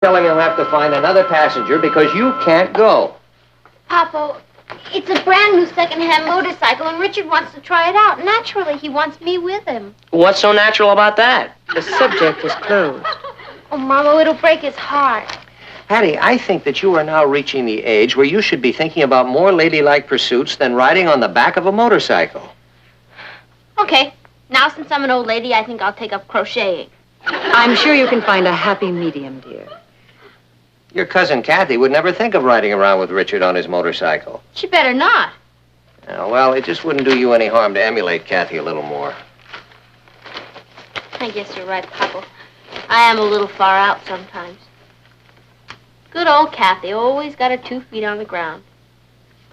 Tell him he'll have to find another passenger because you can't go. Papa, it's a brand new second-hand motorcycle, and Richard wants to try it out. Naturally, he wants me with him. What's so natural about that? The subject is closed. Oh, Mama, it'll break his heart. Patty, I think that you are now reaching the age where you should be thinking about more ladylike pursuits than riding on the back of a motorcycle. Okay. Now, since I'm an old lady, I think I'll take up crocheting. I'm sure you can find a happy medium, dear. Your cousin Kathy would never think of riding around with Richard on his motorcycle. She better not. Well, it just wouldn't do you any harm to emulate Kathy a little more. I guess you're right, Papa. I am a little far out sometimes. Good old Kathy, always got her 2 feet on the ground.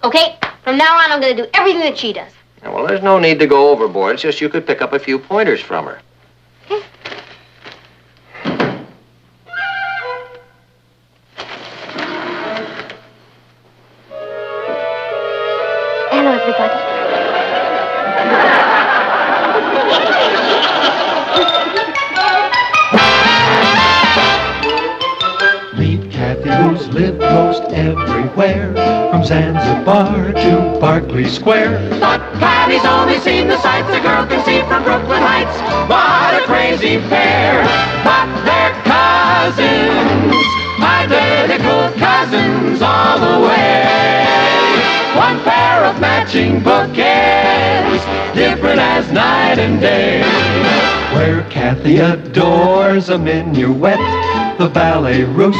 Okay, from now on, I'm going to do everything that she does. Well, there's no need to go overboard. It's just you could pick up a few pointers from her. Okay. Hello, everybody. Meet Kathy, who's lived most everywhere, from Zanzibar to Berkeley Square. But Kathy's only seen the sights a girl can see from Brooklyn Heights. What a crazy pair! But they're cousins, identical cousins all the way. One pair of matching bookends, different as night and day. Where Kathy adores a minuet, the ballet russe,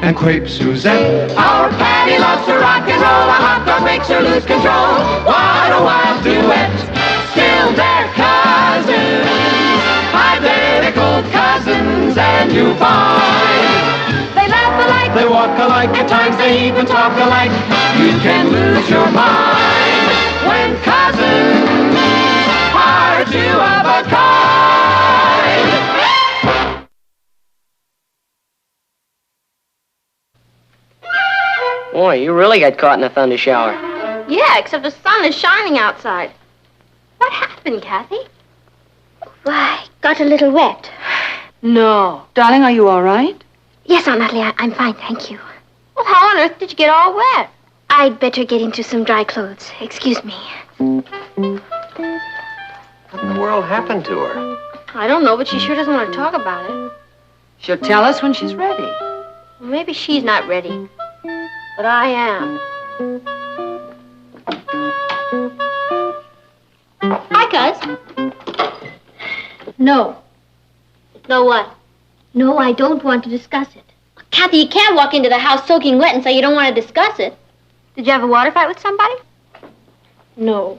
and crepe Suzette. Our Patty loves to rock and roll, a hot dog makes her lose control. What a wild duet, still they're cousins, identical cousins, and you find they laugh alike, they walk alike, at times they even talk alike. You can lose your mind when cousins are two of a kind. Boy, you really got caught in a thunder shower. Yeah, except the sun is shining outside. What happened, Kathy? Why, got a little wet. No. Darling, are you all right? Yes, Aunt Natalie, I'm fine, thank you. Well, how on earth did you get all wet? I'd better get into some dry clothes. Excuse me. What in the world happened to her? I don't know, but she sure doesn't want to talk about it. She'll tell us when she's ready. Well, maybe she's not ready, but I am. Hi, Cuz. No. No what? No, I don't want to discuss it. Kathy, you can't walk into the house soaking wet and say you don't want to discuss it. Did you have a water fight with somebody? No.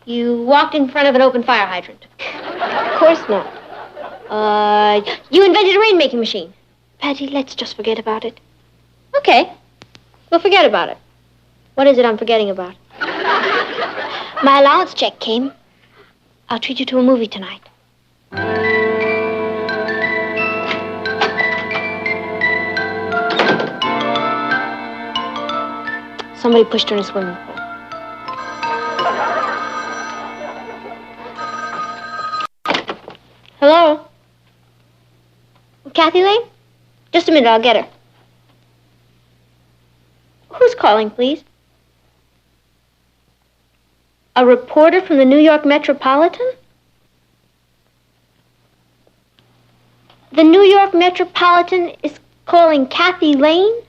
You walked in front of an open fire hydrant? Of course not. You invented a rainmaking machine? Patty, let's just forget about it. Okay. We'll forget about it. What is it I'm forgetting about? My allowance check came. I'll treat you to a movie tonight. Somebody pushed her in a swimming pool. Hello? Kathy Lane? Just a minute, I'll get her. Who's calling, please? A reporter from the New York Metropolitan? The New York Metropolitan is calling Kathy Lane?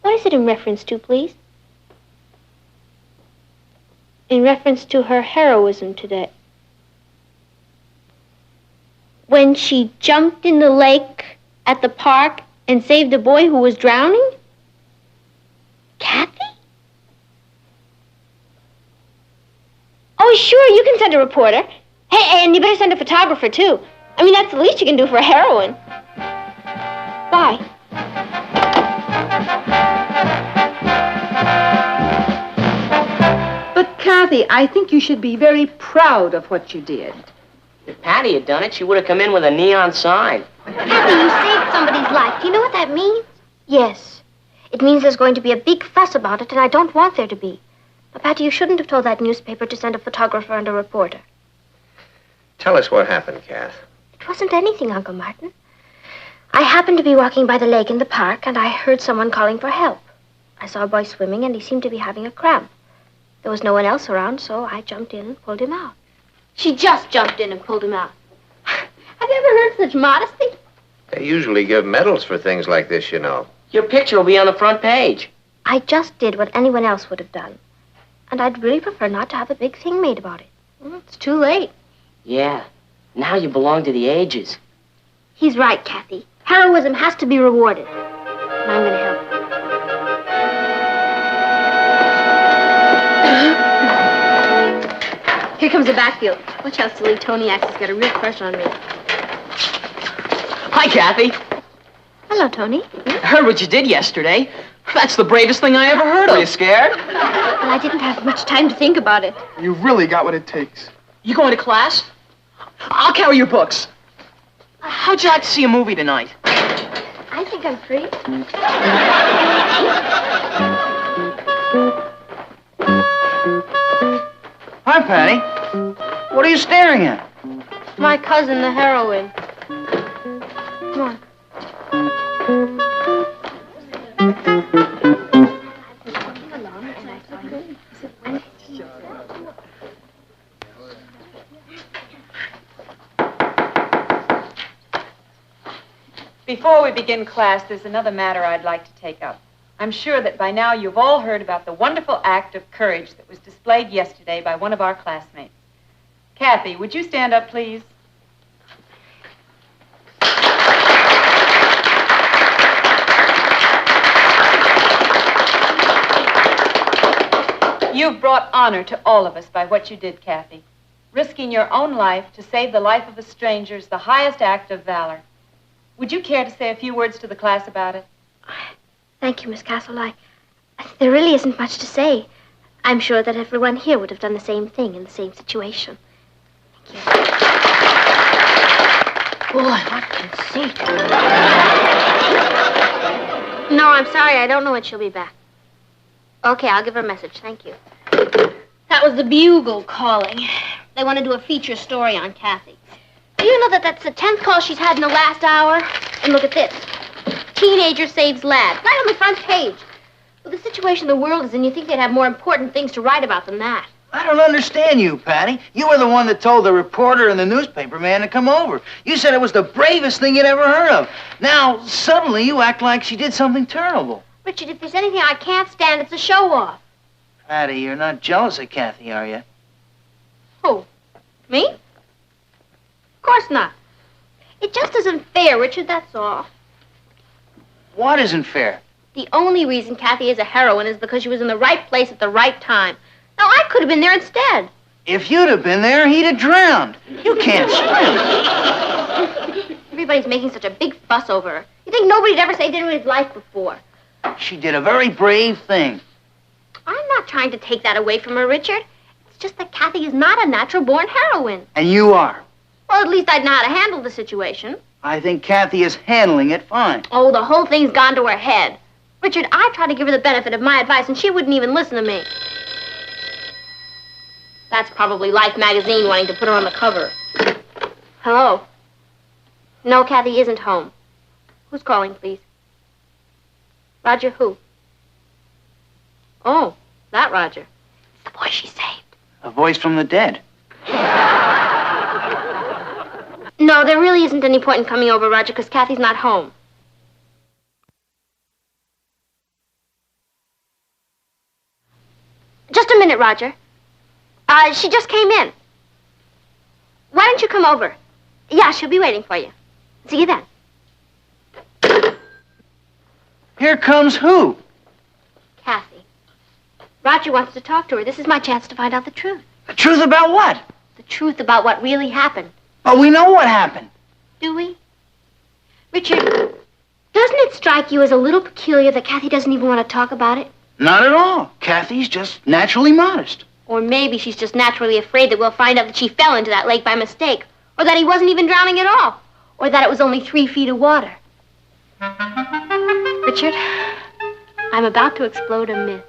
What is it in reference to, please? In reference to her heroism today. When she jumped in the lake at the park and saved a boy who was drowning? Kathy? Oh, sure, you can send a reporter. Hey, and you better send a photographer, too. I mean, that's the least you can do for a heroine. Bye. But, Kathy, I think you should be very proud of what you did. If Patty had done it, she would have come in with a neon sign. Kathy, you saved somebody's life. Do you know what that means? Yes. It means there's going to be a big fuss about it, and I don't want there to be. But, Patty, you shouldn't have told that newspaper to send a photographer and a reporter. Tell us what happened, Kath. It wasn't anything, Uncle Martin. I happened to be walking by the lake in the park, and I heard someone calling for help. I saw a boy swimming, and he seemed to be having a cramp. There was no one else around, so I jumped in and pulled him out. She just jumped in and pulled him out. Have you ever heard such modesty? They usually give medals for things like this, you know. Your picture will be on the front page. I just did what anyone else would have done. And I'd really prefer not to have a big thing made about it. It's too late. Yeah. Now you belong to the ages. He's right, Kathy. Heroism has to be rewarded. And I'm going to help you. Here comes the backfield. Watch how silly Tony acts. He's got a real crush on me. Hi, Kathy. Hello, Tony. I heard what you did yesterday. That's the bravest thing I ever heard of. Are you scared? Well, I didn't have much time to think about it. You've really got what it takes. You going to class? I'll carry your books. How'd you like to see a movie tonight? I think I'm free. Hi, Patty. What are you staring at? My cousin, the heroine. Come on. Before we begin class, there's another matter I'd like to take up. I'm sure that by now you've all heard about the wonderful act of courage that was displayed yesterday by one of our classmates. Kathy, would you stand up, please? You've brought honor to all of us by what you did, Kathy. Risking your own life to save the life of a stranger is the highest act of valor. Would you care to say a few words to the class about it? Thank you, Miss Castle. There really isn't much to say. I'm sure that everyone here would have done the same thing in the same situation. Thank you. Boy, what conceit. No, I'm sorry. I don't know when she'll be back. Okay, I'll give her a message. Thank you. That was the Bugle calling. They want to do a feature story on Kathy. Do you know that that's the 10th call she's had in the last hour? And look at this. Teenager saves lad. Right on the front page. With the situation the world is in, you think they'd have more important things to write about than that. I don't understand you, Patty. You were the one that told the reporter and the newspaper man to come over. You said it was the bravest thing you'd ever heard of. Now, suddenly you act like she did something terrible. Richard, if there's anything I can't stand, it's a show-off. Patty, you're not jealous of Kathy, are you? Who? Me? Of course not. It just isn't fair, Richard, that's all. What isn't fair? The only reason Kathy is a heroine is because she was in the right place at the right time. Now, I could have been there instead. If you'd have been there, he'd have drowned. You can't swim. Everybody's making such a big fuss over her. You think nobody'd ever saved anybody's life before. She did a very brave thing. I'm not trying to take that away from her, Richard. It's just that Kathy is not a natural-born heroine. And you are. Well, at least I'd know how to handle the situation. I think Kathy is handling it fine. Oh, the whole thing's gone to her head. Richard, I tried to give her the benefit of my advice, and she wouldn't even listen to me. That's probably Life magazine wanting to put her on the cover. Hello? No, Kathy isn't home. Who's calling, please? Roger who? Oh, that Roger. It's the boy she saved. A voice from the dead. No, there really isn't any point in coming over, Roger, because Kathy's not home. Just a minute, Roger. She just came in. Why don't you come over? Yeah, she'll be waiting for you. See you then. Here comes who? Kathy. Roger wants to talk to her. This is my chance to find out the truth. The truth about what? The truth about what really happened. Oh, we know what happened. Do we? Richard, doesn't it strike you as a little peculiar that Kathy doesn't even want to talk about it? Not at all. Kathy's just naturally modest. Or maybe she's just naturally afraid that we'll find out that she fell into that lake by mistake. Or that he wasn't even drowning at all. Or that it was only 3 feet of water. Richard, I'm about to explode a myth.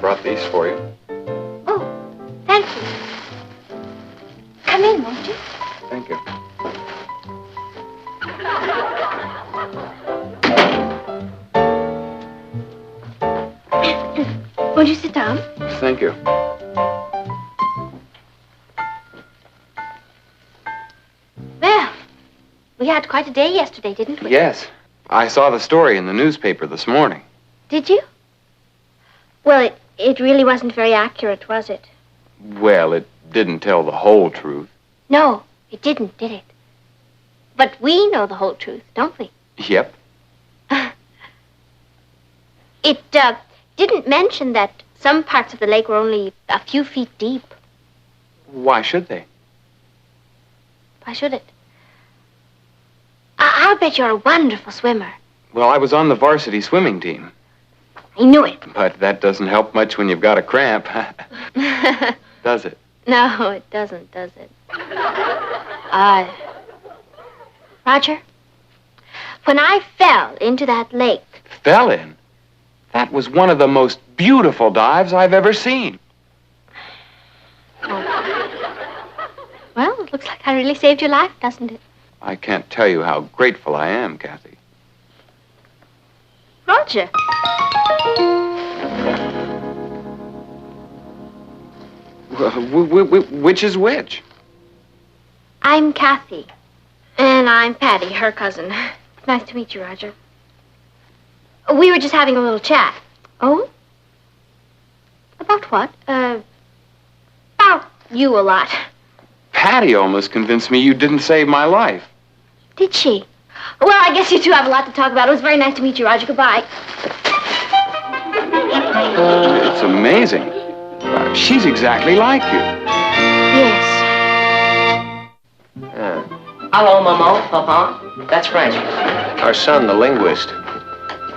brought these for you. Oh, thank you. Come in, won't you? Thank you. Won't you sit down? Thank you. Well, we had quite a day yesterday, didn't we? Yes. I saw the story in the newspaper this morning. Did you? Well, it really wasn't very accurate, was it? Well, it didn't tell the whole truth. No, it didn't, did it? But we know the whole truth, don't we? Yep. It didn't mention that some parts of the lake were only a few feet deep. Why should they? Why should it? I'll bet you're a wonderful swimmer. Well, I was on the varsity swimming team. I knew it. But that doesn't help much when you've got a cramp. Does it? No, it doesn't, does it? Roger, when I fell into that lake... Fell in? That was one of the most beautiful dives I've ever seen. Oh. Well, it looks like I really saved your life, doesn't it? I can't tell you how grateful I am, Kathy. Roger. Which is which? I'm Kathy. And I'm Patty, her cousin. Nice to meet you, Roger. We were just having a little chat. Oh? About what? About you a lot. Patty almost convinced me you didn't save my life. Did she? Well, I guess you two have a lot to talk about. It was very nice to meet you, Roger. Goodbye. It's amazing. She's exactly like you. Yes. Hello, Maman, Papa. That's French. Our son, the linguist.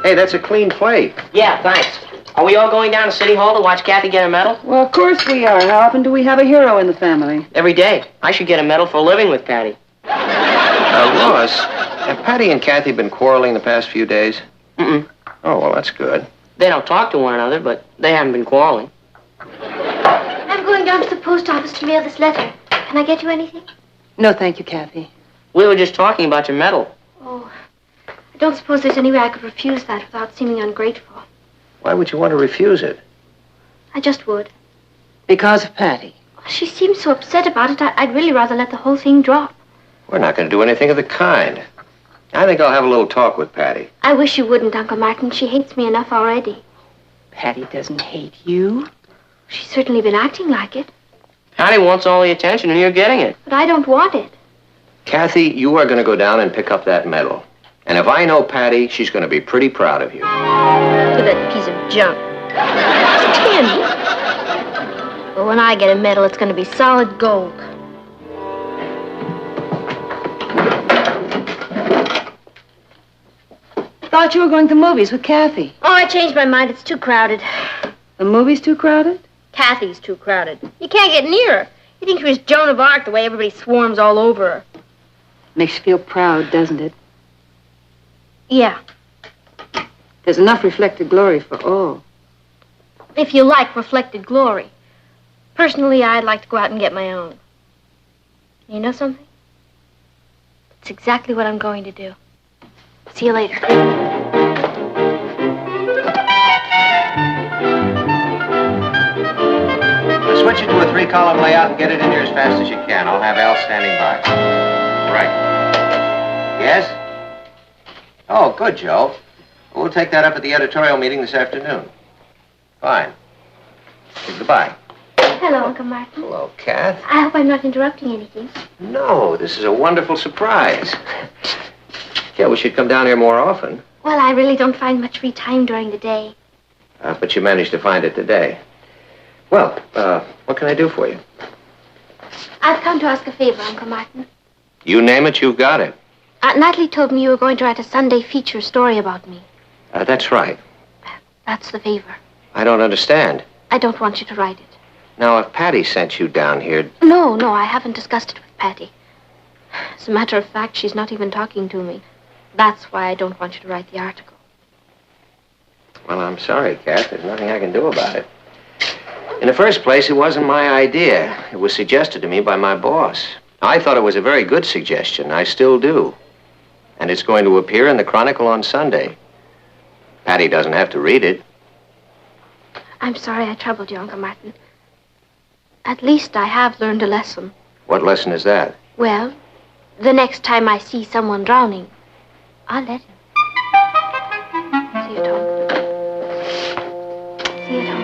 Hey, that's a clean plate. Yeah, thanks. Are we all going down to City Hall to watch Kathy get a medal? Well, of course we are. How often do we have a hero in the family? Every day. I should get a medal for living with Patty. Lois, have Patty and Kathy been quarreling the past few days? Mm-mm. Oh, well, that's good. They don't talk to one another, but they haven't been quarreling. I'm going down to the post office to mail this letter. Can I get you anything? No, thank you, Kathy. We were just talking about your medal. Oh, I don't suppose there's any way I could refuse that without seeming ungrateful. Why would you want to refuse it? I just would. Because of Patty. She seems so upset about it, I'd really rather let the whole thing drop. We're not going to do anything of the kind. I think I'll have a little talk with Patty. I wish you wouldn't, Uncle Martin. She hates me enough already. Patty doesn't hate you. She's certainly been acting like it. Patty wants all the attention, and you're getting it. But I don't want it. Kathy, you are going to go down and pick up that medal. And if I know Patty, she's going to be pretty proud of you. Look at that piece of junk. It's tin. But when I get a medal, it's going to be solid gold. Thought you were going to the movies with Kathy. Oh, I changed my mind. It's too crowded. The movie's too crowded? Kathy's too crowded. You can't get near her. You think she was Joan of Arc the way everybody swarms all over her. Makes you feel proud, doesn't it? Yeah. There's enough reflected glory for all. If you like reflected glory. Personally, I'd like to go out and get my own. You know something? It's exactly what I'm going to do. See you later. Switch it to a 3-column layout and get it in here as fast as you can. I'll have Al standing by. Right. Yes? Oh, good, Joe. We'll take that up at the editorial meeting this afternoon. Fine. Goodbye. Hello, Uncle Martin. Hello, Kath. I hope I'm not interrupting anything. No, this is a wonderful surprise. Yeah, we should come down here more often. Well, I really don't find much free time during the day. But you managed to find it today. Well, what can I do for you? I've come to ask a favor, Uncle Martin. You name it, you've got it. Aunt Natalie told me you were going to write a Sunday feature story about me. That's right. That's the favor. I don't understand. I don't want you to write it. Now, if Patty sent you down here... No, I haven't discussed it with Patty. As a matter of fact, she's not even talking to me. That's why I don't want you to write the article. Well, I'm sorry, Kath. There's nothing I can do about it. In the first place, it wasn't my idea. It was suggested to me by my boss. I thought it was a very good suggestion. I still do. And it's going to appear in the Chronicle on Sunday. Patty doesn't have to read it. I'm sorry I troubled you, Uncle Martin. At least I have learned a lesson. What lesson is that? Well, the next time I see someone drowning, I'll let him. See you, Tom. See you, Tom.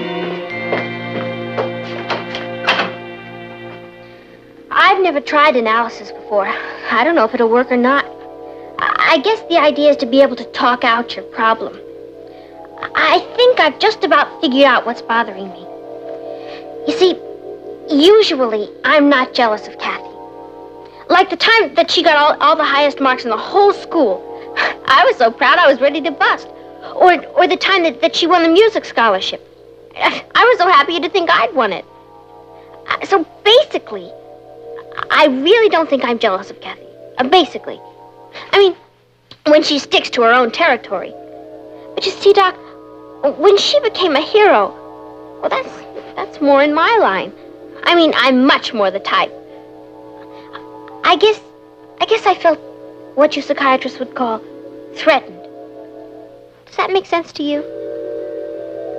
I've never tried analysis before. I don't know if it'll work or not. I guess the idea is to be able to talk out your problem. I think I've just about figured out what's bothering me. You see, usually I'm not jealous of Kathy. Like the time that she got all the highest marks in the whole school. I was so proud I was ready to bust. Or the time that she won the music scholarship. I was so happy to think I'd won it. So basically, I really don't think I'm jealous of Kathy. Basically. I mean, when she sticks to her own territory. But you see, Doc, when she became a hero, well, that's more in my line. I mean, I'm much more the type. I guess I felt what you psychiatrists would call threatened. Does that make sense to you?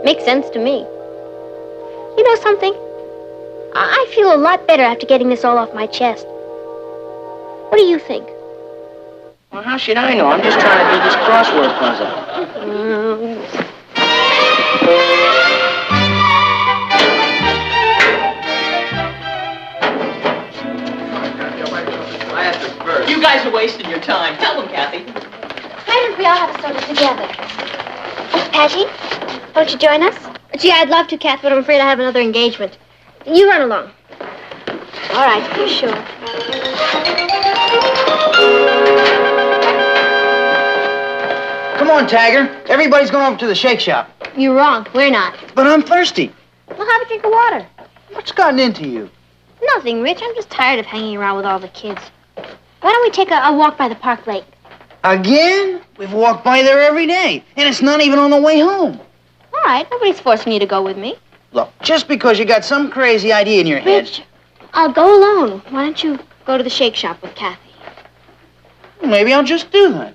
Makes sense to me. You know something? I feel a lot better after getting this all off my chest. What do you think? Well, how should I know? I'm just trying to do this crossword puzzle. You guys are wasting your time. Tell them, Kathy. Why don't we all have a soda together? Patty, won't you join us? Gee, I'd love to, Kath, but I'm afraid I have another engagement. You run along. All right, for sure. Come on, Tagger. Everybody's going over to the shake shop. You're wrong. We're not. But I'm thirsty. Well, have a drink of water. What's gotten into you? Nothing, Rich. I'm just tired of hanging around with all the kids. Why don't we take a walk by the park lake? Again? We've walked by there every day, and it's not even on the way home. All right. Nobody's forcing you to go with me. Look, just because you got some crazy idea in your head... Rich, I'll go alone. Why don't you go to the shake shop with Kathy? Maybe I'll just do that.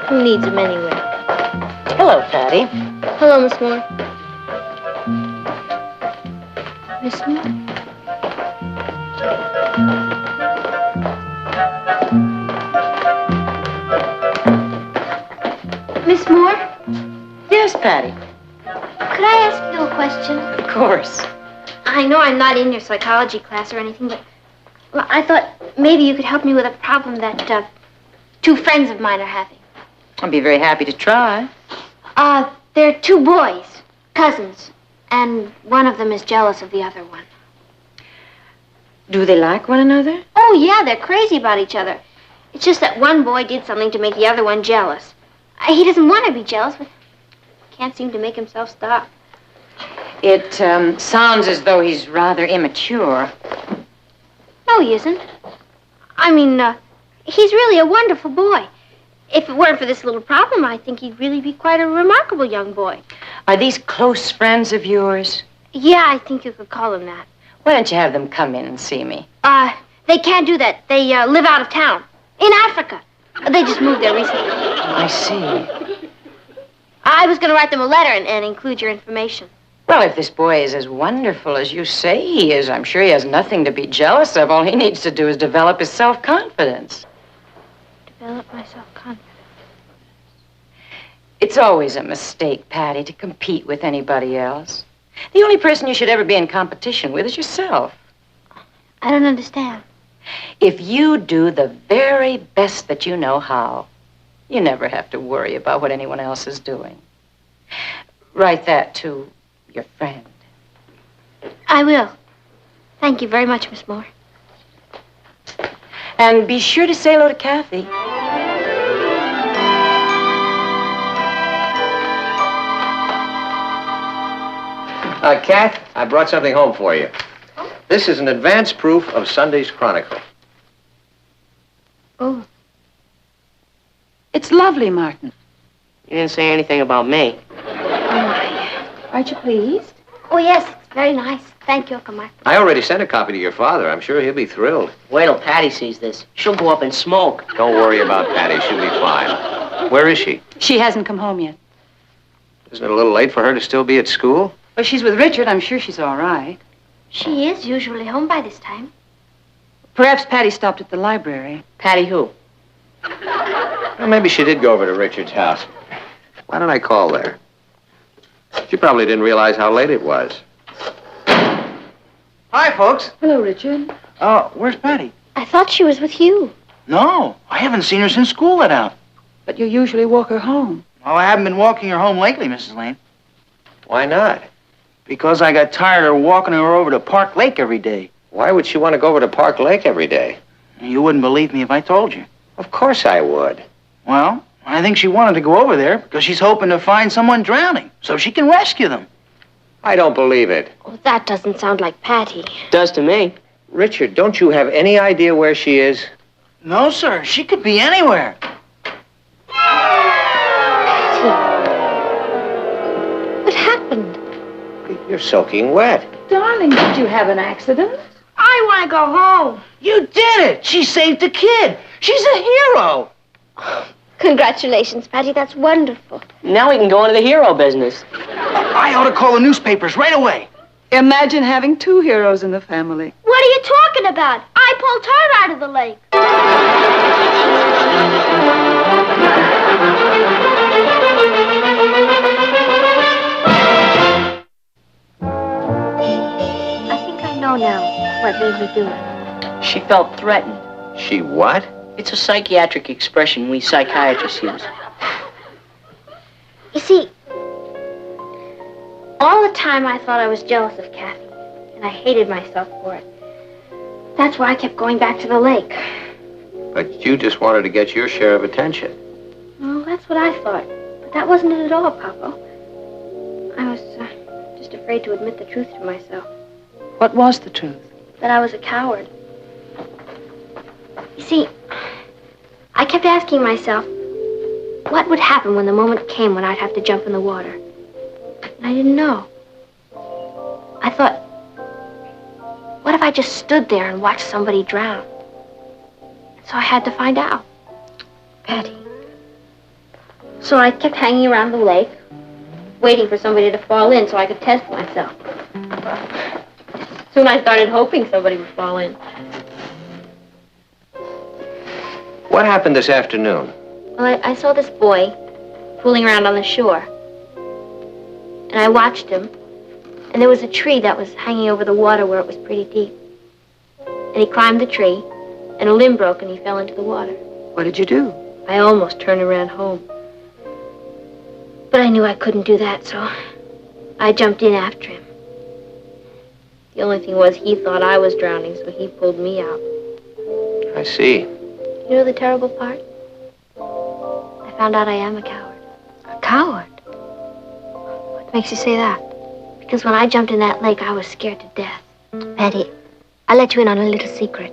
Who needs him anyway? Hello, Patty. Hello, Miss Moore. Miss Moore? Miss Moore? Yes, Patty. Could I ask you a question? Of course. I know I'm not in your psychology class or anything, but well, I thought maybe you could help me with a problem that two friends of mine are having. I'll be very happy to try. They're two boys, cousins, and one of them is jealous of the other one. Do they like one another? Oh, yeah, they're crazy about each other. It's just that one boy did something to make the other one jealous. He doesn't want to be jealous, but can't seem to make himself stop. It sounds as though he's rather immature. No, he isn't. I mean, he's really a wonderful boy. If it weren't for this little problem, I think he'd really be quite a remarkable young boy. Are these close friends of yours? Yeah, I think you could call him that. Why don't you have them come in and see me? They can't do that. They live out of town. In Africa. They just moved there recently. I see. I was going to write them a letter and include your information. Well, if this boy is as wonderful as you say he is, I'm sure he has nothing to be jealous of. All he needs to do is develop his self-confidence. Develop my self-confidence. It's always a mistake, Patty, to compete with anybody else. The only person you should ever be in competition with is yourself. I don't understand. If you do the very best that you know how, you never have to worry about what anyone else is doing. Write that to your friend. I will. Thank you very much, Miss Moore. And be sure to say hello to Kathy. Kath, I brought something home for you. This is an advance proof of Sunday's Chronicle. Oh. It's lovely, Martin. You didn't say anything about me. Oh, my. Aren't you pleased? Oh, yes, it's very nice. Thank you, Uncle Martin. I already sent a copy to your father. I'm sure he'll be thrilled. Wait till Patty sees this. She'll go up and smoke. Don't worry about Patty. She'll be fine. Where is she? She hasn't come home yet. Isn't it a little late for her to still be at school? Well, she's with Richard. I'm sure she's all right. She is usually home by this time. Perhaps Patty stopped at the library. Patty who? Well, maybe she did go over to Richard's house. Why don't I call there? She probably didn't realize how late it was. Hi, folks. Hello, Richard. Where's Patty? I thought she was with you. No, I haven't seen her since school let out. But you usually walk her home. Well, I haven't been walking her home lately, Mrs. Lane. Why not? Because I got tired of walking her over to Park Lake every day. Why would she want to go over to Park Lake every day? You wouldn't believe me if I told you. Of course I would. Well, I think she wanted to go over there because she's hoping to find someone drowning so she can rescue them. I don't believe it. Oh, that doesn't sound like Patty. Does to me. Richard, don't you have any idea where she is? No, sir. She could be anywhere. What happened? You're soaking wet. Darling, did you have an accident? I want to go home. You did it! She saved a kid! She's a hero! Congratulations, Patty. That's wonderful. Now we can go into the hero business. I ought to call the newspapers right away. Imagine having two heroes in the family. What are you talking about? I pulled her out of the lake. I think I know now what made me do it. She felt threatened. She what? It's a psychiatric expression we psychiatrists use. You see, all the time I thought I was jealous of Kathy, and I hated myself for it. That's why I kept going back to the lake. But you just wanted to get your share of attention. Well, that's what I thought. But that wasn't it at all, Papa. I was just afraid to admit the truth to myself. What was the truth? That I was a coward. You see, I kept asking myself, what would happen when the moment came when I'd have to jump in the water? And I didn't know. I thought, what if I just stood there and watched somebody drown? So I had to find out. Patty. So I kept hanging around the lake, waiting for somebody to fall in so I could test myself. Soon I started hoping somebody would fall in. What happened this afternoon? Well, I saw this boy fooling around on the shore. And I watched him. And there was a tree that was hanging over the water where it was pretty deep. And he climbed the tree, and a limb broke and he fell into the water. What did you do? I almost turned and ran home. But I knew I couldn't do that, so I jumped in after him. The only thing was he thought I was drowning, so he pulled me out. I see. You know the terrible part? I found out I am a coward. A coward? What makes you say that? Because when I jumped in that lake, I was scared to death. Patty, I let you in on a little secret.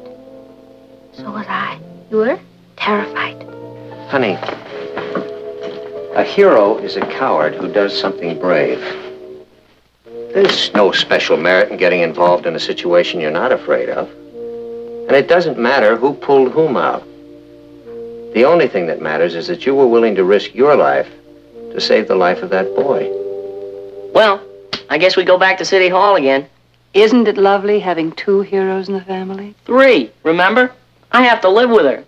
So was I. You were? Terrified. Honey, a hero is a coward who does something brave. There's no special merit in getting involved in a situation you're not afraid of. And it doesn't matter who pulled whom out. The only thing that matters is that you were willing to risk your life to save the life of that boy. Well, I guess we go back to City Hall again. Isn't it lovely having two heroes in the family? 3, remember? I have to live with her.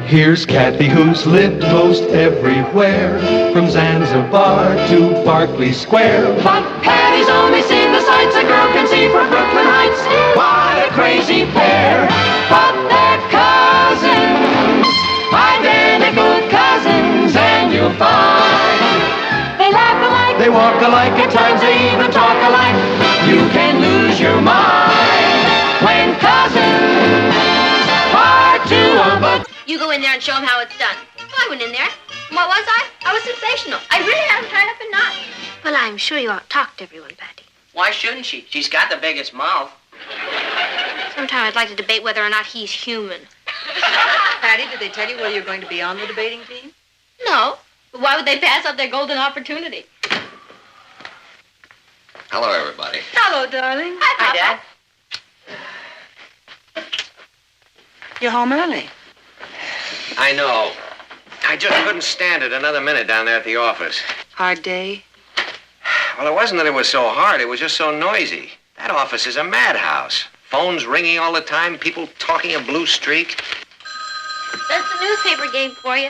Here's Kathy, who's lived most everywhere, from Zanzibar to Berkeley Square. But Patty's only seen the sights a girl can see from Brooklyn Heights. What a crazy pair! But they're cousins, identical cousins, and you'll find they laugh alike, They walk alike, at times they even talk alike. You can lose your mind when cousins are two of a. You go in there and show them how it's done. I went in there. What was I? I was sensational. I really haven't tied up a knot. Well, I'm sure you out-talked everyone, Patty. Why shouldn't she? She's got the biggest mouth. Sometime I'd like to debate whether or not he's human. Patty, did they tell you whether you're going to be on the debating team? No. But why would they pass up their golden opportunity? Hello, everybody. Hello, darling. Hi, Papa. You're home early. I know. I just couldn't stand it another minute down there at the office. Hard day? Well, it wasn't that it was so hard. It was just so noisy. That office is a madhouse. Phones ringing all the time, people talking a blue streak. That's the newspaper game for you.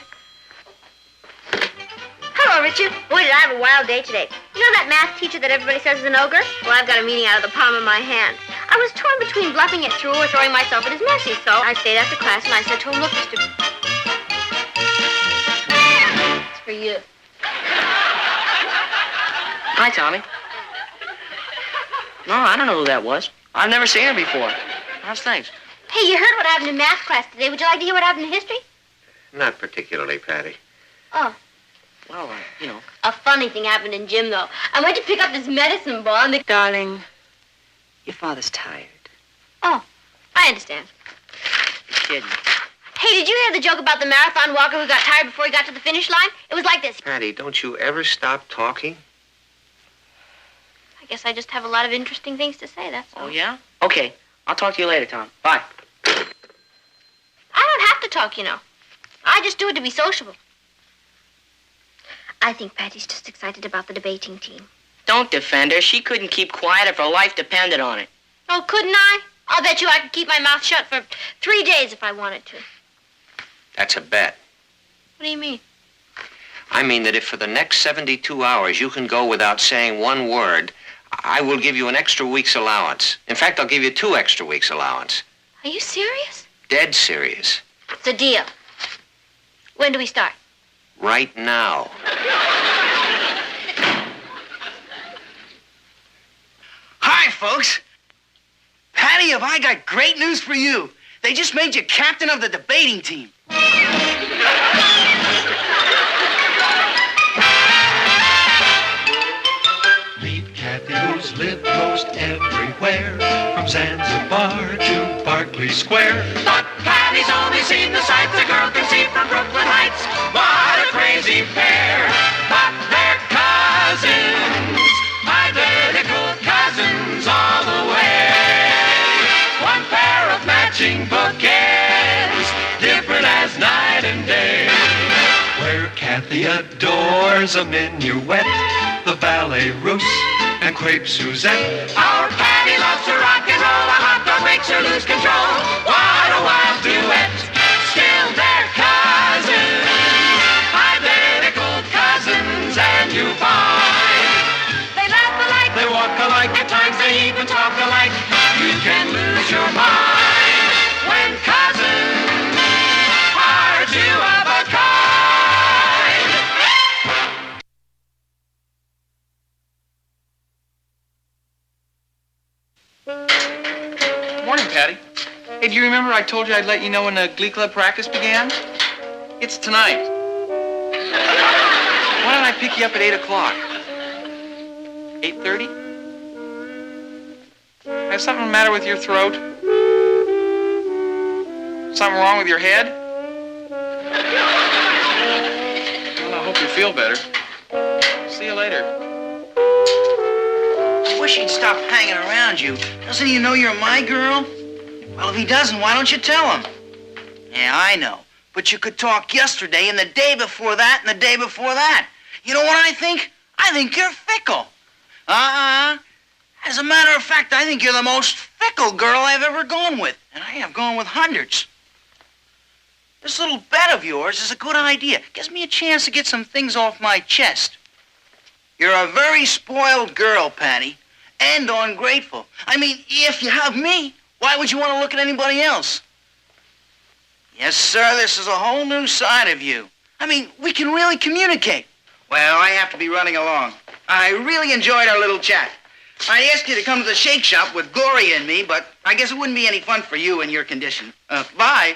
Hello, Richard. Boy, did I have a wild day today. You know that math teacher that everybody says is an ogre? Well, I've got a meeting out of the palm of my hand. I was torn between bluffing it through or throwing myself at his mercy, so I stayed after class and I said to him, look, Mr. It's for you. Hi, Tommy. No, I don't know who that was. I've never seen her before. How's things? Hey, you heard what happened in math class today. Would you like to hear what happened in history? Not particularly, Patty. Oh. Well, you know. A funny thing happened in gym, though. I went to pick up this medicine ball and the... Darling, your father's tired. Oh, I understand. You're kidding. Hey, did you hear the joke about the marathon walker who got tired before he got to the finish line? It was like this. Patty, don't you ever stop talking? I guess I just have a lot of interesting things to say, that's all. Oh, yeah? Okay. I'll talk to you later, Tom. Bye. I don't have to talk, you know. I just do it to be sociable. I think Patty's just excited about the debating team. Don't defend her. She couldn't keep quiet if her life depended on it. Oh, couldn't I? I'll bet you I could keep my mouth shut for 3 days if I wanted to. That's a bet. What do you mean? I mean that if for the next 72 hours you can go without saying one word, I will give you an extra week's allowance. In fact, I'll give you 2 extra weeks' allowance. Are you serious? Dead serious. It's a deal. When do we start? Right now. Hi, folks. Patty, have I got great news for you. They just made you captain of the debating team. Meet Kathy, who's lived most everywhere, from Zanzibar to Berkeley Square. But Patty's only seen the sights a girl can see from Brooklyn Heights. What a crazy pair. But they're cousins, identical cousins all the way. One pair of matching bookends, different as night and day. Where Kathy adores a minuet, the ballet russe, and crepe Suzette. Our Patty loves to rock and roll, a hot dog makes her lose control. What a wild duet, still they're cousins, identical cousins, and you find they laugh alike, They walk alike, at times they even talk alike. You can lose your mind when cousins are two of a kind. Morning, Patty. Hey, do you remember I told you I'd let you know when the Glee Club practice began? It's tonight. Why don't I pick you up at 8 o'clock? 8:30? Has something the matter with your throat? Something wrong with your head? Well, I hope you feel better. See you later. I wish he'd stop hanging around you. Doesn't he know you're my girl? Well, if he doesn't, why don't you tell him? Yeah, I know. But you could talk yesterday and the day before that and the day before that. You know what I think? I think you're fickle. As a matter of fact, I think you're the most fickle girl I've ever gone with. And I have gone with hundreds. This little bet of yours is a good idea. Gives me a chance to get some things off my chest. You're a very spoiled girl, Patty. And ungrateful. I mean, if you have me, why would you want to look at anybody else? Yes, sir, this is a whole new side of you. I mean, we can really communicate. Well, I have to be running along. I really enjoyed our little chat. I asked you to come to the shake shop with Gloria and me, but I guess it wouldn't be any fun for you in your condition. Bye.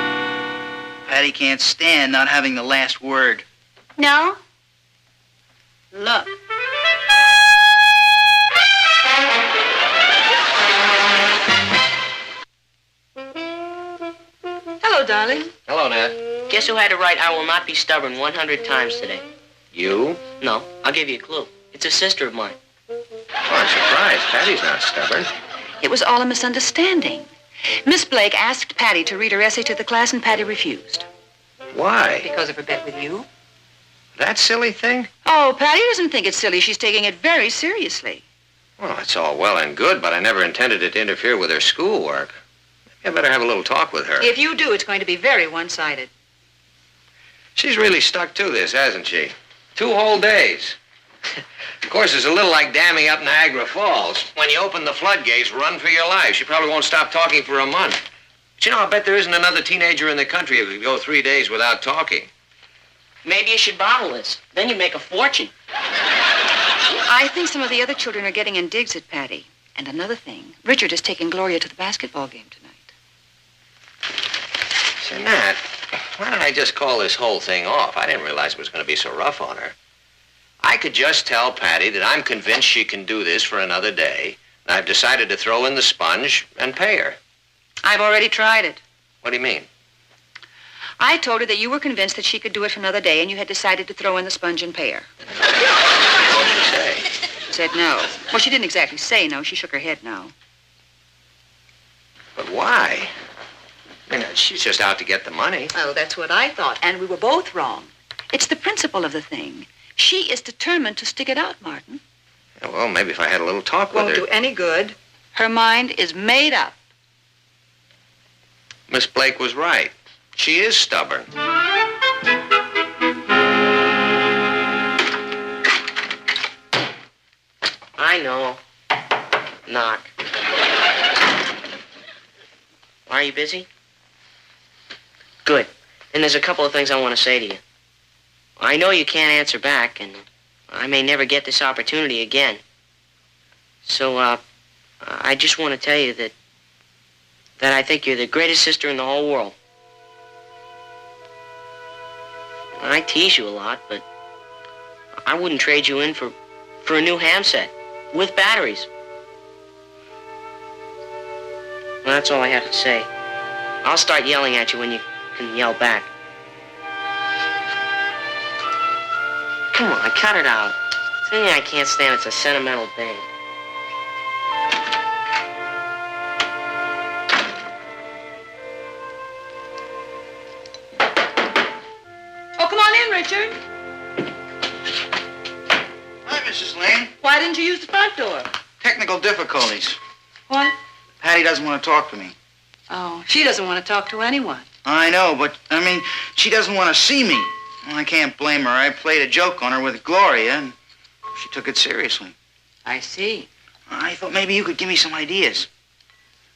Patty can't stand not having the last word. No? Look. Hello, darling. Hello, Ned. Guess who had to write I will not be stubborn 100 times today? You? No, I'll give you a clue. It's a sister of mine. Oh, I'm surprised. Patty's not stubborn. It was all a misunderstanding. Miss Blake asked Patty to read her essay to the class, and Patty refused. Why? Because of her bet with you. That silly thing? Oh, Patty doesn't think it's silly. She's taking it very seriously. Well, it's all well and good, but I never intended it to interfere with her schoolwork. Maybe I better have a little talk with her. If you do, it's going to be very one-sided. She's really stuck to this, hasn't she? 2 whole days. Of course, it's a little like damming up Niagara Falls. When you open the floodgates, run for your life. She probably won't stop talking for a month. But you know, I bet there isn't another teenager in the country who could go 3 days without talking. Maybe you should bottle this. Then you'd make a fortune. I think some of the other children are getting in digs at Patty. And another thing, Richard is taking Gloria to the basketball game tonight. Say, Nat, why don't I just call this whole thing off? I didn't realize it was going to be so rough on her. I could just tell Patty that I'm convinced she can do this for another day, and I've decided to throw in the sponge and pay her. I've already tried it. What do you mean? I told her that you were convinced that she could do it for another day, and you had decided to throw in the sponge and pay her. What did she say? She said no. Well, she didn't exactly say no. She shook her head no. But why? I mean, she's just out to get the money. Oh, that's what I thought, and we were both wrong. It's the principle of the thing. She is determined to stick it out, Martin. Yeah, well, maybe if I had a little talk with Won't her. do any good. Her mind is made up. Miss Blake was right. She is stubborn. I know. Knock. Are you busy? Good. And there's a couple of things I want to say to you. I know you can't answer back, and I may never get this opportunity again. So, I just want to tell you that I think you're the greatest sister in the whole world. I tease you a lot, but I wouldn't trade you in for a new ham set with batteries. Well, that's all I have to say. I'll start yelling at you when you can yell back. Come on, cut it out. It's anything I can't stand. It's a sentimental thing. Oh, come on in, Richard. Hi, Mrs. Lane. Why didn't you use the front door? Technical difficulties. What? Patty doesn't want to talk to me. Oh, she doesn't want to talk to anyone. I know, but, she doesn't want to see me. Well, I can't blame her. I played a joke on her with Gloria, and she took it seriously. I see. I thought maybe you could give me some ideas.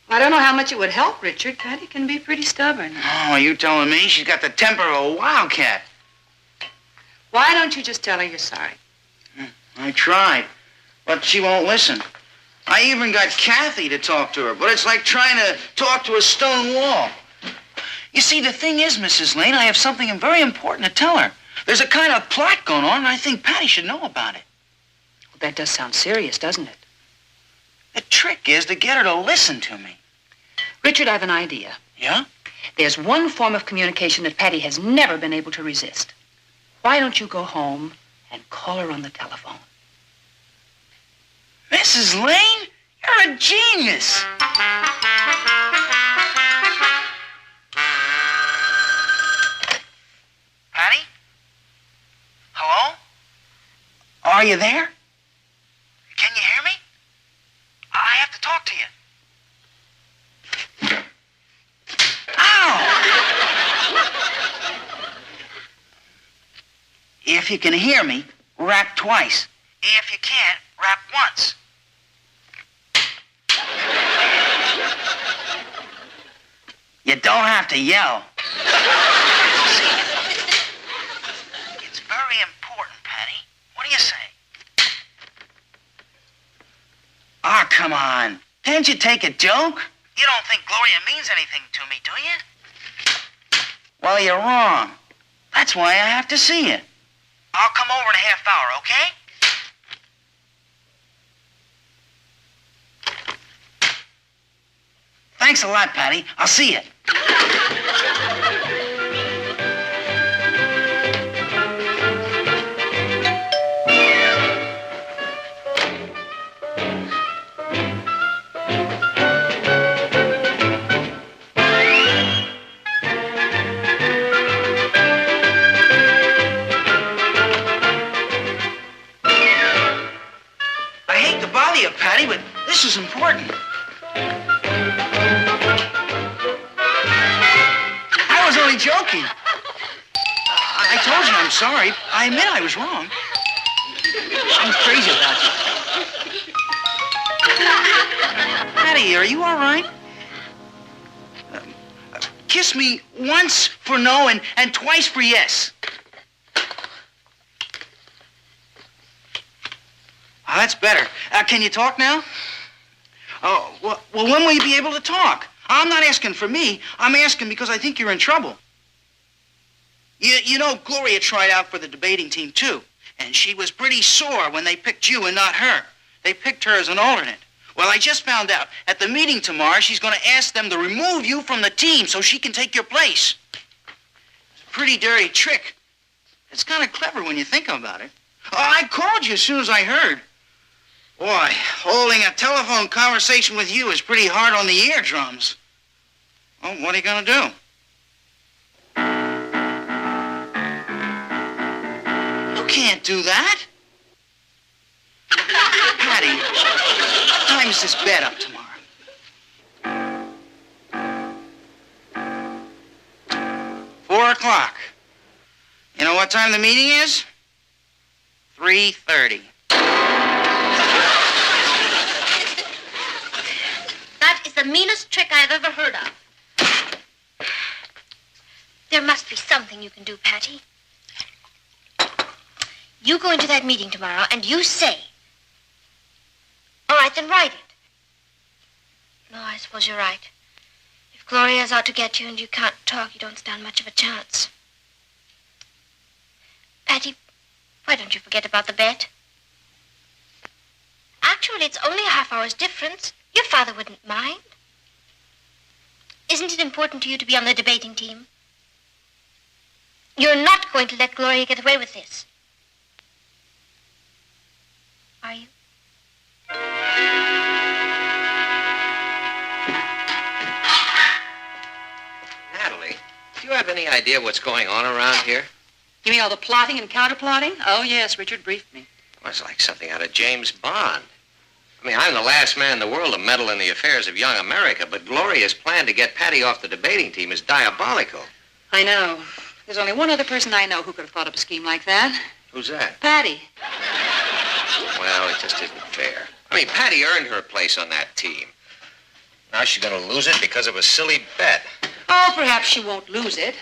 I don't know how much it would help, Richard. Patty can be pretty stubborn. Oh, are you telling me? She's got the temper of a wildcat. Why don't you just tell her you're sorry? I tried, but she won't listen. I even got Kathy to talk to her, but it's like trying to talk to a stone wall. You see, the thing is, Mrs. Lane, I have something very important to tell her. There's a kind of plot going on, and I think Patty should know about it. Well, that does sound serious, doesn't it? The trick is to get her to listen to me. Richard, I have an idea. Yeah? There's one form of communication that Patty has never been able to resist. Why don't you go home and call her on the telephone? Mrs. Lane, you're a genius. Patty? Hello? Are you there? Can you hear me? I have to talk to you. Ow! If you can hear me, rap twice. If you can't, rap once. You don't have to yell. It's very important, Patty. What do you say? Ah, come on. Can't you take a joke? You don't think Gloria means anything to me, do you? Well, you're wrong. That's why I have to see you. I'll come over in a half hour, okay? Thanks a lot, Patty. I'll see you. I hate to bother you, Patty, but this is important. I was only joking. I told you I'm sorry. I admit I was wrong. I'm crazy about you. Patty, are you all right? Kiss me once for no and twice for yes. Oh, that's better. Can you talk now? Oh, well, when will you be able to talk? I'm not asking for me. I'm asking because I think you're in trouble. You know, Gloria tried out for the debating team, too. And she was pretty sore when they picked you and not her. They picked her as an alternate. Well, I just found out at the meeting tomorrow, she's going to ask them to remove you from the team so she can take your place. It's a pretty dirty trick. It's kind of clever when you think about it. Oh, I called you as soon as I heard. Boy, holding a telephone conversation with you is pretty hard on the eardrums. Well, what are you going to do? You can't do that. Patty, what time is this bed up tomorrow? 4 o'clock. You know what time the meeting is? 3:30. That is the meanest trick I've ever heard of. There must be something you can do, Patty. You go into that meeting tomorrow and you say. All right, then write it. No, I suppose you're right. If Gloria's out to get you and you can't talk, you don't stand much of a chance. Patty, why don't you forget about the bet? Actually, it's only a half hour's difference. Your father wouldn't mind. Isn't it important to you to be on the debating team? You're not going to let Gloria get away with this. Are you? Natalie, do you have any idea what's going on around here? You mean all the plotting and counterplotting? Oh, yes, Richard briefed me. Well, it's like something out of James Bond. I mean, I'm the last man in the world to meddle in the affairs of young America, but Gloria's plan to get Patty off the debating team is diabolical. I know. There's only one other person I know who could have thought up a scheme like that. Who's that? Patty. Well, it just isn't fair. I mean, Patty earned her place on that team. Now she's going to lose it because of a silly bet. Oh, perhaps she won't lose it.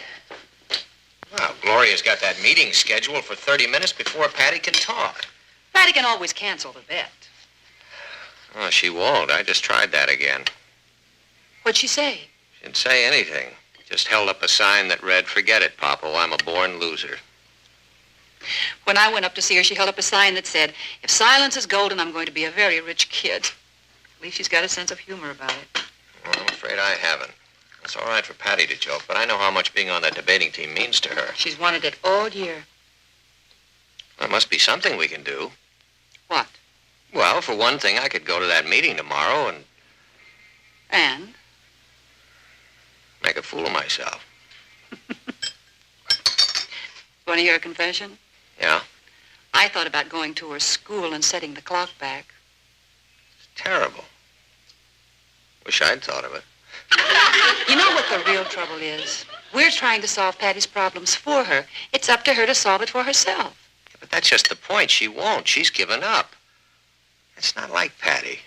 Well, Gloria's got that meeting scheduled for 30 minutes before Patty can talk. Patty can always cancel the bet. Oh, she won't. I just tried that again. What'd she say? She didn't say anything. Just held up a sign that read, "Forget it, Popo. I'm a born loser." When I went up to see her, she held up a sign that said, "If silence is golden, I'm going to be a very rich kid." At least she's got a sense of humor about it. Well, I'm afraid I haven't. It's all right for Patty to joke, but I know how much being on that debating team means to her. She's wanted it all year. There must be something we can do. What? Well, for one thing, I could go to that meeting tomorrow and And? make a fool of myself. Want to hear a confession? Yeah? I thought about going to her school and setting the clock back. It's terrible. Wish I'd thought of it. You know what the real trouble is? We're trying to solve Patty's problems for her. It's up to her to solve it for herself. Yeah, but that's just the point. She won't. She's given up. It's not like Patty.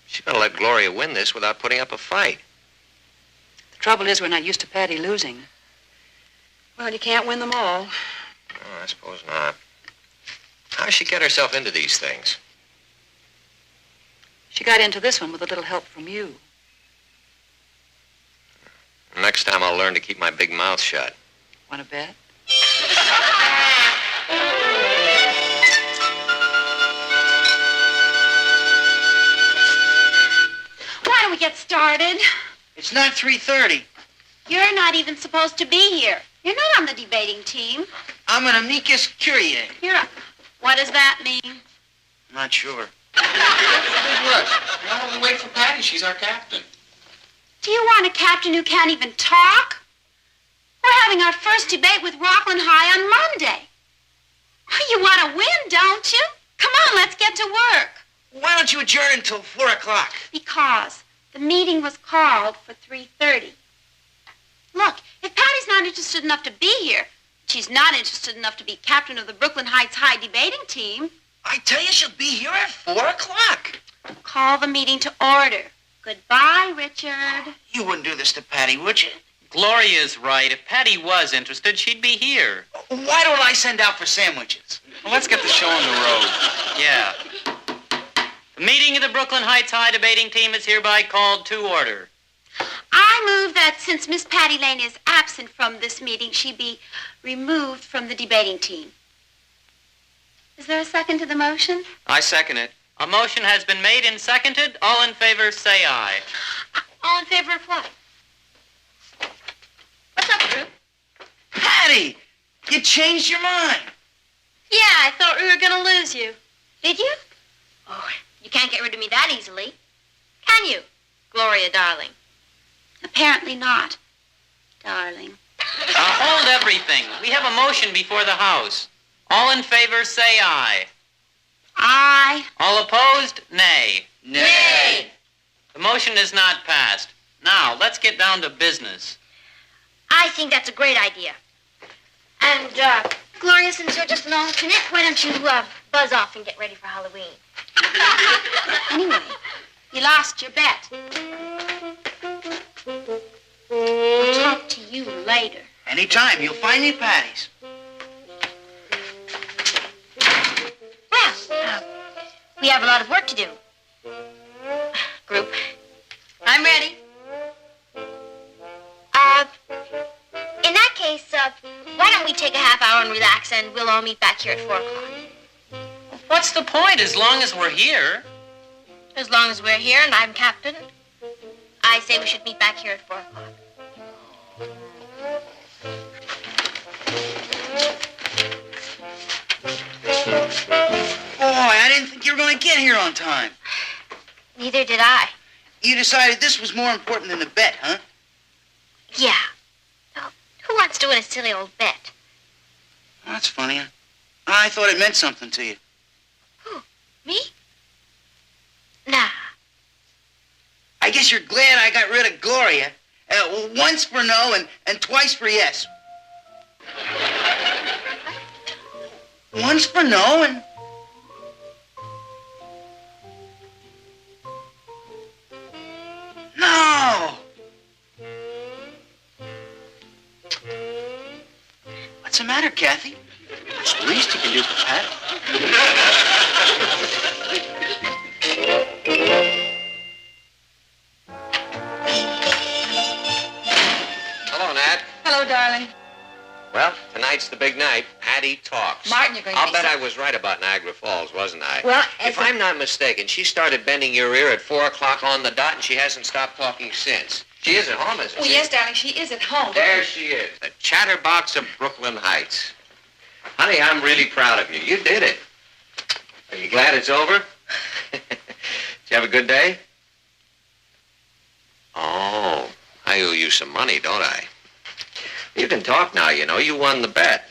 She's going to let Gloria win this without putting up a fight. The trouble is we're not used to Patty losing. Well, you can't win them all. Oh, I suppose not. How does she get herself into these things? She got into this one with a little help from you. Next time I'll learn to keep my big mouth shut. Want to bet? Why don't we get started? It's not 3:30. You're not even supposed to be here. You're not on the debating team. I'm an amicus curiae. What does that mean? I'm not sure. Big rush. Why don't we wait for Patty? She's our captain. Do you want a captain who can't even talk? We're having our first debate with Rockland High on Monday. You want to win, don't you? Come on, let's get to work. Why don't you adjourn until 4 o'clock? Because the meeting was called for 3:30. Look, if Patty's not interested enough to be here, she's not interested enough to be captain of the Brooklyn Heights High debating team. I tell you, she'll be here at 4 o'clock. Call the meeting to order. Goodbye, Richard. You wouldn't do this to Patty, would you? Gloria's right. If Patty was interested, she'd be here. Why don't I send out for sandwiches? Well, let's get the show on the road. Yeah. The meeting of the Brooklyn Heights High debating team is hereby called to order. I move that since Miss Patty Lane is absent from this meeting, she be removed from the debating team. Is there a second to the motion? I second it. A motion has been made and seconded. All in favor, say aye. All in favor of what? What's up, Drew? Patty, you changed your mind. Yeah, I thought we were going to lose you. Did you? Oh, you can't get rid of me that easily. Can you, Gloria, darling? Apparently not, darling. Hold everything. We have a motion before the House. All in favor, say aye. Aye. All opposed, nay. Nay. The motion is not passed. Now, let's get down to business. I think that's a great idea. And, Gloria, since you're just an alternate, why don't you, buzz off and get ready for Halloween? Anyway, you lost your bet. I'll talk to you later. Anytime, you'll find me at Patty's. Well, we have a lot of work to do. Group, I'm ready. In that case, why don't we take a half hour and relax, and we'll all meet back here at 4 o'clock. What's the point as long as we're here? As long as we're here and I'm captain, I say we should meet back here at 4 o'clock. Boy, I didn't think you were going to get here on time. Neither did I. You decided this was more important than the bet, huh? Yeah. Oh, who wants to win a silly old bet? Well, that's funny. I thought it meant something to you. Who? Me? Nah. I guess you're glad I got rid of Gloria. Once for no and twice for yes. Once for no and... No! What's the matter, Kathy? It's the least you can do for Pat. Hello, Nat. Hello, darling. Well, tonight's the big night. Patty talks. Martin, you're going to I'll be bet so- I was right about Niagara Falls, wasn't I? Well, if I'm not mistaken, she started bending your ear at 4 o'clock on the dot, and she hasn't stopped talking since. She is at home, isn't Oh, she? yes, darling, she is at home. There she is, the chatterbox of Brooklyn Heights. Honey, I'm really proud of you. You did it. Are you glad it's over? Did you have a good day? Oh, I owe you some money, don't I? You can talk now, you know. You won the bet.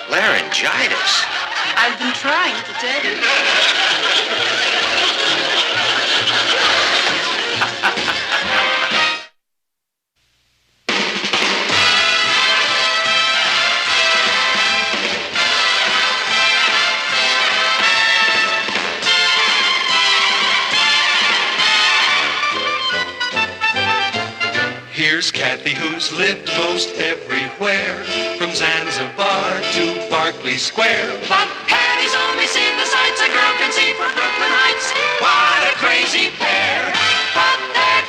Laryngitis. I've been trying to tell you. Here's Kathy, who's lived most everywhere, from Zanzibar to Berkeley Square. But Patty's only seen the sights a girl can see from Brooklyn Heights. What a crazy pair. But they're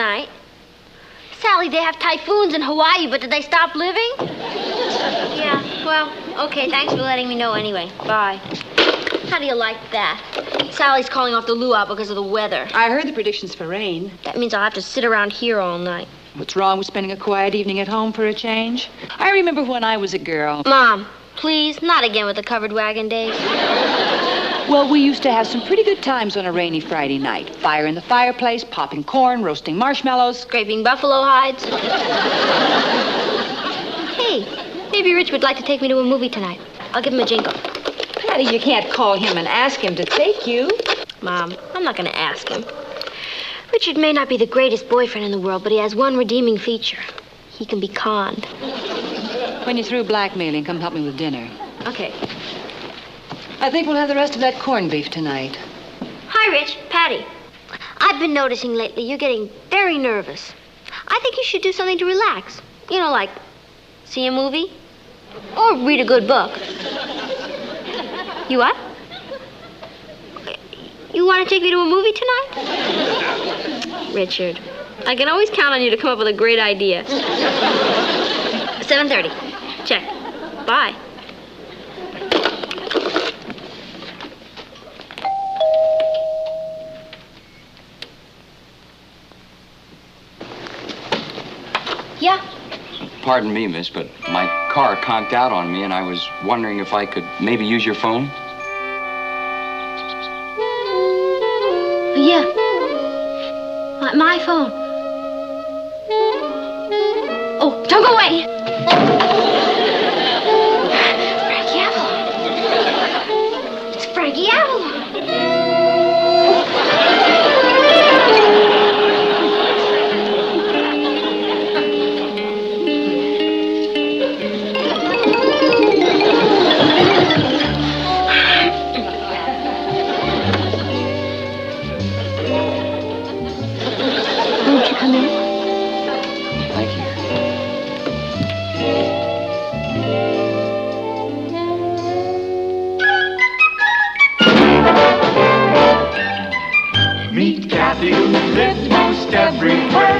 tonight. Sally, they have typhoons in Hawaii, but did they stop living? Yeah, well, okay, thanks for letting me know anyway. Bye. How do you like that? Sally's calling off the luau because of the weather. I heard the predictions for rain. That means I'll have to sit around here all night. What's wrong with spending a quiet evening at home for a change? I remember when I was a girl. Mom, please, not again with the covered wagon days. Well, we used to have some pretty good times on a rainy Friday night. Fire in the fireplace, popping corn, roasting marshmallows. Scraping buffalo hides. Hey, maybe Rich would like to take me to a movie tonight. I'll give him a jingle. Patty, you can't call him and ask him to take you. Mom, I'm not going to ask him. Richard may not be the greatest boyfriend in the world, but he has one redeeming feature. He can be conned. When you're through blackmailing, come help me with dinner. Okay. I think we'll have the rest of that corned beef tonight. Hi, Rich. Patty. I've been noticing lately you're getting very nervous. I think you should do something to relax. You know, like see a movie or read a good book. You what? You want to take me to a movie tonight? Richard, I can always count on you to come up with a great idea. 7:30. Check. Bye. Yeah? Pardon me, miss, but my car conked out on me, and I was wondering if I could maybe use your phone? Yeah. My phone. Oh, don't go away. Frankie Avalon. It's Frankie Avalon. Won't you come in? Thank you. Meet Kathy, who lives most everywhere,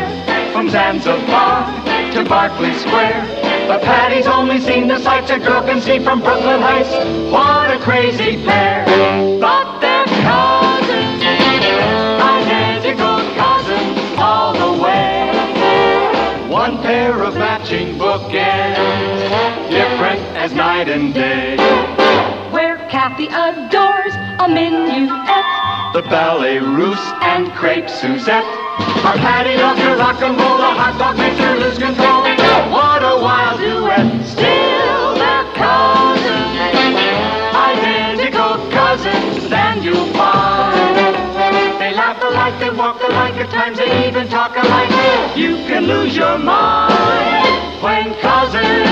from Zanzibar to Berkeley Square. But Patty's only seen the sights a girl can see from Brooklyn Heights. What a crazy pair! But they're cousins, identical cousins all the way. One pair of matching bookends, different as night and day. Where Kathy adores a minuet, The ballet russe and crepe Suzette. Our Patty loves her rock and roll, the hot dog makes her lose control. What a wild duet, still they're cousins, identical cousins, and you'll find they laugh alike, they walk alike, at times they even talk alike. You can lose your mind when cousins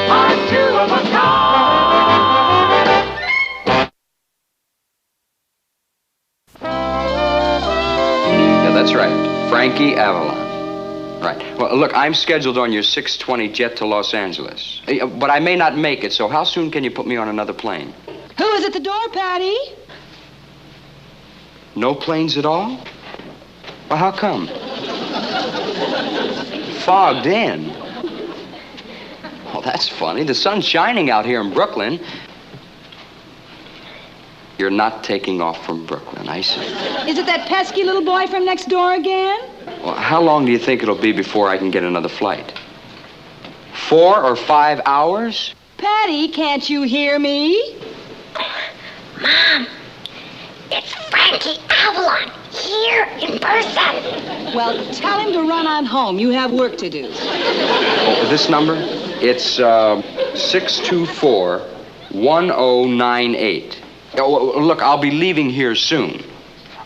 are two of a kind. Yeah, that's right. Frankie Avalon. Right. Well, look, I'm scheduled on your 6:20 jet to Los Angeles. But I may not make it, so how soon can you put me on another plane? Who is at the door, Patty? No planes at all? Well, how come? Fogged in. Well, that's funny. The sun's shining out here in Brooklyn. You're not taking off from Brooklyn, I see. Is it that pesky little boy from next door again? Well, how long do you think it'll be before I can get another flight? 4 or 5 hours? Patty, can't you hear me? Mom, it's Frankie Avalon here in person. Well, tell him to run on home. You have work to do. Oh, this number? It's 624-1098. Oh, look, I'll be leaving here soon.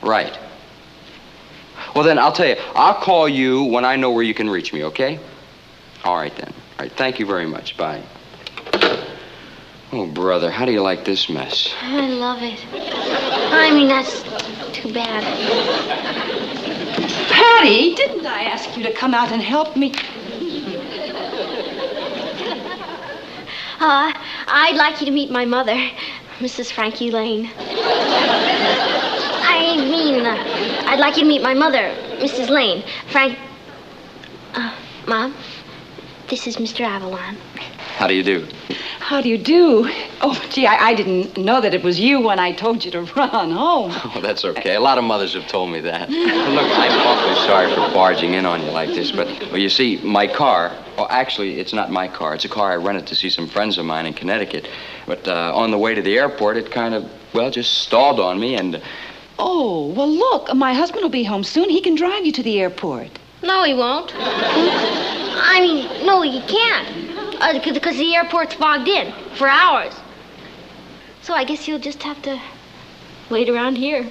Right. Well, then, I'll tell you. I'll call you when I know where you can reach me, okay? All right, then. All right, thank you very much. Bye. Oh, brother, how do you like this mess? I love it. I mean, that's too bad. Patty, didn't I ask you to come out and help me? I'd like you to meet my mother, Mrs. Frankie Lane. I mean, I'd like you to meet my mother, Mrs. Lane. Frank... Mom, this is Mr. Avalon. How do you do? How do you do? Oh, gee, I didn't know that it was you when I told you to run home. Oh, that's okay. A lot of mothers have told me that. Look, I'm awfully sorry for barging in on you like this, but, well, you see, my car... Well, actually, it's not my car. It's a car I rented to see some friends of mine in Connecticut. But on the way to the airport, it kind of, well, just stalled on me and... Oh, well, look, my husband will be home soon. He can drive you to the airport. No, he won't. I mean, no, he can't. Because the airport's fogged in for hours. So I guess you'll just have to wait around here.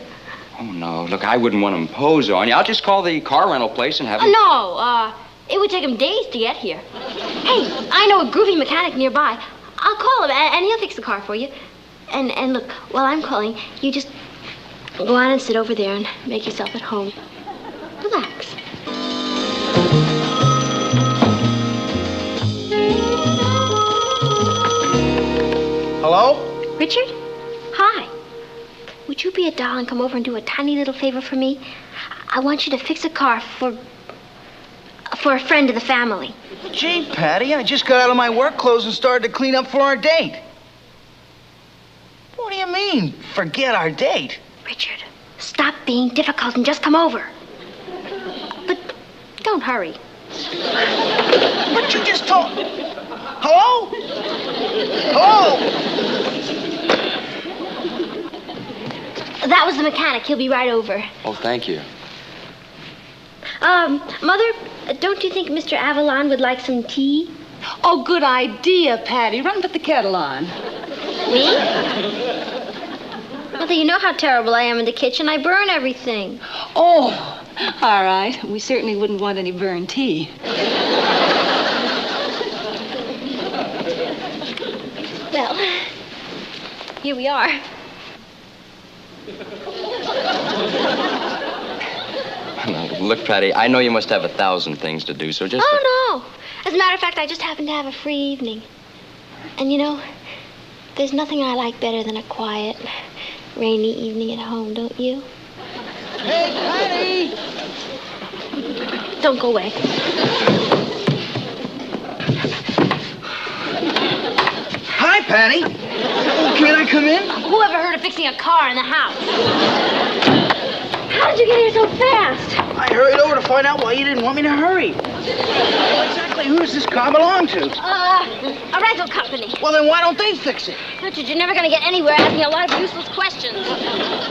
Oh, no. Look, I wouldn't want to impose on you. I'll just call the car rental place and have them... No, it would take him days to get here. Hey, I know a groovy mechanic nearby. I'll call him, and he'll fix the car for you. And look, while I'm calling, you just go on and sit over there and make yourself at home. Relax. Hello? Richard? Hi. Would you be a doll and come over and do a tiny little favor for me? I want you to fix a car for a friend of the family. Gee, Patty, I just got out of my work clothes and started to clean up for our date. What do you mean, forget our date? Richard, stop being difficult and just come over. But don't hurry. But you just told... Hello? Hello? That was the mechanic. He'll be right over. Oh, thank you. Mother, don't you think Mr. Avalon would like some tea? Oh, good idea, Patty. Run and put the kettle on. Me? Mother, you know how terrible I am in the kitchen. I burn everything. Oh, all right. We certainly wouldn't want any burned tea. Well, here we are. Look, Patty, I know you must have 1,000 things to do, so just... Oh, no. As a matter of fact, I just happen to have a free evening. And, you know, there's nothing I like better than a quiet, rainy evening at home, don't you? Hey, Patty! Don't go away. Hi, Patty. Can I come in? Whoever heard of fixing a car in the house? How did you get here so fast? I hurried over to find out why you didn't want me to hurry. Well, exactly who does this car belong to? A rental company. Well, then why don't they fix it? Richard, you're never going to get anywhere asking a lot of useless questions.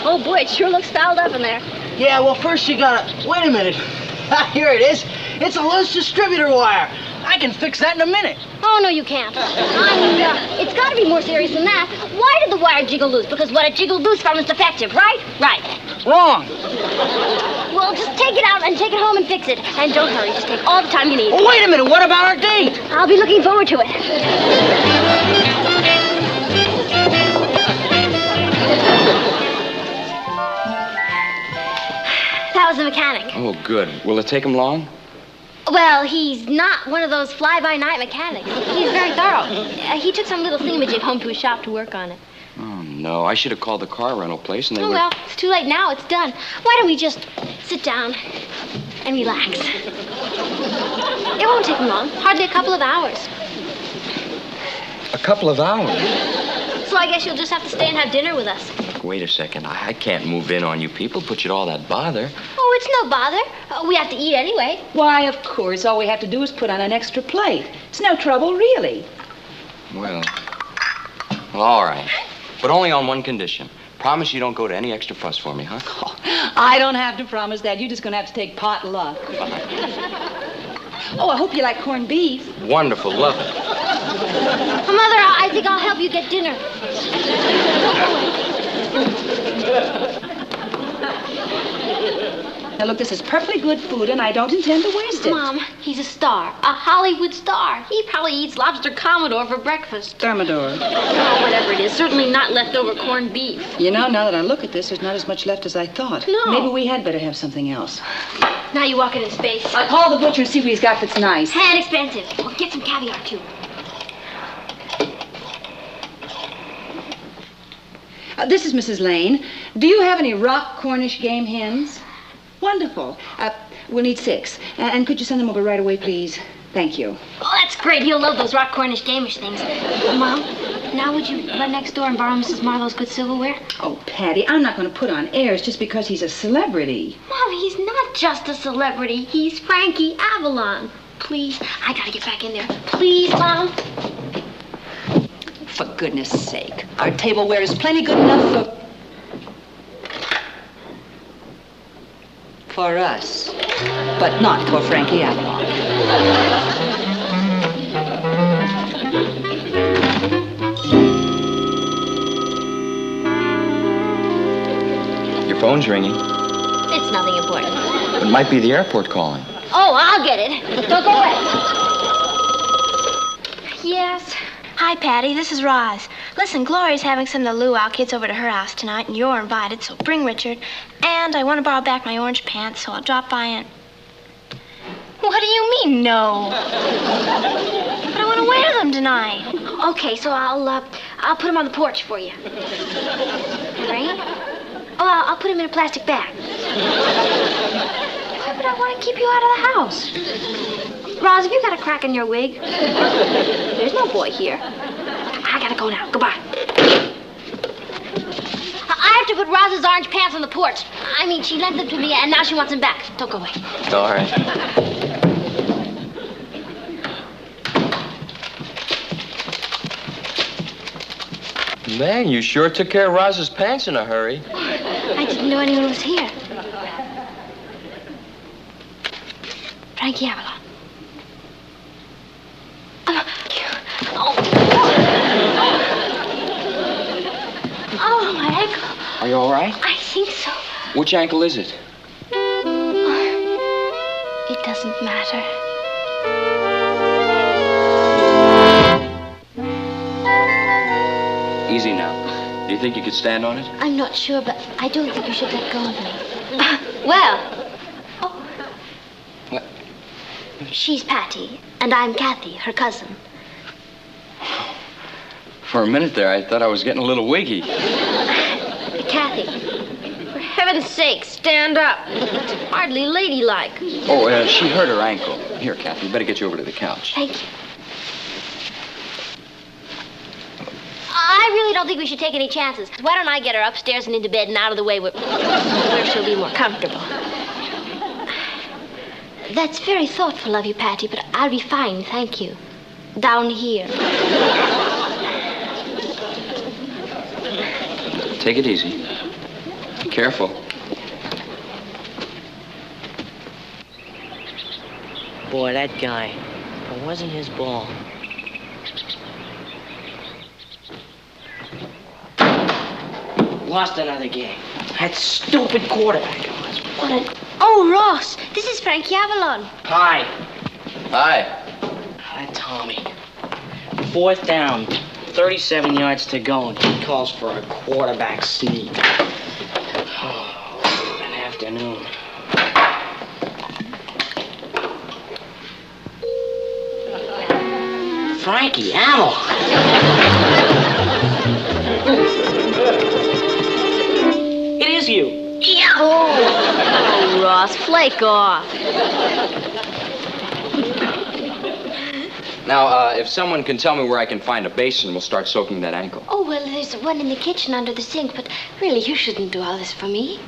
Oh, boy, it sure looks fouled up in there. Yeah, well, first you gotta... Wait a minute. Here it is. It's a loose distributor wire. I can fix that in a minute. Oh, no, you can't. It's got to be more serious than that. Why did the wire jiggle loose? Because what it jiggled loose from is defective, right? Right. Wrong. Well, just take it out and take it home and fix it. And don't hurry. Just take all the time you need. Oh, wait a minute. What about our date? I'll be looking forward to it. That was the mechanic. Oh, good. Will it take him long? Well, he's not one of those fly-by-night mechanics. He's very thorough. He took some little thingamajig home to his shop to work on it. Oh, no. I should have called the car rental place and they Oh, would... well, it's too late now. It's done. Why don't we just sit down and relax? It won't take him long. Hardly a couple of hours. A couple of hours? So I guess you'll just have to stay and have dinner with us. Wait a second. I can't move in on you people, put you to all that bother. Oh, it's no bother. We have to eat anyway. Why, of course. All we have to do is put on an extra plate. It's no trouble, really. Well, all right. But only on one condition. Promise you don't go to any extra fuss for me, huh? Oh, I don't have to promise that. You're just going to have to take pot luck. Oh, I hope you like corned beef. Wonderful. Love it. Mother, I think I'll help you get dinner. Now, look, this is perfectly good food, and I don't intend to waste it. Mom, he's a star. A Hollywood star. He probably eats lobster Commodore for breakfast. Thermidor. Oh, whatever it is. Certainly not leftover corned beef. You know, now that I look at this, there's not as much left as I thought. No. Maybe we had better have something else. Now you walk it in space. I'll call the butcher and see what he's got that's nice. And expensive. Well, get some caviar, too. This is Mrs. Lane. Do you have any rock Cornish game hens? Wonderful. We'll need 6. And could you send them over right away, please? Thank you. Oh, that's great. He'll love those rock Cornish gamish things. Mom, now would you run next door and borrow Mrs. Marlowe's good silverware? Oh, Patty, I'm not going to put on airs just because he's a celebrity. Mom, he's not just a celebrity. He's Frankie Avalon. Please, I gotta get back in there. Please, Mom. For goodness sake. Our tableware is plenty good enough for us, but not for Frankie Avalon. Your phone's ringing. It's nothing important. It might be the airport calling. Oh, I'll get it. Don't go away. Yes. Hi, Patty. This is Roz. Listen, Gloria's having some of the luau kids over to her house tonight, and you're invited, so bring Richard. And I want to borrow back my orange pants, so I'll drop by and... What do you mean, no? But I want to wear them tonight. Okay, so I'll put them on the porch for you. Right? Oh, I'll put them in a plastic bag. But I want to keep you out of the house. Roz, have you got a crack in your wig? There's no boy here. I gotta go now. Goodbye. I have to put Roz's orange pants on the porch. I mean, she lent them to me, and now she wants them back. Don't go away. All right. Man, you sure took care of Roz's pants in a hurry. I didn't know anyone was here. Frankie Avalon. Oh, my ankle. Are you all right? I think so. Which ankle is it? It doesn't matter. Easy now. Do you think you could stand on it? I'm not sure, but I don't think you should let go of me. Well. Oh. What? She's Patty, and I'm Kathy, her cousin. For a minute there, I thought I was getting a little wiggy. Kathy, for heaven's sake, stand up. It's hardly ladylike. Oh, she hurt her ankle. Here, Kathy, better get you over to the couch. Thank you. I really don't think we should take any chances. Why don't I get her upstairs and into bed and out of the way where she'll be more comfortable? That's very thoughtful of you, Patty, but I'll be fine, thank you. Down here. Take it easy. Careful. Boy, that guy. If it wasn't his ball. Lost another game. That stupid quarterback. What an... Oh, Ross, this is Frankie Avalon. Hi. Hi. Hi, Tommy. 4th down, 37 yards to go, and he calls for a quarterback sneak. Oh, what an afternoon. Frankie Avalon. It is you. Oh, Ross, flake off. Now, if someone can tell me where I can find a basin, we'll start soaking that ankle. Oh, well, there's one in the kitchen under the sink, but really, you shouldn't do all this for me.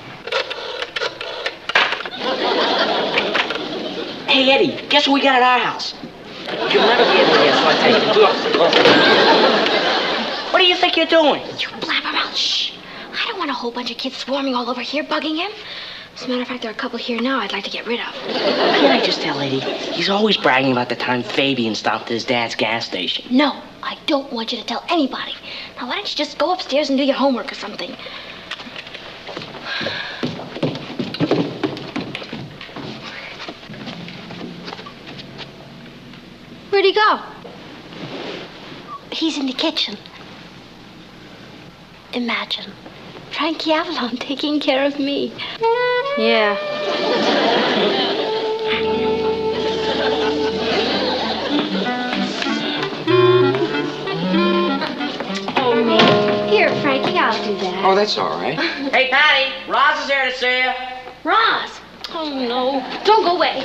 Hey, Eddie, guess what we got at our house? You'll never be able to guess what I take. Look. What do you think you're doing? You blabbermouth, shh. I don't want a whole bunch of kids swarming all over here, bugging him. As a matter of fact, there are a couple here now I'd like to get rid of. Can't I just tell Eddie? He's always bragging about the time Fabian stopped at his dad's gas station. No, I don't want you to tell anybody. Now, why don't you just go upstairs and do your homework or something? Where'd he go? He's in the kitchen. Imagine. Frankie Avalon taking care of me. Yeah. Oh, me. Here, Frankie, I'll do that. Oh, that's all right. Hey, Patty, Roz is there to see you. Roz! Oh, no. Don't go away.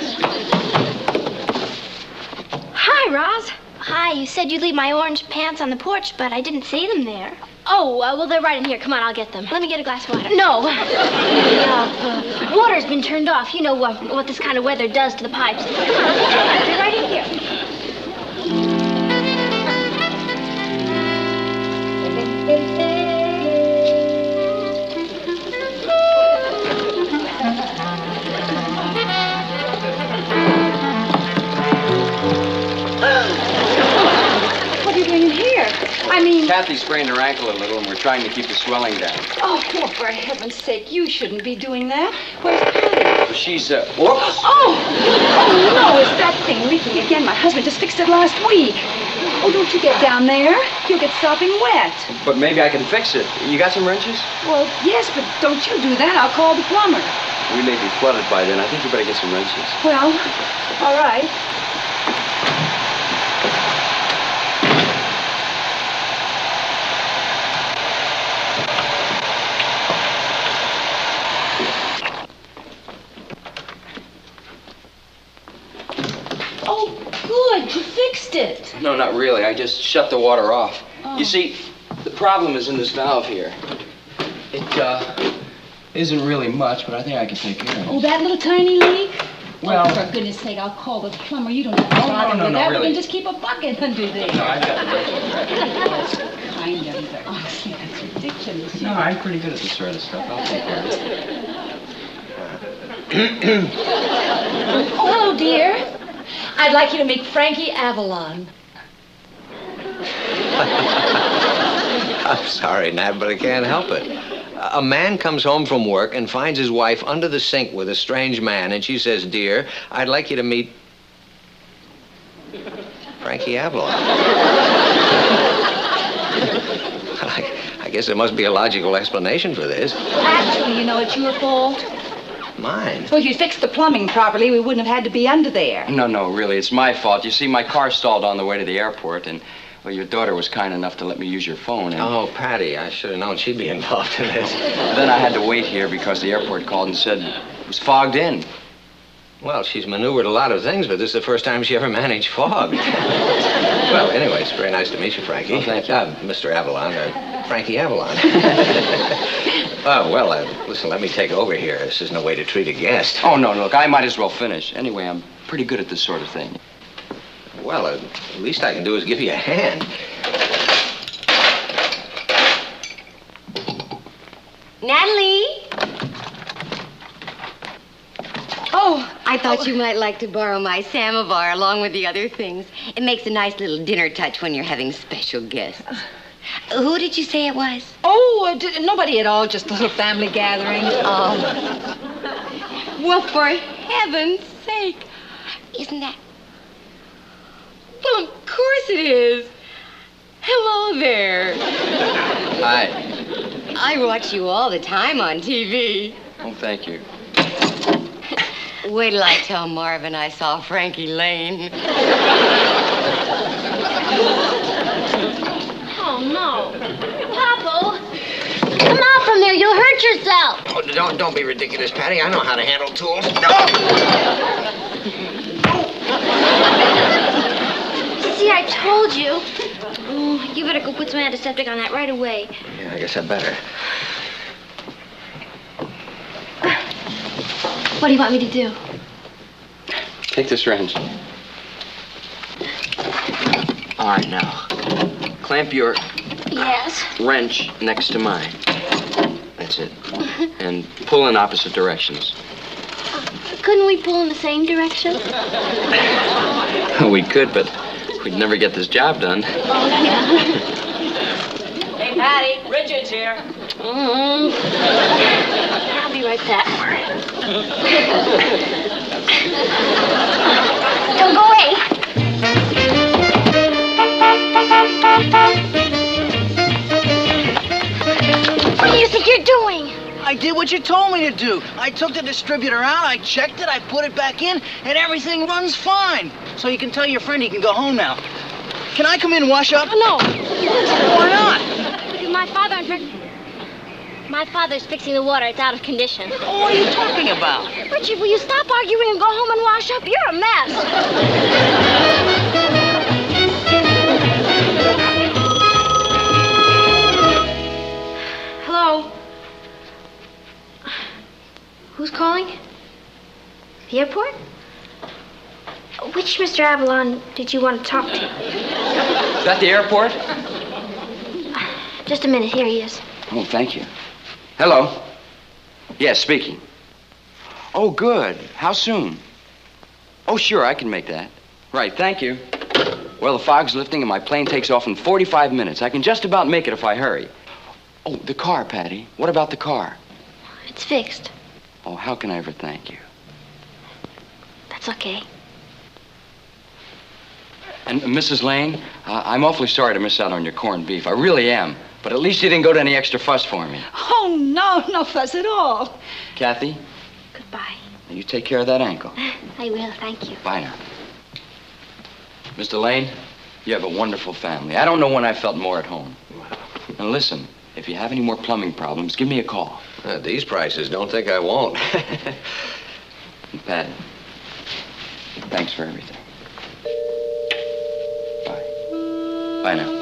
Hi, Roz. Hi, you said you'd leave my orange pants on the porch, but I didn't see them there. Oh, well, they're right in here. Come on, I'll get them. Let me get a glass of water. No. The water's been turned off. You know what this kind of weather does to the pipes. Come on, they're right in here. What are you doing in here? I mean... Kathy sprained her ankle a little, and we're trying to keep the swelling down. Oh, well, for heaven's sake, you shouldn't be doing that. Where's Patty? She's, whoops. Oh, no, it's that thing leaking again. My husband just fixed it last week. Oh, don't you get down there. You'll get sopping wet. But maybe I can fix it. You got some wrenches? Well, yes, but don't you do that. I'll call the plumber. We may be flooded by then. I think you better get some wrenches. Well, all right. Oh, good. You fixed it. No, not really. I just shut the water off. Oh. You see, the problem is in this valve here. It, isn't really much, but I think I can take care of it. Oh, that little tiny leak? Well- Oh, for goodness sake, I'll call the plumber. You don't have to bother no, with that. really. We can just keep a bucket under there. No, I've got the wrenches. That's kind of you. Oh, see, that's ridiculous. No, I'm pretty good at this sort of stuff. I'll take care of it. Oh, hello, dear. I'd like you to meet Frankie Avalon. I'm sorry, Nat, but I can't help it. A man comes home from work and finds his wife under the sink with a strange man, and she says, "Dear, I'd like you to meet Frankie Avalon." I guess there must be a logical explanation for this. Actually, you know, it's your fault. Mine? Well, if you'd fixed the plumbing properly, we wouldn't have had to be under there. No, really, it's my fault. You see, my car stalled on the way to the airport, and, well, your daughter was kind enough to let me use your phone, and... Oh, Patty, I should have known she'd be involved in this. Then I had to wait here because the airport called and said it was fogged in. Well, she's maneuvered a lot of things, but this is the first time she ever managed fog. Well, anyway, it's very nice to meet you, Frankie. Oh, thank you. Mr. Avalon, Frankie Avalon. Oh, well, listen, let me take over here. This isn't a way to treat a guest. Oh, no, look, I might as well finish. Anyway, I'm pretty good at this sort of thing. Well, the least I can do is give you a hand. Natalie? Oh, I thought you might like to borrow my samovar along with the other things. It makes a nice little dinner touch when you're having special guests. Who did you say it was? Oh, nobody at all, just a little family gathering. Oh. Well, for heaven's sake. Isn't that... Well, of course it is. Hello there. Hi. I watch you all the time on TV. Oh, thank you. Wait till I tell Marvin I saw Frankie Lane. Oh, no. Papa, come out from there. You'll hurt yourself. Oh, don't be ridiculous, Patty. I know how to handle tools. See, I told you. Oh, you better go put some antiseptic on that right away. Yeah, I guess I better. What do you want me to do? Take this wrench. All right, now. Clamp your Yes. wrench next to mine. That's it. And pull in opposite directions. Couldn't we pull in the same direction? We could, but we'd never get this job done. Oh, yeah. Hey, Patty, Richard's here. I'll be right back. Don't go away. What do you think you're doing? I did what you told me to do. I took the distributor out, I checked it, I put it back in, and everything runs fine. So you can tell your friend he can go home now. Can I come in and wash up? No. Why not? Because my father and My father's fixing the water. It's out of condition. Oh, what are you talking about? Richard, will you stop arguing and go home and wash up? You're a mess. Hello? Who's calling? The airport? Which Mr. Avalon did you want to talk to? Is that the airport? Just a minute. Here he is. Oh, thank you. Hello? Yes, speaking. Oh, good. How soon? Oh, sure, I can make that. Right, thank you. Well, the fog's lifting and my plane takes off in 45 minutes. I can just about make it if I hurry. Oh, the car, Patty. What about the car? It's fixed. Oh, how can I ever thank you? That's okay. And Mrs. Lane, I'm awfully sorry to miss out on your corned beef. I really am. But at least you didn't go to any extra fuss for me. Oh, no, no fuss at all. Kathy, Goodbye. you take care of that ankle. I will, thank you. Bye now. Mr. Lane, you have a wonderful family. I don't know when I felt more at home. And listen, if you have any more plumbing problems, give me a call. At these prices, don't think I won't. And Pat, thanks for everything. Bye. Bye now.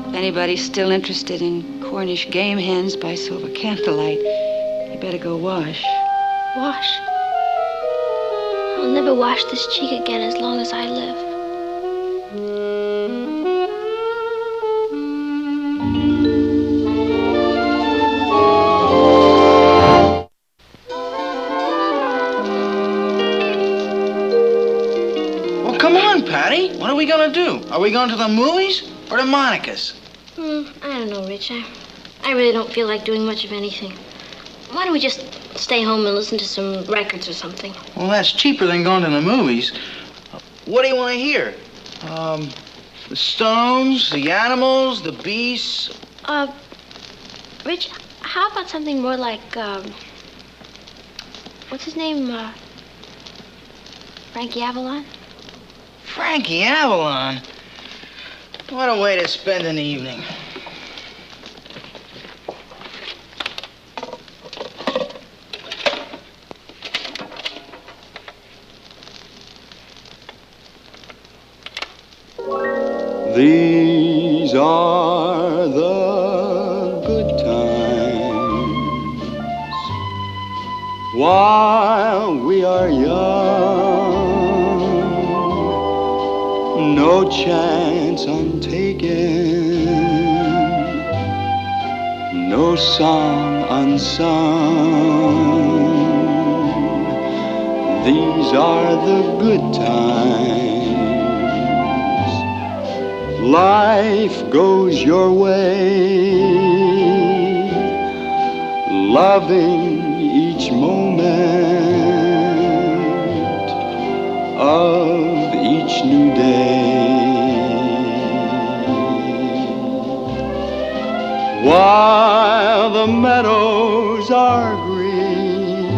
If anybody's still interested in Cornish game hens by silver candlelight, you better go wash. Wash? I'll never wash this cheek again as long as I live. Well, come on, Patty. What are we gonna do? Are we going to the movies or to Monica's? I don't know, Rich. I really don't feel like doing much of anything. Why don't we just stay home and listen to some records or something? Well, that's cheaper than going to the movies. What do you want to hear? The Stones, the Animals, the Beasts? Rich, how about something more like, what's his name? Frankie Avalon? Frankie Avalon? What a way to spend an evening. These are the good times while we are young, no chance untaken, no song unsung. These are the good times. Life goes your way, loving each moment of each new day. While the meadows are green,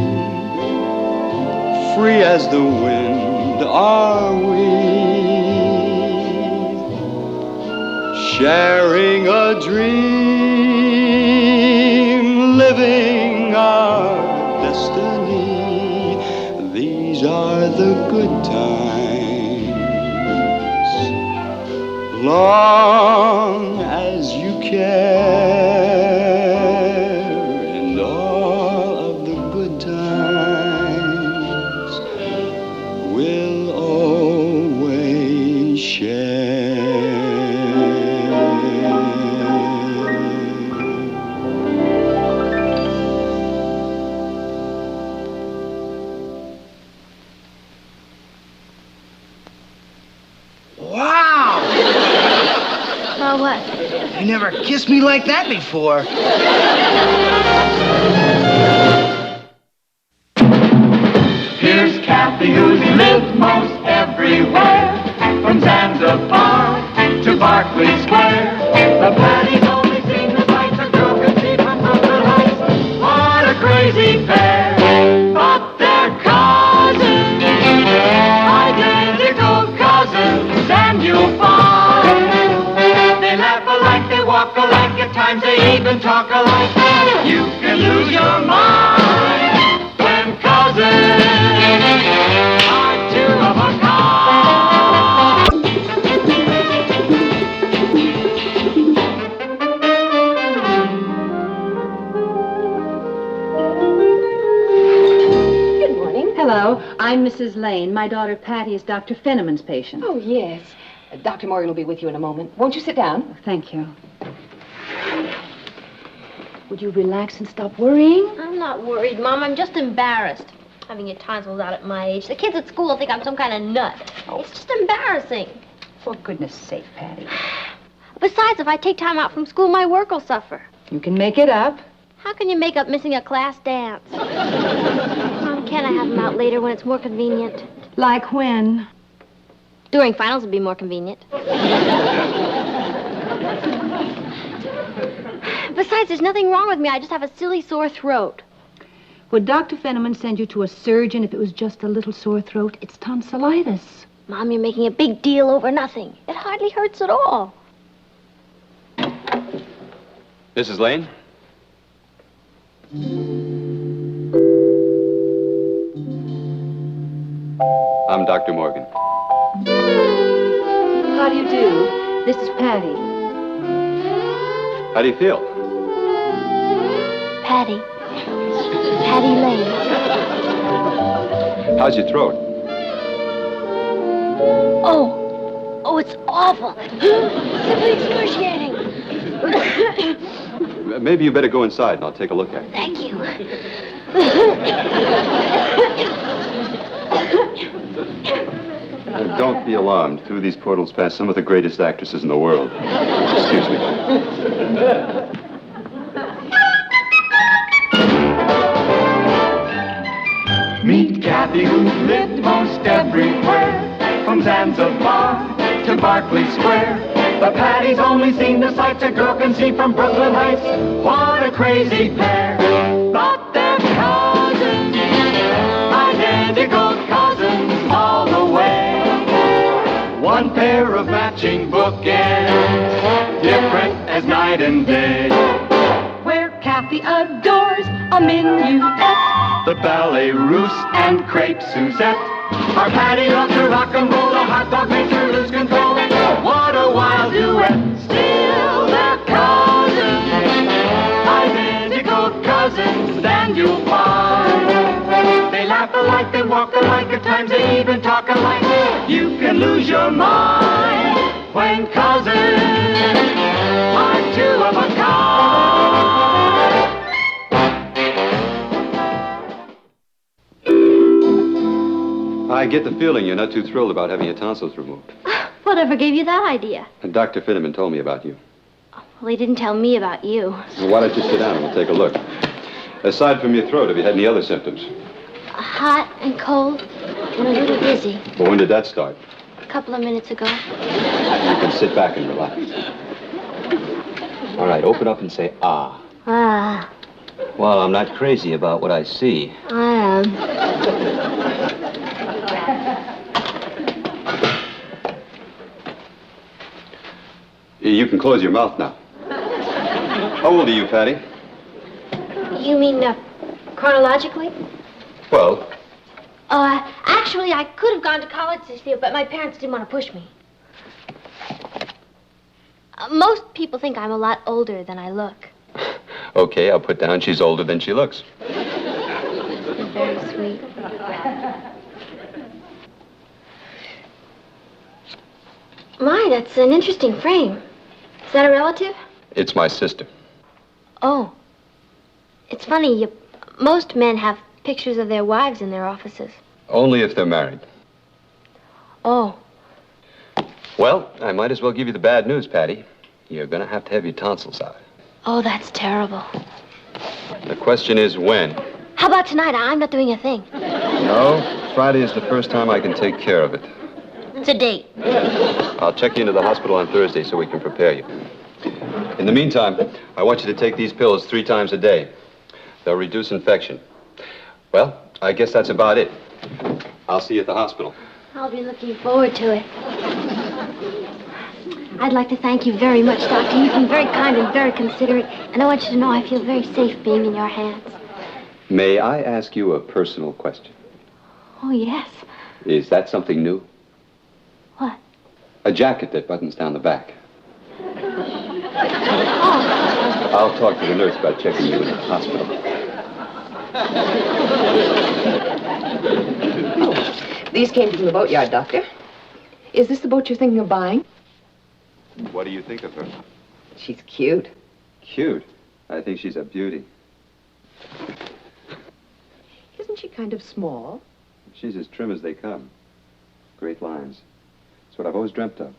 free as the wind are we, sharing a dream, living our destiny. These are the good times, long as you care, and all of the good times we'll always share. What? You never kissed me like that before. Here's Kathy, who's lived most everywhere, from Zanzibar to Berkeley Square. The Patty's only seen the sights a girl can see from Brooklyn Heights. What a crazy pair, but they're cousins. times they even talk alike. You can lose your mind when cousins are two of a kind. Good morning. Hello. I'm Mrs. Lane. My daughter Patty is Dr. Fenneman's patient. Oh, yes. Dr. Morgan will be with you in a moment. Won't you sit down? Thank you. Would you relax and stop worrying? I'm not worried, Mom. I'm just embarrassed. Having your tonsils out at my age. The kids at school will think I'm some kind of nut. It's just embarrassing. For goodness sake, Patty. Besides, if I take time out from school, my work will suffer. You can make it up. How can you make up missing a class dance? Mom, can't I have them out later when it's more convenient? Like when? During finals would be more convenient. Besides, there's nothing wrong with me. I just have a silly sore throat. Would Dr. Fenneman send you to a surgeon if it was just a little sore throat? It's tonsillitis. Mom, you're making a big deal over nothing. It hardly hurts at all. Mrs. Lane? I'm Dr. Morgan. How do you do? This is Patty. How do you feel? Patty. Patty Lane. How's your throat? Oh, it's awful. Simply excruciating. Maybe you better go inside and I'll take a look at it. Thank you. Don't be alarmed. Through these portals pass some of the greatest actresses in the world. Excuse me. Meet Kathy, who's lived most everywhere, from Zanzibar to Berkeley Square. But Patty's only seen the sights a girl can see from Brooklyn Heights. What a crazy pair! But they're cousins, identical cousins all the way. One pair of matching bookends, different as night and day. Where Kathy adores a minuet, The ballet russe and crepe Suzette. Our Patty loves to rock and roll, a hot dog makes her lose control. What a wild duet! Still they're cousins, identical cousins, and you'll find they laugh alike, they walk alike, at times they even talk alike. You can lose your mind when cousins are two of a kind. I get the feeling you're not too thrilled about having your tonsils removed. Whatever gave you that idea? And Dr. Finneman told me about you. Well, he didn't tell me about you. Well, why don't you sit down and we'll take a look? Aside from your throat, have you had any other symptoms? Hot and cold and a little dizzy. Well, when did that start? A couple of minutes ago. You can sit back and relax. All right, open up and say, ah. Ah, Well, I'm not crazy about what I see. I am. You can close your mouth now. How old are you, Patty? You mean chronologically? Well, Actually, I could have gone to college this year, but my parents didn't want to push me. Most people think I'm a lot older than I look. okay, I'll put down she's older than she looks. You're very sweet. My, that's an interesting frame. Is that a relative? It's my sister. Oh. It's funny, most men have pictures of their wives in their offices. Only if they're married. Oh. Well, I might as well give you the bad news, Patty. You're going to have your tonsils out. Oh, that's terrible. The question is when. How about tonight? I'm not doing a thing. No, Friday is the first time I can take care of it. It's a date. I'll check you into the hospital on Thursday so we can prepare you. In the meantime, I want you to take these pills 3 times a day. They'll reduce infection. Well, I guess that's about it. I'll see you at the hospital. I'll be looking forward to it. I'd like to thank you very much, Doctor. You've been very kind and very considerate, and I want you to know I feel very safe being in your hands. May I ask you a personal question? Oh, yes. Is that something new? What? A jacket that buttons down the back. Oh. I'll talk to the nurse about checking you in the hospital. These came from the boatyard, Doctor. Is this the boat you're thinking of buying? What do you think of her? She's cute. Cute. I think she's a beauty. Isn't she kind of small? She's as trim as they come. Great lines. It's what I've always dreamt of.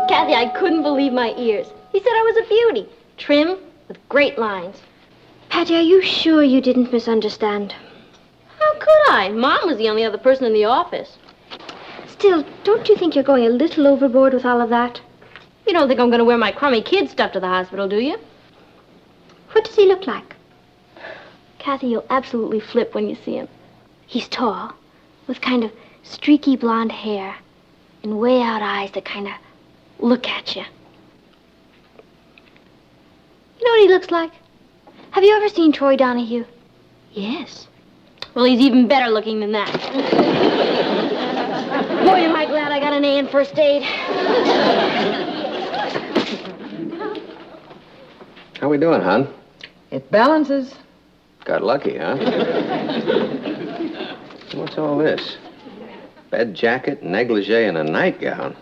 Kathy, I couldn't believe my ears. He said I was a beauty. Trim, with great lines. Patty, are you sure you didn't misunderstand? How could I? Mom was the only other person in the office. Still, don't you think you're going a little overboard with all of that? You don't think I'm going to wear my crummy kid stuff to the hospital, do you? What does he look like? Kathy, you'll absolutely flip when you see him. He's tall, with kind of streaky blonde hair, and way out eyes that kind of look at you. You know what he looks like? Have you ever seen Troy Donahue? Yes. Well, he's even better looking than that. Boy, am I glad I got an A in first aid. How we doing, hon? It balances. Got lucky, huh? What's all this? Bed jacket, negligee, and a nightgown.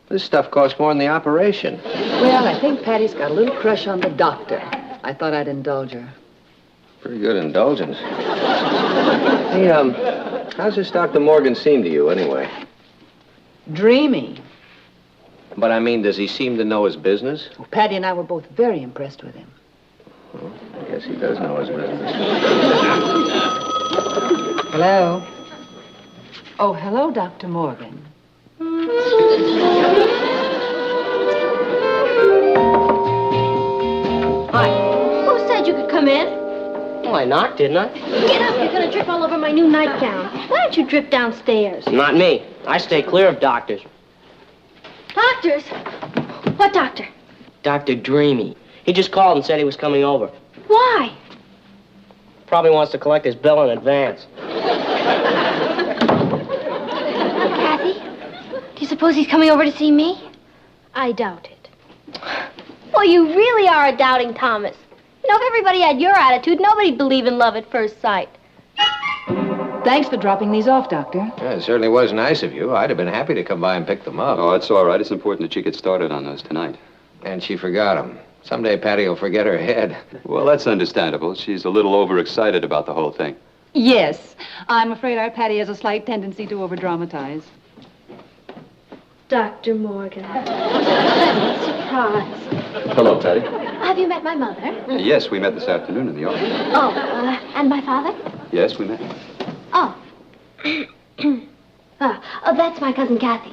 This stuff costs more than the operation. Well, I think Patty's got a little crush on the doctor. I thought I'd indulge her. Pretty good indulgence. Hey, how's this Dr. Morgan seem to you, anyway? Dreamy. But I mean, does he seem to know his business? Well, Patty and I were both very impressed with him. Well, I guess he does know his business. Hello? Oh, hello, Dr. Morgan. Hi. Who said you could come in? Well, I knocked, didn't I? Get up, you're gonna drip all over my new nightgown. Why don't you drip downstairs? Not me. I stay clear of doctors. Doctors? What doctor? Dr. Dreamy. He just called and said he was coming over. Why? Probably wants to collect his bill in advance. Kathy? Do you suppose he's coming over to see me? I doubt it. Well, you really are a doubting Thomas. You know, if everybody had your attitude, nobody'd believe in love at first sight. Thanks for dropping these off, Doctor. Yeah, it certainly was nice of you. I'd have been happy to come by and pick them up. Oh, it's all right. It's important that you get started on those tonight. And she forgot them. Someday Patty will forget her head. Well, that's understandable. She's a little overexcited about the whole thing. Yes. I'm afraid our Patty has a slight tendency to overdramatize. Dr. Morgan. Surprise. Hello, Patty. Have you met my mother? Yes, we met this afternoon in the office. Oh, and my father? Yes, we met. Oh. Oh, that's my cousin Kathy.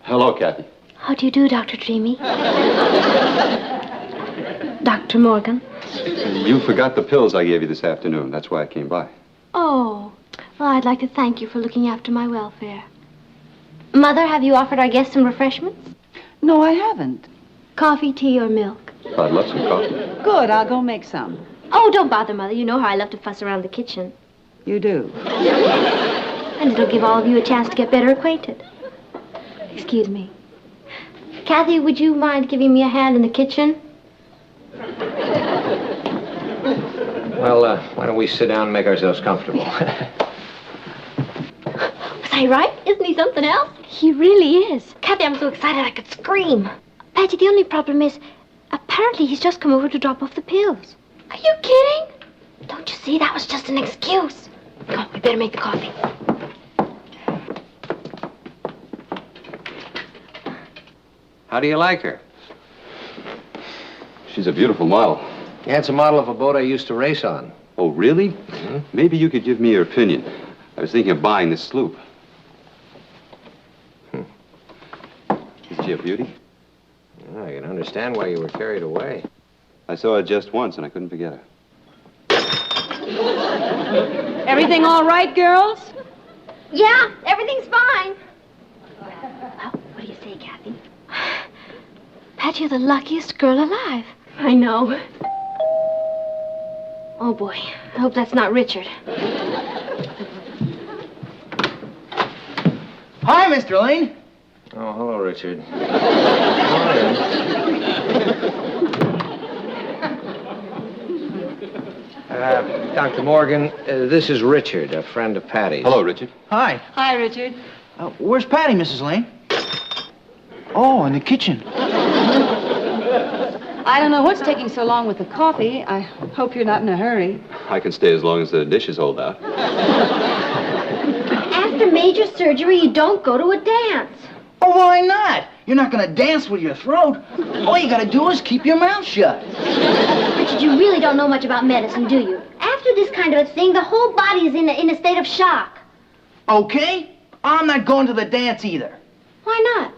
Hello, Kathy. How do you do, Dr. Dreamy? Dr. Morgan? You forgot the pills I gave you this afternoon. That's why I came by. Oh, well, I'd like to thank you for looking after my welfare. Mother, have you offered our guests some refreshments? No, I haven't. Coffee, tea, or milk? I'd love some coffee. Good, I'll go make some. Oh, don't bother, Mother. You know how I love to fuss around the kitchen. You do. And it'll give all of you a chance to get better acquainted. Excuse me. Kathy, would you mind giving me a hand in the kitchen? Well, why don't we sit down and make ourselves comfortable? Was I right? Isn't he something else? He really is. Kathy, I'm so excited I could scream. Patty, the only problem is, apparently he's just come over to drop off the pills. Are you kidding? Don't you see? That was just an excuse. Come on, we better make the coffee. How do you like her? She's a beautiful model. Yeah, it's a model of a boat I used to race on. Oh, really? Mm-hmm. Maybe you could give me your opinion. I was thinking of buying this sloop. Is she a beauty? Well, I can understand why you were carried away. I saw her just once, and I couldn't forget her. Everything all right, girls? Yeah, everything's fine. Well, what do you say, Kathy? Pat, you're the luckiest girl alive. I know. Oh, boy. I hope that's not Richard. Hi, Mr. Lane. Oh, hello, Richard. Dr. Morgan, this is Richard, a friend of Patty's. Hello, Richard. Hi. Hi, Richard. Where's Patty, Mrs. Lane? Oh, in the kitchen. I don't know what's taking so long with the coffee. I hope you're not in a hurry. I can stay as long as the dishes hold out. After major surgery, you don't go to a dance. Oh, why not? You're not going to dance with your throat. All you got to do is keep your mouth shut. Richard, you really don't know much about medicine, do you? After this kind of a thing, the whole body is in a state of shock. Okay? I'm not going to the dance either. Why not?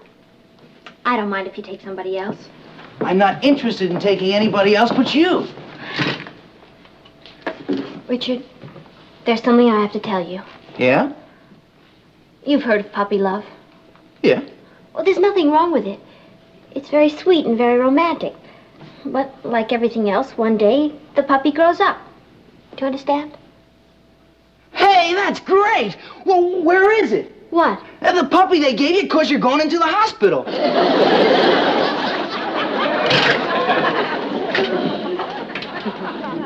I don't mind if you take somebody else. I'm not interested in taking anybody else but you. Richard, there's something I have to tell you. Yeah? You've heard of puppy love. Yeah. Well, there's nothing wrong with it. It's very sweet and very romantic. But like everything else, one day the puppy grows up. Do you understand? Hey, that's great! Well, where is it? What? The puppy they gave you because you're going into the hospital.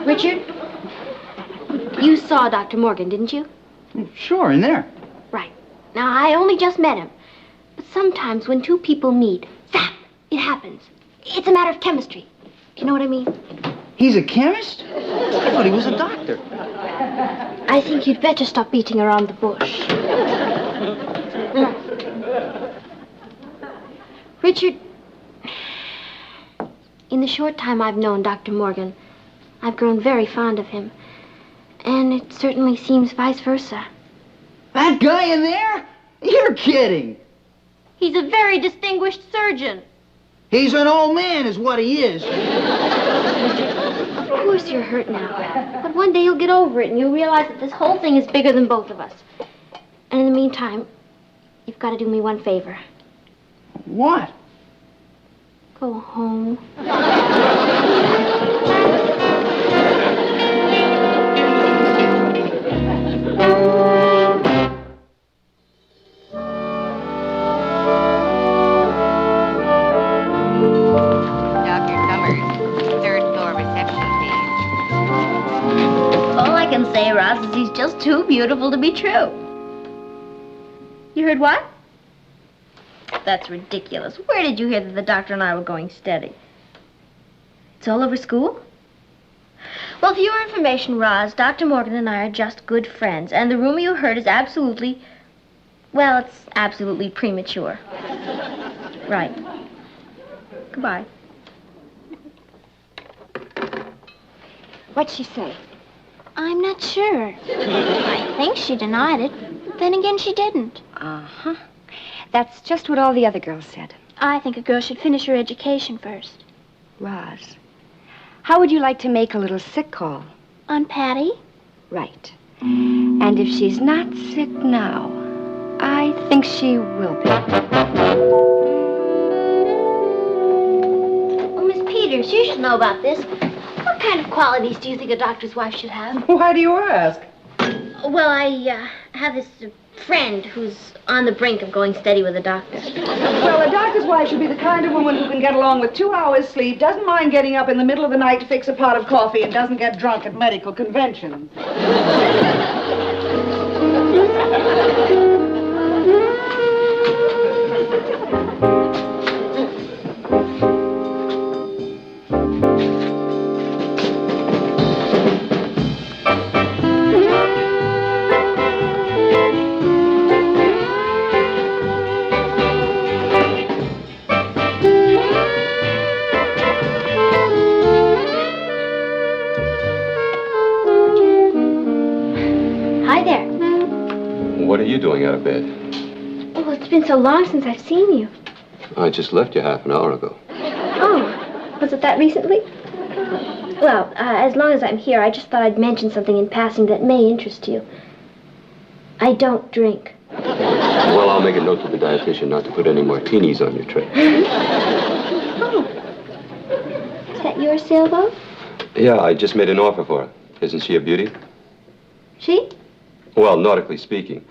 Richard, you saw Dr. Morgan, didn't you? Sure, in there. Right. Now, I only just met him. But sometimes when two people meet, zap, it happens. It's a matter of chemistry. You know what I mean? He's a chemist? I thought he was a doctor. I think you'd better stop beating around the bush. Richard, in the short time I've known Dr. Morgan, I've grown very fond of him. And it certainly seems vice versa. That guy in there? You're kidding. He's a very distinguished surgeon. He's an old man, is what he is. Of course you're hurt now. But one day you'll get over it and you'll realize that this whole thing is bigger than both of us. And in the meantime, you've got to do me one favor. What? Go home. Say, Ross, is he's just too beautiful to be true. You heard what? That's ridiculous. Where did you hear that the doctor and I were going steady? It's all over school? Well, for your information, Roz, Dr. Morgan and I are just good friends, and the rumor you heard is absolutely, well, it's absolutely premature. Right. Goodbye. What'd she say? I'm not sure. I think she denied it. But then again, she didn't. Uh-huh. That's just what all the other girls said. I think a girl should finish her education first. Roz, how would you like to make a little sick call? On Patty? Right. And if she's not sick now, I think she will be. Oh, Miss Peters, you should know about this. What kind of qualities do you think a doctor's wife should have? Why do you ask? Well, I have this friend who's on the brink of going steady with a doctor. Well, a doctor's wife should be the kind of woman who can get along with 2 hours sleep, doesn't mind getting up in the middle of the night to fix a pot of coffee, and doesn't get drunk at medical conventions. What are you doing out of bed? Oh, it's been so long since I've seen you. I just left you half an hour ago. Oh, was it that recently? Well, as long as I'm here, I just thought I'd mention something in passing that may interest you. I don't drink. Well, I'll make a note to the dietitian not to put any martinis on your tray. Oh. Is that your sailboat? Yeah, I just made an offer for her. Isn't she a beauty? She? Well, nautically speaking.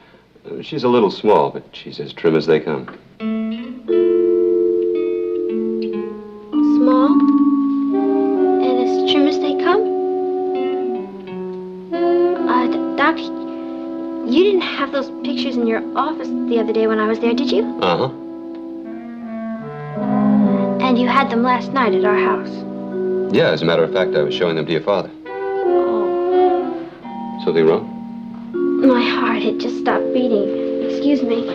She's a little small, but she's as trim as they come. Small? And as trim as they come? Doc, you didn't have those pictures in your office the other day when I was there, did you? Uh-huh. And you had them last night at our house. Yeah, as a matter of fact, I was showing them to your father. Oh. Something wrong? My heart had just stopped beating. Excuse me.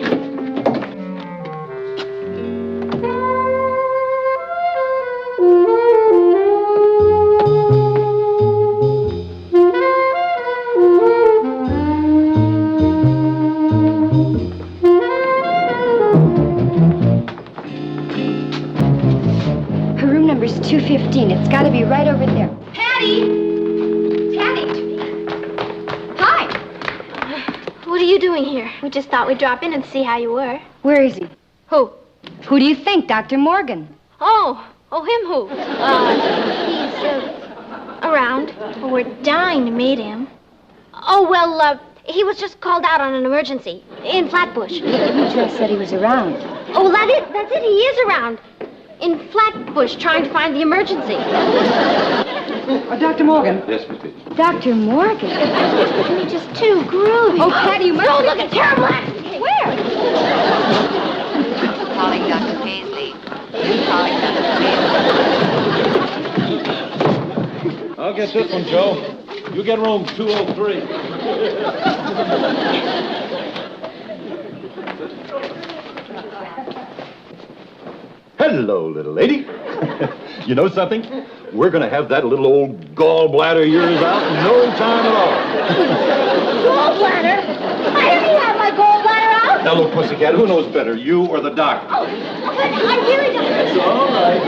Her room number's 215. It's got to be right over there. Patty! Patty! Hi! What are you doing here? We just thought we'd drop in and see how you were. Where is he? Who? Who do you think? Dr. Morgan. Oh, him who? He's, around. Well, we're dying to meet him. Oh, well, he was just called out on an emergency in Flatbush. You just said he was around. Oh, well, that's it. He is around. In Flatbush, trying to find the emergency. Dr. Morgan. Yes, Miss Peach. Dr. Morgan. He's just too groovy. Oh, Patty, you must... Oh, look, a terrible accident. Where? Calling Dr. Paisley. Calling Dr. Paisley. I'll get this one, Joe. You get room 203. Hello, little lady. You know something? We're going to have that little old gallbladder of yours out in no time at all. Gallbladder? I already have my gallbladder out. Now, look, pussycat, who knows better, you or the doctor? Oh, but I really don't. That's all right.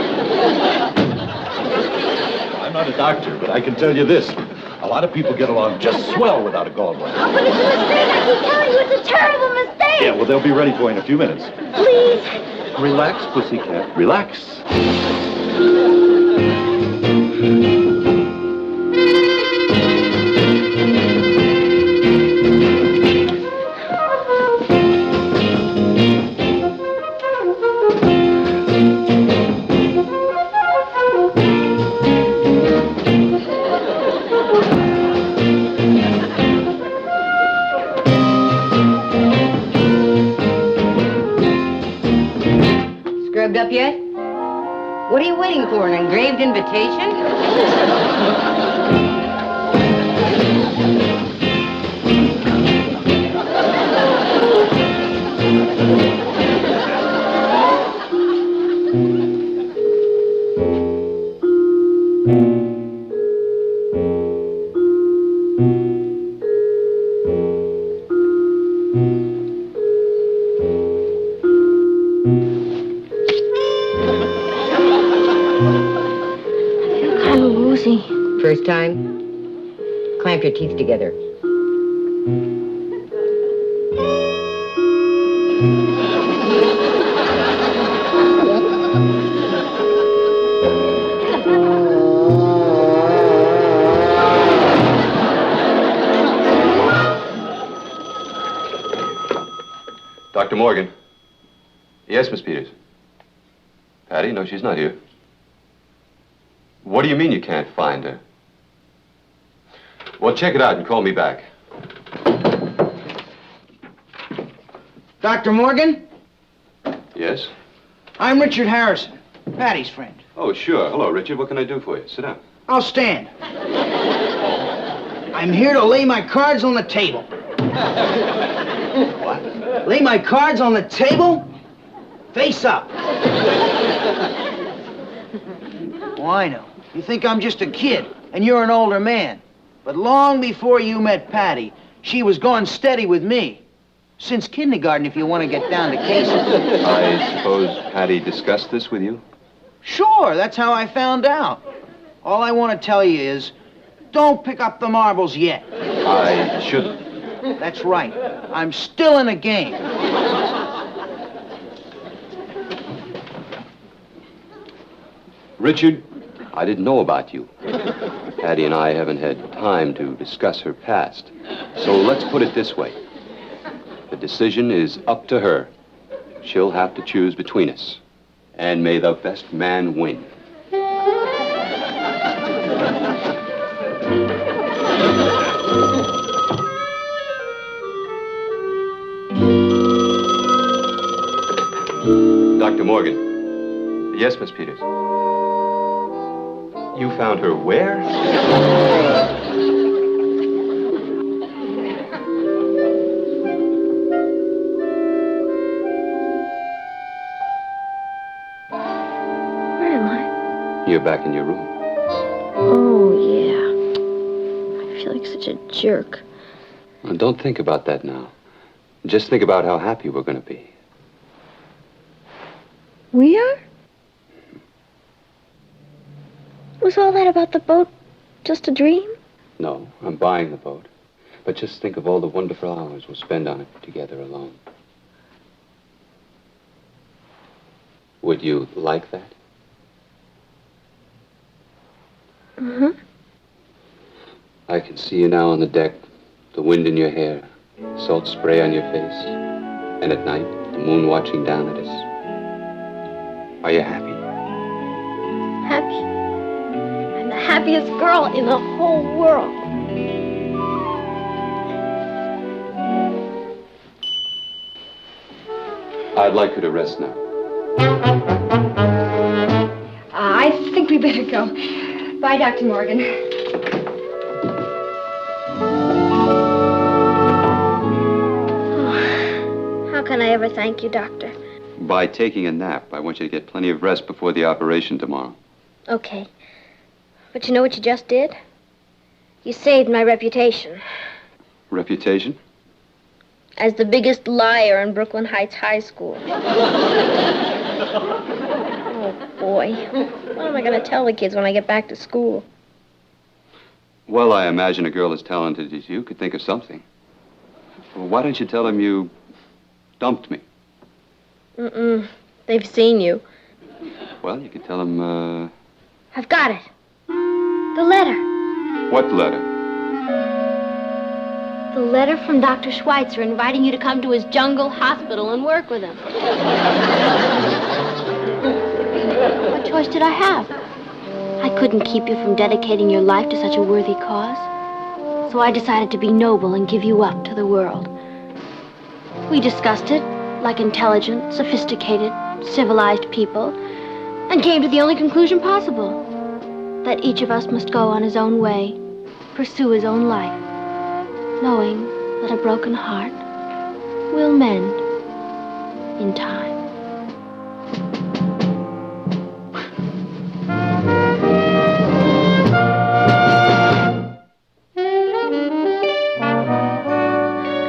I'm not a doctor, but I can tell you this. A lot of people get along just swell without a gallbladder. Oh, but it's a mistake. I keep telling you it's a terrible mistake. Yeah, well, they'll be ready for you in a few minutes. Please. Relax, pussycat. Relax. Scrubbed up yet? What are you waiting for, an engraved invitation? I'm woozy. First time? Clamp your teeth together. Dr. Morgan. Yes, Miss Peters. Patty? No, she's not here. What do you mean you can't find her? Well, check it out and call me back. Dr. Morgan? Yes? I'm Richard Harrison, Patty's friend. Oh, sure. Hello, Richard. What can I do for you? Sit down. I'll stand. I'm here to lay my cards on the table. What? Lay my cards on the table? Face up. Oh, I know. You think I'm just a kid, and you're an older man. But long before you met Patty, she was going steady with me. Since kindergarten, if you want to get down to cases. I suppose Patty discussed this with you? Sure, that's how I found out. All I want to tell you is, don't pick up the marbles yet. I shouldn't. That's right. I'm still in the game. Richard, I didn't know about you. Patty and I haven't had time to discuss her past. So let's put it this way. The decision is up to her. She'll have to choose between us. And may the best man win. Dr. Morgan. Yes, Miss Peters. You found her where? Where am I? You're back in your room. Oh, yeah. I feel like such a jerk. Well, don't think about that now. Just think about how happy we're going to be. We are? Was all that about the boat just a dream? No, I'm buying the boat. But just think of all the wonderful hours we'll spend on it together alone. Would you like that? Mm-hmm. I can see you now on the deck, the wind in your hair, salt spray on your face, and at night, the moon watching down at us. Are you happy? Happy? I'm the happiest girl in the whole world. I'd like you to rest now. I think we better go. Bye, Dr. Morgan. How can I ever thank you, Doctor? By taking a nap. I want you to get plenty of rest before the operation tomorrow. Okay. But you know what you just did? You saved my reputation Reputation? as the biggest liar in Brooklyn Heights High School. Oh, boy. What am I going to tell the kids when I get back to school? Well, I imagine a girl as talented as you could think of something. Well, why don't you tell them you dumped me? Mm-mm. They've seen you. Well, you could tell them, I've got it. The letter. what letter? The letter from Dr. Schweitzer inviting you to come to his jungle hospital and work with him. What choice did I have? I couldn't keep you from dedicating your life to such a worthy cause. So I decided to be noble and give you up to the world. We discussed it like intelligent, sophisticated, civilized people, and came to the only conclusion possible. That each of us must go on his own way, pursue his own life, knowing that a broken heart will mend in time.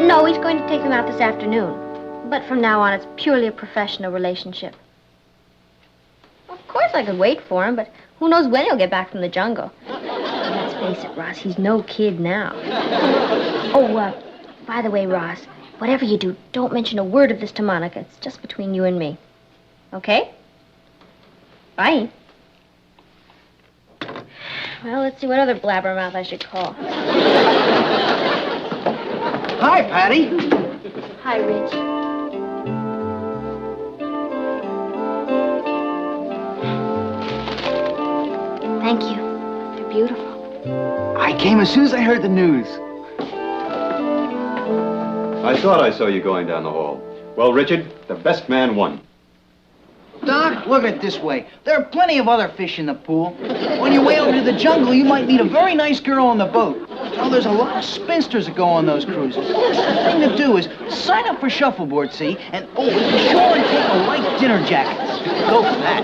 No, he's going to take them out this afternoon. But from now on, it's purely a professional relationship. Of course I could wait for him, but who knows when he'll get back from the jungle. Let's face it, Ross, he's no kid now. Oh, by the way, Ross, whatever you do, don't mention a word of this to Monica. It's just between you and me. Okay? Bye. Well, let's see what other blabbermouth I should call. Hi, Patty. Hi, Rich. Thank you. They're beautiful. I came as soon as I heard the news. I thought I saw you going down the hall. Well, Richard, the best man won. Doc, look at it this way. There are plenty of other fish in the pool. On your way over to the jungle, you might meet a very nice girl on the boat. You know, there's a lot of spinsters that go on those cruises. The thing to do is sign up for shuffleboard, see? And, oh, be sure and take a light dinner jacket. Go for that.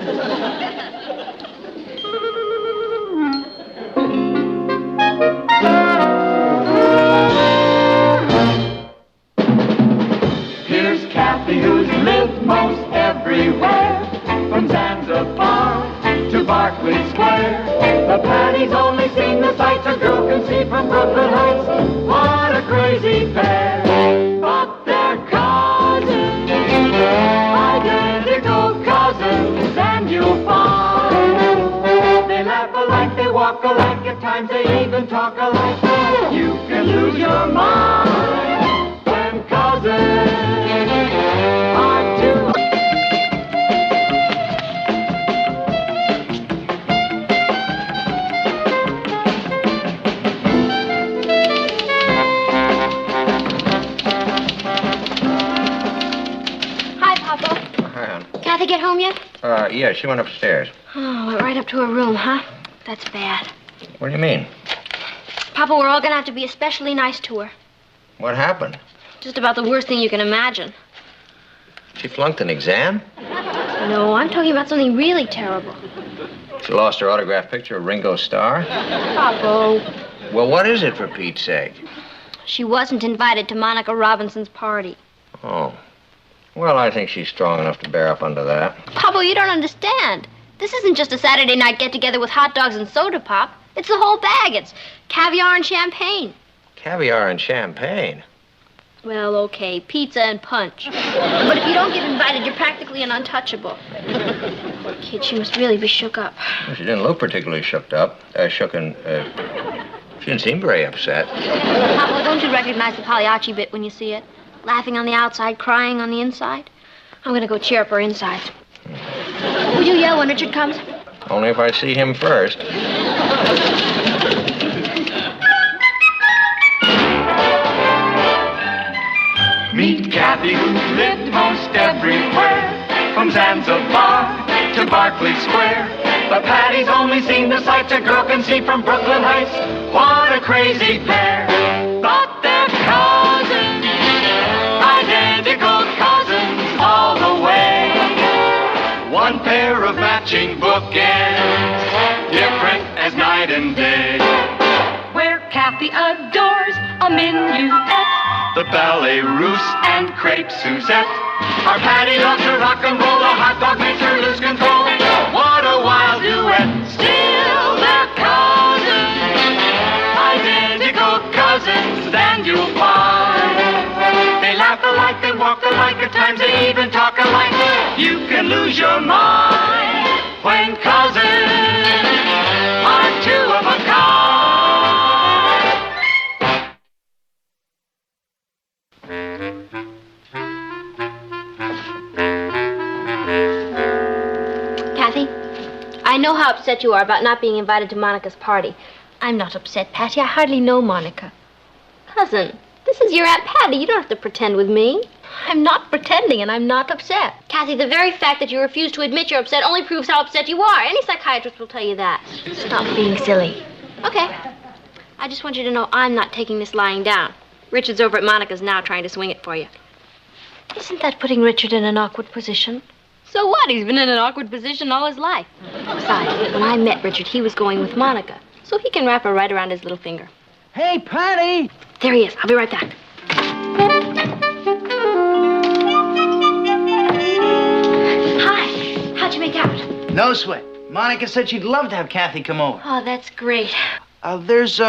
Here's Kathy, who's lived most everywhere, from Zanzibar to Berkeley Square. The crazy pair, but they're cousins, identical cousins, and you'll find they laugh alike, they walk alike, at times they even talk alike. You can lose your mind when cousins are two. Hi, Papa. Kathy get home yet? Yeah, she went upstairs. Oh, went right up to her room, huh? That's bad. What do you mean? Papa, we're all gonna have to be especially nice to her. What happened? Just about the worst thing you can imagine. She flunked an exam? No, I'm talking about something really terrible. She lost her autographed picture of Ringo Starr? Papa. Well, what is it, for Pete's sake? She wasn't invited to Monica Robinson's party. Oh. Well, I think she's strong enough to bear up under that. Papa, you don't understand. This isn't just a Saturday night get-together with hot dogs and soda pop. It's the whole bag. It's caviar and champagne. Caviar and champagne? Well, okay, pizza and punch. But if you don't get invited, you're practically an untouchable. Poor kid, she must really be shook up. Well, she didn't look particularly shook up. She didn't seem very upset. Papa, don't you recognize the Pagliacci bit when you see it? Laughing on the outside, crying on the inside. I'm gonna go cheer up her insides. Will you yell when Richard comes? Only if I see him first. Meet Kathy, who lived most everywhere, from Zanzibar to Berkeley Square. But Patty's only seen the sights a girl can see from Brooklyn Heights. What a crazy pair! But they're cousins, identical cousins all the way. One pair of matching bookends, different as night and day. Where Kathy adores a minuet, The ballet russe and crepe Suzette. Our Patty loves her rock and roll, the hot dog makes her lose control. What a wild duet. Still they're cousins, identical cousins, and you'll find they laugh alike, they walk alike, at times they even talk alike. You can lose your mind when cousins are two of a kind. Kathy, I know how upset you are about not being invited to Monica's party. I'm not upset, Patty. I hardly know Monica. Cousin, this is your Aunt Patty. You don't have to pretend with me. I'm not pretending, and I'm not upset. Kathy, the very fact that you refuse to admit you're upset only proves how upset you are. Any psychiatrist will tell you that. Stop being silly. Okay. I just want you to know I'm not taking this lying down. Richard's over at Monica's now trying to swing it for you. Isn't that putting Richard in an awkward position? So what? He's been in an awkward position all his life. Besides, when I met Richard, he was going with Monica. So he can wrap her right around his little finger. Hey, Patty! There he is. I'll be right back. Hi. How'd you make out? No sweat. Monica said she'd love to have Kathy come over. Oh, that's great. There's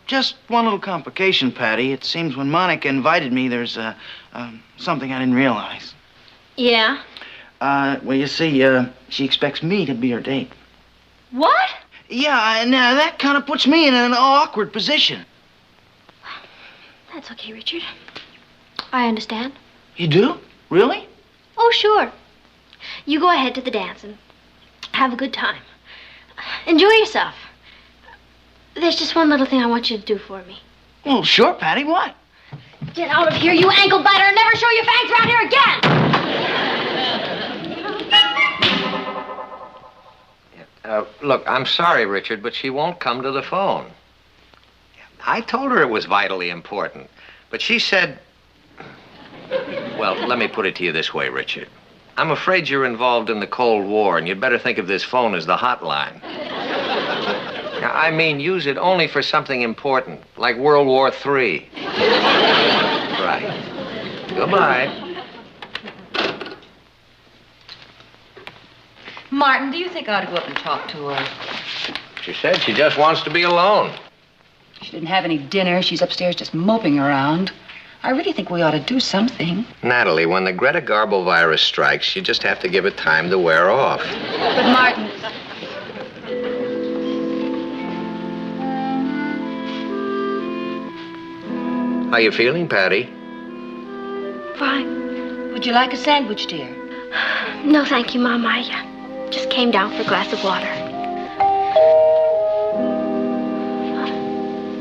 just one little complication, Patty. It seems when Monica invited me, there's something I didn't realize. Yeah? Well, you see, she expects me to be her date. What? Yeah, now that kind of puts me in an awkward position. That's okay, Richard. I understand. You do? Really? Oh, sure. You go ahead to the dance and have a good time. Enjoy yourself. There's just one little thing I want you to do for me. Well, sure, Patty. What? Get out of here, you ankle biter, and never show your fangs around here again! Look, I'm sorry, Richard, but she won't come to the phone. I told her it was vitally important, but she said... Well, let me put it to you this way, Richard. I'm afraid you're involved in the Cold War, and you'd better think of this phone as the hotline. Now, I mean, use it only for something important, like World War III. Right. Goodbye. Martin, do you think I ought to go up and talk to her? She said she just wants to be alone. She didn't have any dinner. She's upstairs just moping around. I really think we ought to do something. Natalie, when the Greta Garbo virus strikes, you just have to give it time to wear off. But Martin... How you feeling, Patty? Fine. Would you like a sandwich, dear? No, thank you, Mom. I just came down for a glass of water.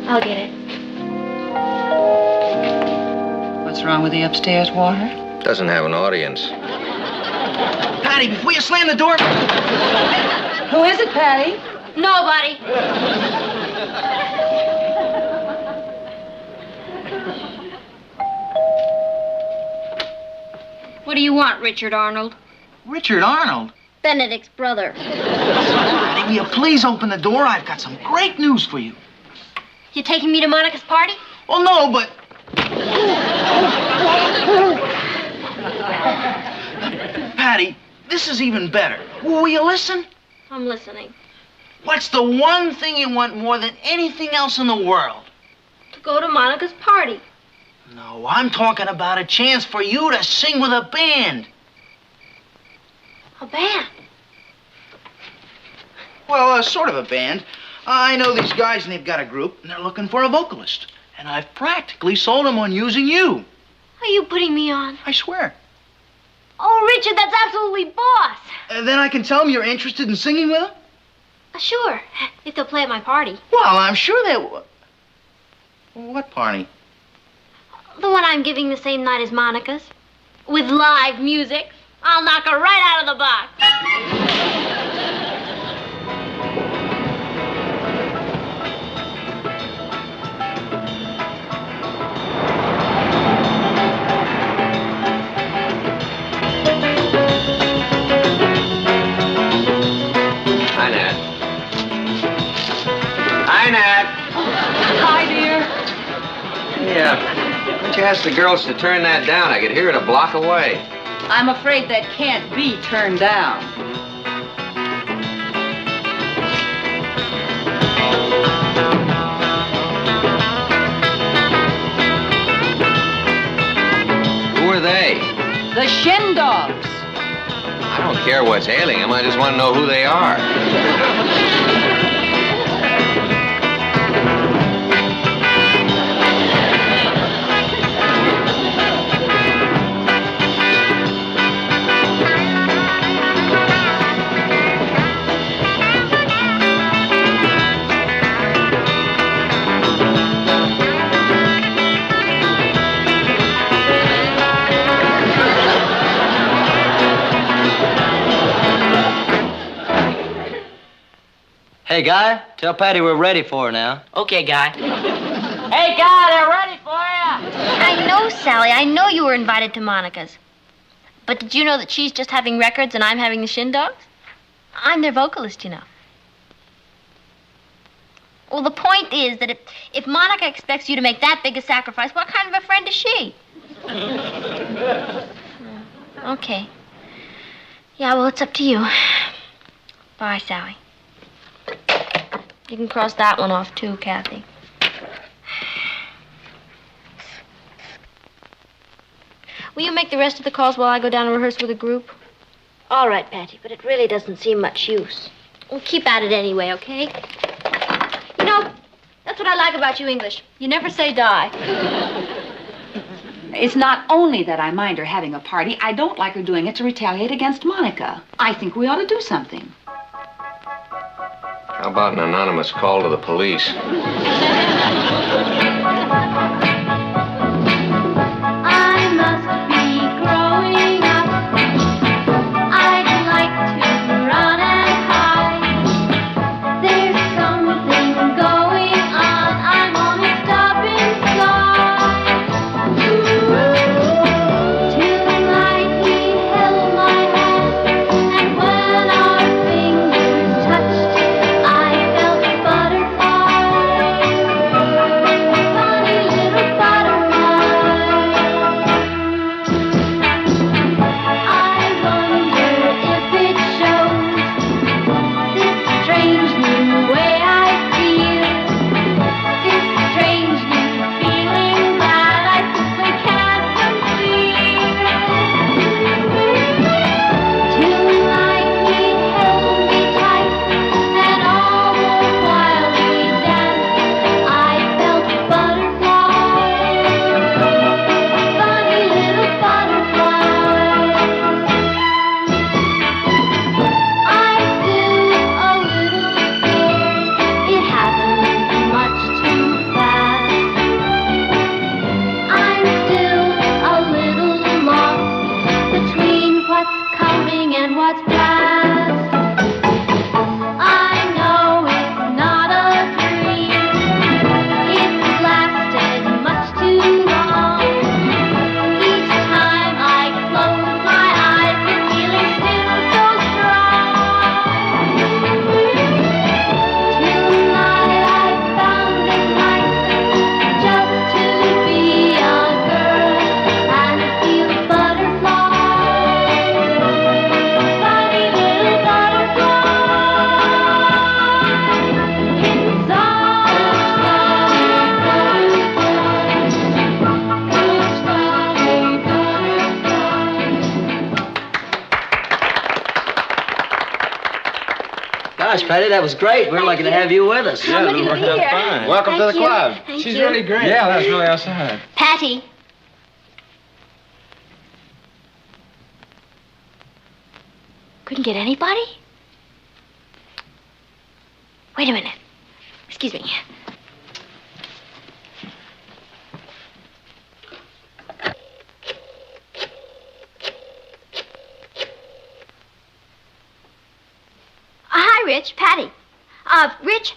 I'll get it. What's wrong with the upstairs water? Doesn't have an audience. Patty, before you slam the door... Who is it, Patty? Nobody. What do you want, Richard Arnold? Richard Arnold? Benedict's brother. Patty, will you please open the door? I've got some great news for you. You taking me to Monica's party? Well, no, but... Patty, this is even better. Will you listen? I'm listening. What's the one thing you want more than anything else in the world? To go to Monica's party. No, I'm talking about a chance for you to sing with a band. A band? Well, sort of a band. I know these guys, and they've got a group, and they're looking for a vocalist. And I've practically sold them on using you. Are you putting me on? I swear. Oh, Richard, that's absolutely boss. Then I can tell them you're interested in singing with them? Sure, if they'll play at my party. Well, I'm sure they will. What party? The one I'm giving the same night as Monica's. With live music. I'll knock her right out of the box. Hi, Nat. Hi, Nat. Hi, dear. Yeah. Why don't you ask the girls to turn that down? I could hear it a block away. I'm afraid that can't be turned down. Who are they? The Shin Dogs. I don't care what's ailing them. I just want to know who they are. Hey, Guy, tell Patty we're ready for her now. Okay, Guy. Hey, Guy, they're ready for you. I know, Sally. I know you were invited to Monica's. But did you know that she's just having records and I'm having the Shin Dogs? I'm their vocalist, you know. Well, the point is that if Monica expects you to make that big a sacrifice, what kind of a friend is she? Okay. Yeah, well, it's up to you. Bye, Sally. You can cross that one off, too, Kathy. Will you make the rest of the calls while I go down and rehearse with a group? All right, Patty, but it really doesn't seem much use. We'll keep at it anyway, okay? You know, that's what I like about you English. You never say die. It's not only that I mind her having a party, I don't like her doing it to retaliate against Monica. I think we ought to do something. How about an anonymous call to the police? I must be growing up. I'd like to run and hide. There's something going on. I'm almost up inside. Tonight he held my hand, and when our fingers touched, I felt butterflies. Gosh, Patty, that was great. We're lucky to have you with us. Yeah, it worked out fine. Welcome to the club. Thank She's you. really great. Yeah, that's really outside. Patty. Couldn't get anybody? Wait a minute. Excuse me. Hi, Rich. Patty. Rich,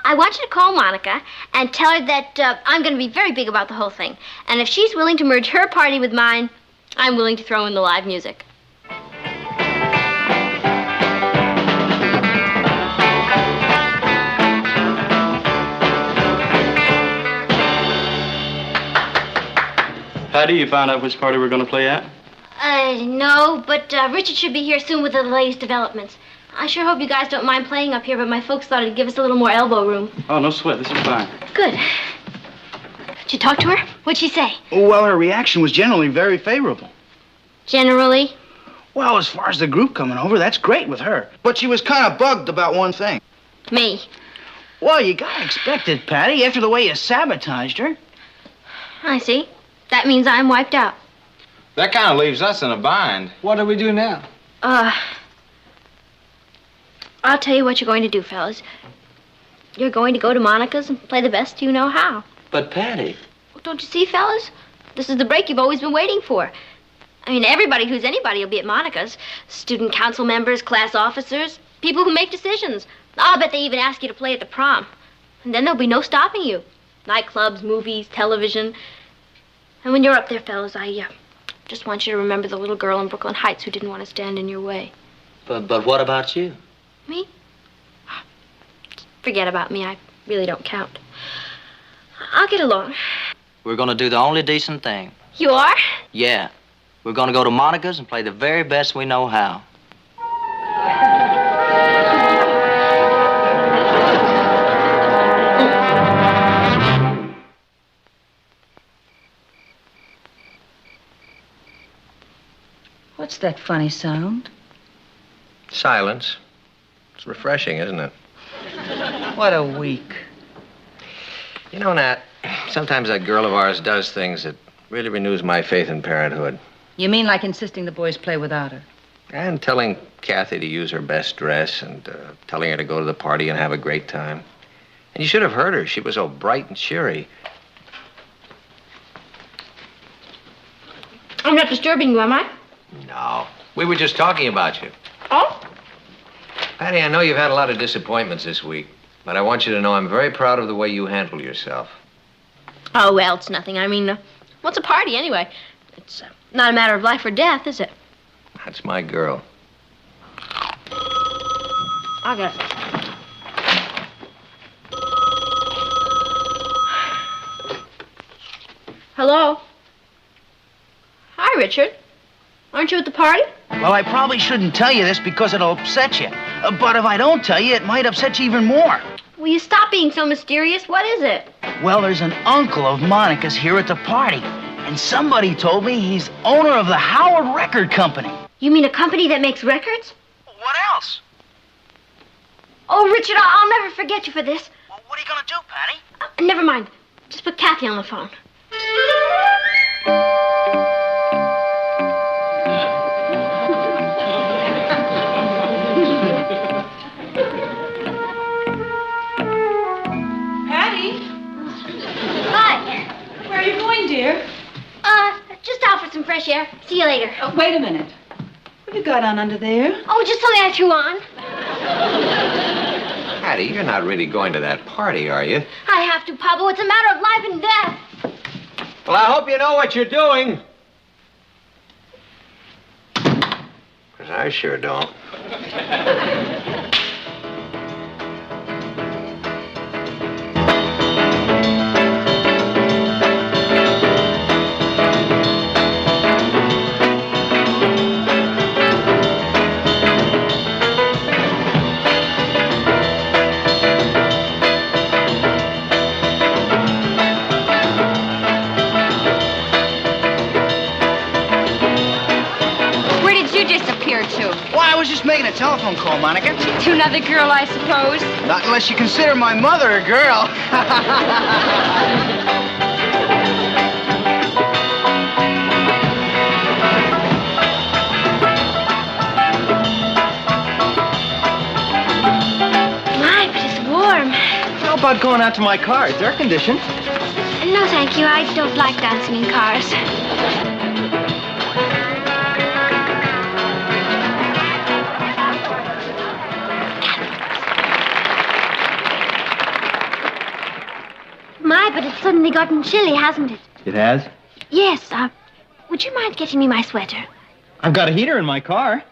I want you to call Monica and tell her that I'm going to be very big about the whole thing. And if she's willing to merge her party with mine, I'm willing to throw in the live music. Patty, you found out which party we're going to play at? No, but Richard should be here soon with the latest developments. I sure hope you guys don't mind playing up here, but my folks thought it'd give us a little more elbow room. Oh, no sweat. This is fine. Good. Did you talk to her? What'd she say? Oh, well, her reaction was generally very favorable. Generally? Well, as far as the group coming over, that's great with her. But she was kind of bugged about one thing. Me. Well, you gotta expect it, Patty, after the way you sabotaged her. I see. That means I'm wiped out. That kind of leaves us in a bind. What do we do now? I'll tell you what you're going to do, fellas. You're going to go to Monica's and play the best you know how. But, Patty. Well, don't you see, fellas? This is the break you've always been waiting for. I mean, everybody who's anybody will be at Monica's. Student council members, class officers, people who make decisions. I'll bet they even ask you to play at the prom. And then there'll be no stopping you. Nightclubs, movies, television. And when you're up there, fellas, I just want you to remember the little girl in Brooklyn Heights who didn't want to stand in your way. But what about you? Me? Forget about me. I really don't count. I'll get along. We're going to do the only decent thing. You are? Yeah. We're going to go to Monica's and play the very best we know how. What's that funny sound? Silence. It's refreshing, isn't it? What a week. You know, Nat, sometimes that girl of ours does things that really renews my faith in parenthood. You mean like insisting the boys play without her? And telling Kathy to use her best dress and telling her to go to the party and have a great time. And you should have heard her. She was so bright and cheery. I'm not disturbing you, am I? No. We were just talking about you. Oh? Patty, I know you've had a lot of disappointments this week, but I want you to know I'm very proud of the way you handle yourself. Oh, well, it's nothing. I mean, what's a party anyway? It's not a matter of life or death, is it? That's my girl. I'll get it. Hello? Hi, Richard. Aren't you at the party? Well, I probably shouldn't tell you this because it'll upset you. But if I don't tell you, it might upset you even more. Will you stop being so mysterious? What is it? Well, there's an uncle of Monica's here at the party. And somebody told me he's owner of the Howard Record Company. You mean a company that makes records? What else? Oh, Richard, I'll never forget you for this. Well, what are you gonna do, Patty? Never mind. Just put Kathy on the phone. Patty? Hi. Where are you going, dear? Just out for some fresh air. See you later. Oh, wait a minute. What have you got on under there? Oh, just something I threw on. Patty, you're not really going to that party, are you? I have to, Pablo. It's a matter of life and death. Well, I hope you know what you're doing. 'Cause I sure don't. Where did you disappear to? Why, I was just making a telephone call, Monica. To another girl, I suppose. Not unless you consider my mother a girl. My, but it's warm. How about going out to my car? It's air conditioned. No, thank you. I don't like dancing in cars. My, but it's suddenly gotten chilly, hasn't it? It has? Yes, would you mind getting me my sweater? I've got a heater in my car.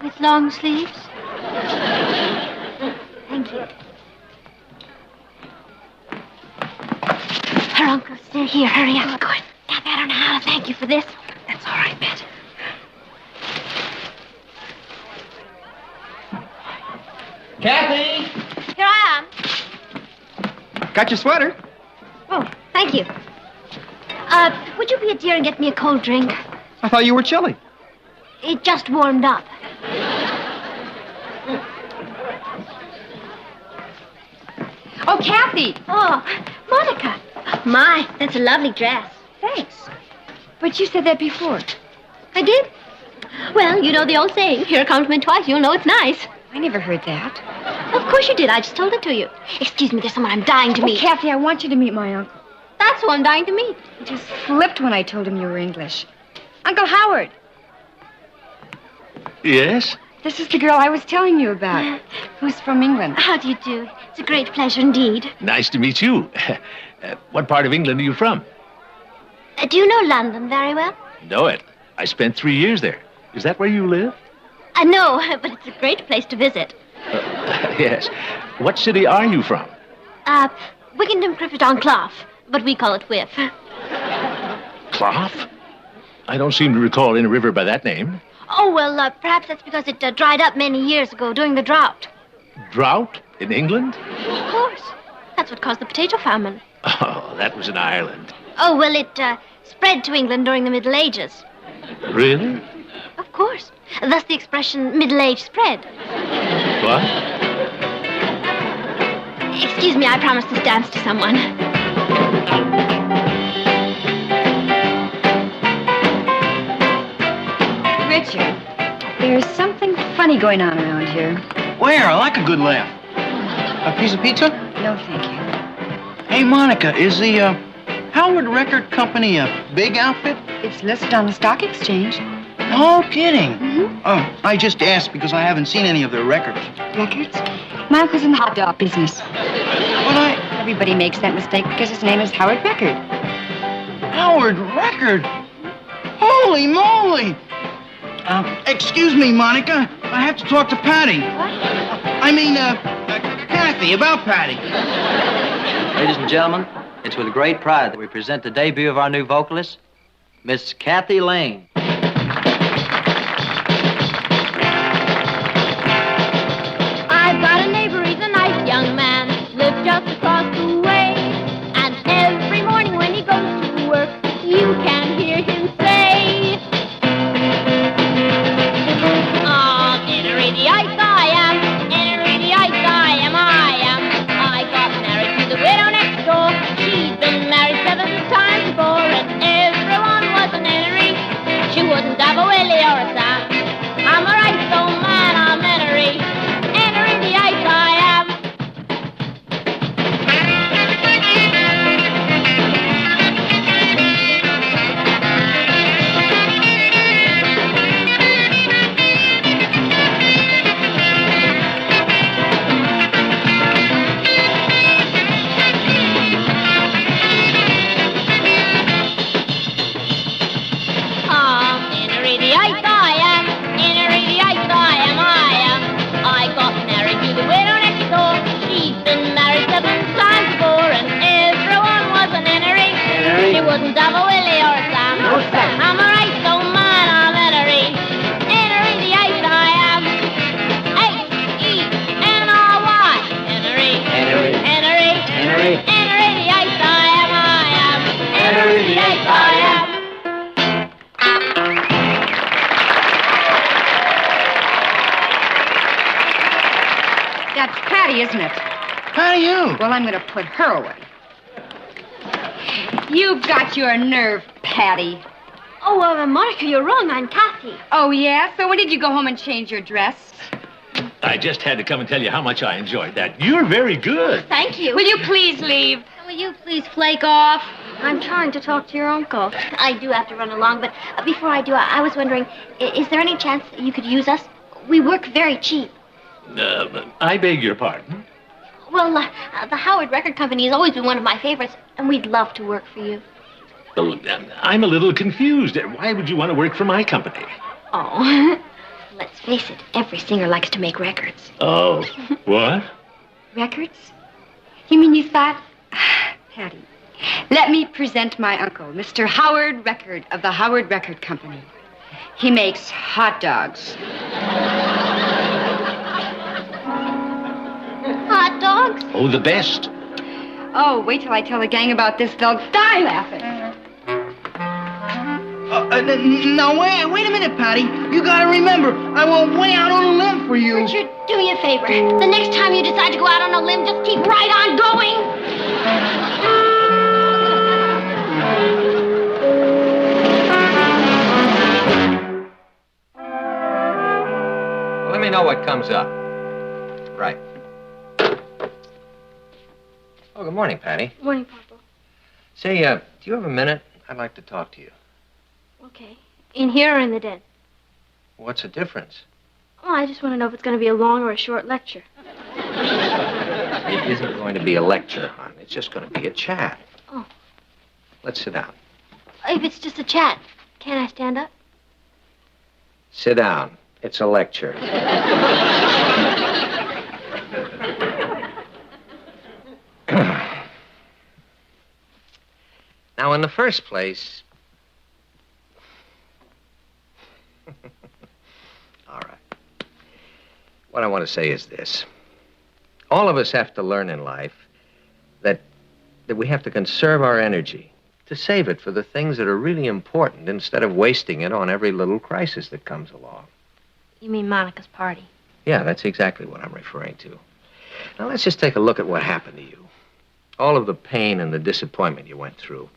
With long sleeves? Thank you. Her uncle's still here. Hurry up. Go on. Kathy, I don't know how to thank you for this. That's all right, Bet. Kathy! Here I am. Got your sweater? Oh, thank you. Would you be a dear and get me a cold drink? I thought you were chilly. It just warmed up. Oh, Kathy! Oh, Monica. My, that's a lovely dress. Thanks. But you said that before. I did? Well, you know the old saying, hear a compliment twice, you'll know it's nice. I never heard that. Of course you did. I just told it to you. Excuse me, there's someone I'm dying to meet. Kathy, I want you to meet my uncle. That's who I'm dying to meet. He just flipped when I told him you were English. Uncle Howard, Yes? this is the girl I was telling you about, who's from England. How do you do? It's a great pleasure indeed. Nice to meet you. What part of England are you from? Do you know London very well? Know it. I spent 3 years there. Is that where you live? No, but it's a great place to visit. Yes. What city are you from? Wigginton Criffet on Clough, but we call it Whiff. Clough? I don't seem to recall any river by that name. Oh, well, perhaps that's because it dried up many years ago during the drought. Drought in England? Of course. That's what caused the potato famine. Oh, that was in Ireland. Oh, well, it spread to England during the Middle Ages. Really? Of course. Thus the expression Middle Age spread. What? Excuse me, I promised this dance to someone. Richard, there's something funny going on around here. Where? I like a good laugh. A piece of pizza? No, thank you. Hey, Monica, is the Howard Record Company a big outfit? It's listed on the stock exchange. No kidding. Oh, I just asked because I haven't seen any of their records. Records? My uncle's in the hot dog business. But Everybody makes that mistake because his name is Howard Record. Howard Record? Holy moly! Excuse me, Monica. I have to talk to Patty. I mean, Kathy, about Patty. Ladies and gentlemen, it's with great pride that we present the debut of our new vocalist, Miss Kathy Lane. I've got a neighbor, he's a nice young man, lives just across the way. And every morning when he goes to work, you can hear him say, Ennery-the-ice I am, Ennery-the-ice I am. I got married to the widow next door. She's been married 7 times before, and everyone was an Ennery. She wouldn't have a Willie or a Sam. I'm a right old man, I'm Ennery. Ennery-the-ice I am. Ennery-the-ice I am. Ennery-the-ice I am. I got married to the widow next door. She's been married 7 times before, and everyone was an Ennery. She wouldn't have a Willie or a Sam. No, Sam. I'm a right old man, I'm Ennery. Ennery-the-ice I am. H-E-N-R-Y. Ennery. Ennery. Ennery. Ennery. Ennery-the-ice I am. Ennery-the-ice I am. Patty, isn't it? How do you? Well, I'm going to put her away. You've got your nerve, Patty. Oh, Monica, you're wrong. I'm Kathy. Oh, yeah? So when did you go home and change your dress? I just had to come and tell you how much I enjoyed that. You're very good. Thank you. Will you please leave? Will you please flake off? I'm trying to talk to your uncle. I do have to run along, but before I do, I was wondering, is there any chance that you could use us? We work very cheap. I beg your pardon. Well, the Howard Record Company has always been one of my favorites, and we'd love to work for you. Well, I'm a little confused. Why would you want to work for my company? Oh, let's face it, every singer likes to make records. Oh, what? Records? You mean you thought... Patty, let me present my uncle, Mr. Howard Record of the Howard Record Company. He makes hot dogs. Hot dogs? Oh, the best. Oh, wait till I tell the gang about this. They'll die laughing. Now, wait a minute, Patty. You gotta remember, I went way out on a limb for you. Richard, do me a favor. The next time you decide to go out on a limb, just keep right on going. Well, let me know what comes up. Right. Oh, good morning, Patty. Morning, Papa. Say, do you have a minute? I'd like to talk to you. Okay. In here or in the den? What's the difference? Oh, I just want to know if it's going to be a long or a short lecture. It isn't going to be a lecture, hon. It's just going to be a chat. Oh. Let's sit down. If it's just a chat, can I stand up? Sit down. It's a lecture. Now, in the first place... All right. What I want to say is this. All of us have to learn in life that we have to conserve our energy, to save it for the things that are really important instead of wasting it on every little crisis that comes along. You mean Monica's party? Yeah, that's exactly what I'm referring to. Now, let's just take a look at what happened to you. All of the pain and the disappointment you went through.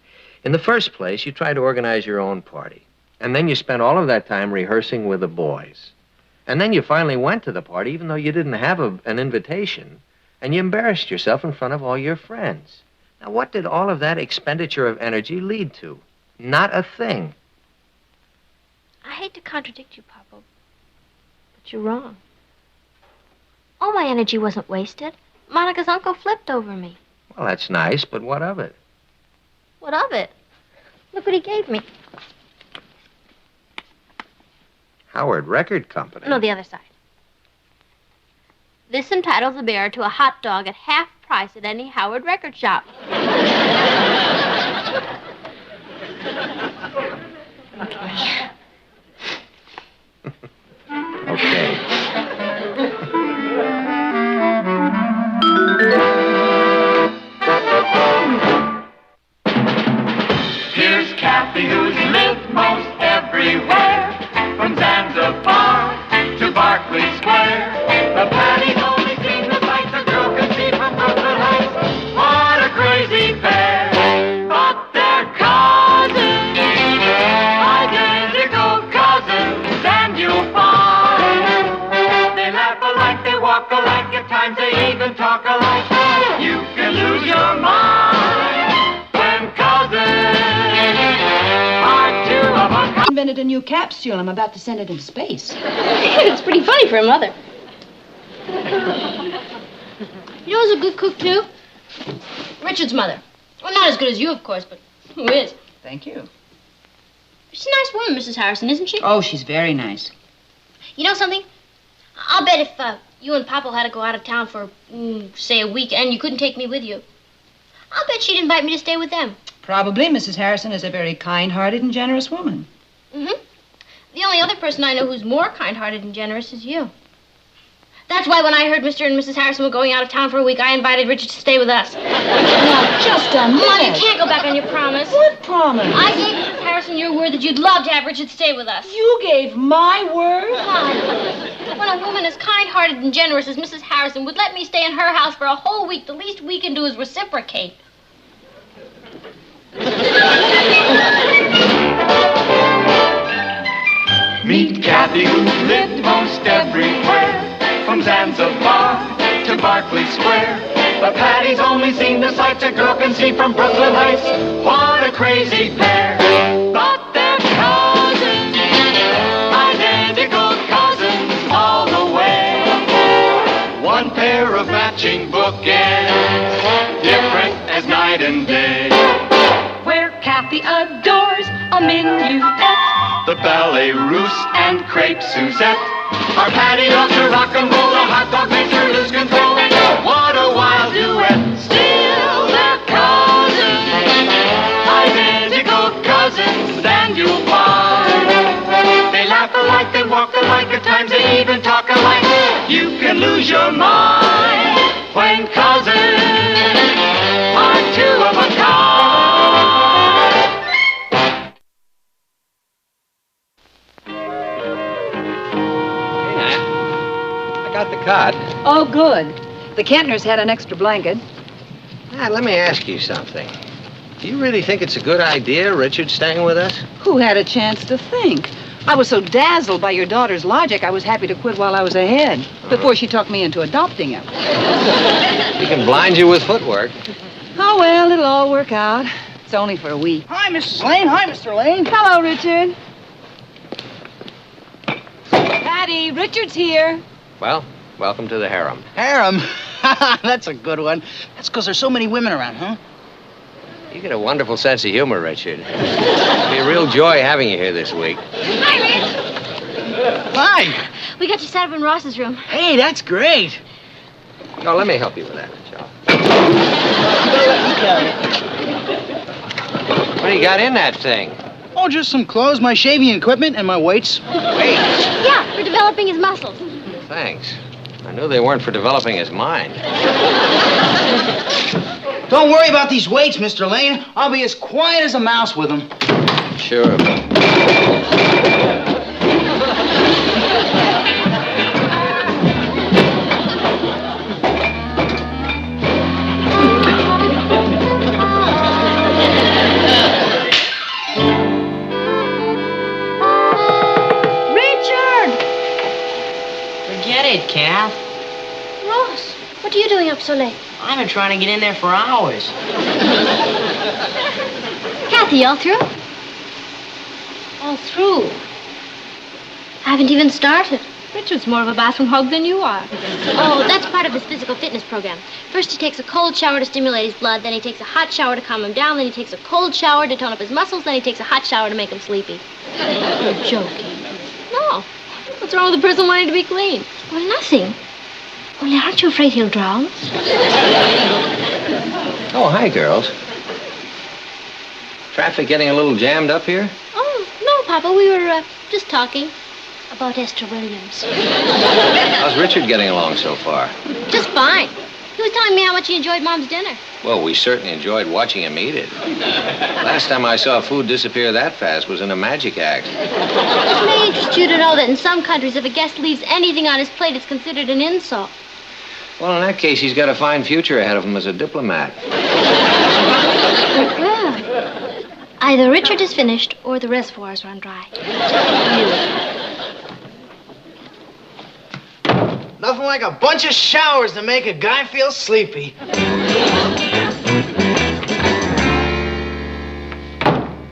In the first place, you tried to organize your own party. And then you spent all of that time rehearsing with the boys. And then you finally went to the party, even though you didn't have an invitation. And you embarrassed yourself in front of all your friends. Now, what did all of that expenditure of energy lead to? Not a thing. I hate to contradict you, Papa, but you're wrong. All my energy wasn't wasted. Monica's uncle flipped over me. Well, that's nice, but what of it? What of it? Look what he gave me. Howard Record Company. No, the other side. This entitles the bearer to a hot dog at half price at any Howard record shop. Okay. Here's Kathy, who's lived most everywhere, from Zanzibar to Berkeley Square. The Patty's only seen the sights a girl can see from Brooklyn Heights. What a crazy pair! But they're cousins, identical cousins, and you'll find they laugh alike, they walk alike, at times they even talk alike. You can lose your mind when cousins are two of a kind. Invented a new capsule. I'm about to send it into space. It's pretty funny for a mother. You know who's a good cook, too? Richard's mother. Well, not as good as you, of course, but who is? Thank you. She's a nice woman, Mrs. Harrison, isn't she? Oh, she's very nice. You know something? I'll bet if you and Papa had to go out of town for, say, a week, and you couldn't take me with you, I'll bet she'd invite me to stay with them. Probably. Mrs. Harrison is a very kind-hearted and generous woman. Mm-hmm. The only other person I know who's more kind-hearted and generous is you. That's why when I heard Mr. and Mrs. Harrison were going out of town for a week, I invited Richard to stay with us. Now, just a minute. Mom, you can't go back on your promise. What promise? I gave Mrs. Harrison your word that you'd love to have Richard stay with us. You gave my word? Mom, when a woman as kind-hearted and generous as Mrs. Harrison would let me stay in her house for a whole week, the least we can do is reciprocate. Meet Kathy, who lived most everywhere, from Zanzibar to Berkeley Square. But Patty's only seen the sights a girl can see from Brooklyn Heights. What a crazy pair! But they're cousins, identical cousins all the way. One pair of matching bookends, different as night and day. Where Kathy adores a minuet, The ballet russe and crepe Suzette. Our Patty loves to rock and roll, a hot dog makes her lose control. What a wild duet! Still they're cousins, identical cousins, and you'll find they laugh alike, they walk alike, at times they even talk alike. You can lose your mind when cousins are two of a kind. I got the cot. Oh, good. The Kentners had an extra blanket. Let me ask you something. Do you really think it's a good idea, Richard staying with us? Who had a chance to think? I was so dazzled by your daughter's logic, I was happy to quit while I was ahead, before she talked me into adopting him. He can blind you with footwork. Oh, well, it'll all work out. It's only for a week. Hi, Mrs. Lane. Hi, Mr. Lane. Hello, Richard. Patty, Richard's here. Well, welcome to the harem. Harem? That's a good one. That's because there's so many women around, huh? You get a wonderful sense of humor, Richard. It'll be a real joy having you here this week. Hi, Rich. Hi. We got you set up in Ross's room. Hey, that's great. Oh, let me help you with that, Joe. What do you got in that thing? Oh, just some clothes, my shaving equipment, and my weights. Weights? Yeah, for developing his muscles. Thanks. I knew they weren't for developing his mind. Don't worry about these weights, Mr. Lane. I'll be as quiet as a mouse with them. Sure. Forget it, Kath. Ross, what are you doing up so late? I've been trying to get in there for hours. Kathy, all through? All through? I haven't even started. Richard's more of a bathroom hog than you are. Oh, that's part of his physical fitness program. First he takes a cold shower to stimulate his blood, then he takes a hot shower to calm him down, then he takes a cold shower to tone up his muscles, then he takes a hot shower to make him sleepy. You're joking. No. What's wrong with a person wanting to be clean? Well, nothing. Only aren't you afraid he'll drown? Oh, hi, girls. Traffic getting a little jammed up here? Oh, no, Papa. We were just talking about Esther Williams. How's Richard getting along so far? Just fine. He was telling me how much he enjoyed Mom's dinner. Well, we certainly enjoyed watching him eat it. Last time I saw food disappear that fast was in a magic act. It may interest you to know that in some countries, if a guest leaves anything on his plate, it's considered an insult. Well, in that case, he's got a fine future ahead of him as a diplomat. Well, either Richard is finished or the reservoirs run dry. Nothing like a bunch of showers to make a guy feel sleepy.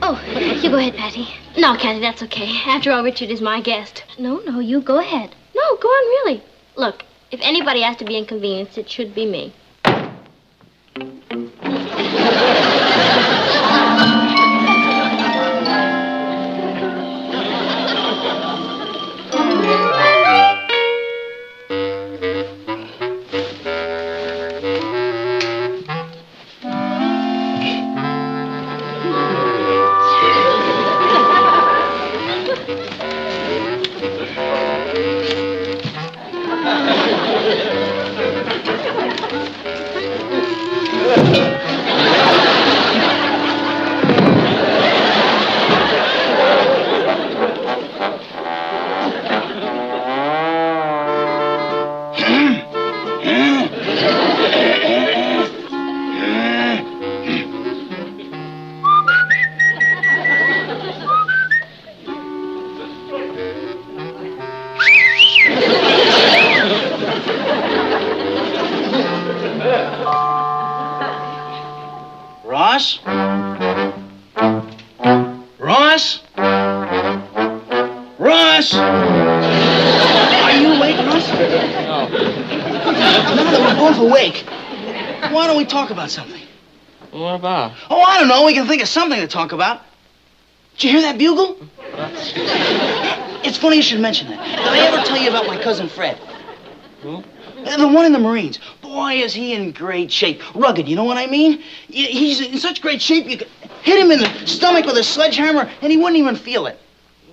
Oh, you go ahead, Patty. No, Kathy, that's okay. After all, Richard is my guest. No, you go ahead. No, go on, really. Look, if anybody has to be inconvenienced, it should be me. Russ? Are you awake, Russ? No. Now that we're both awake, why don't we talk about something? What about? Oh, I don't know. We can think of something to talk about. Did you hear that bugle? It's funny you should mention that. Did I ever tell you about my cousin Fred? Who? The one in the Marines. Boy, is he in great shape. Rugged, you know what I mean? He's in such great shape you could hit him in the stomach with a sledgehammer and he wouldn't even feel it.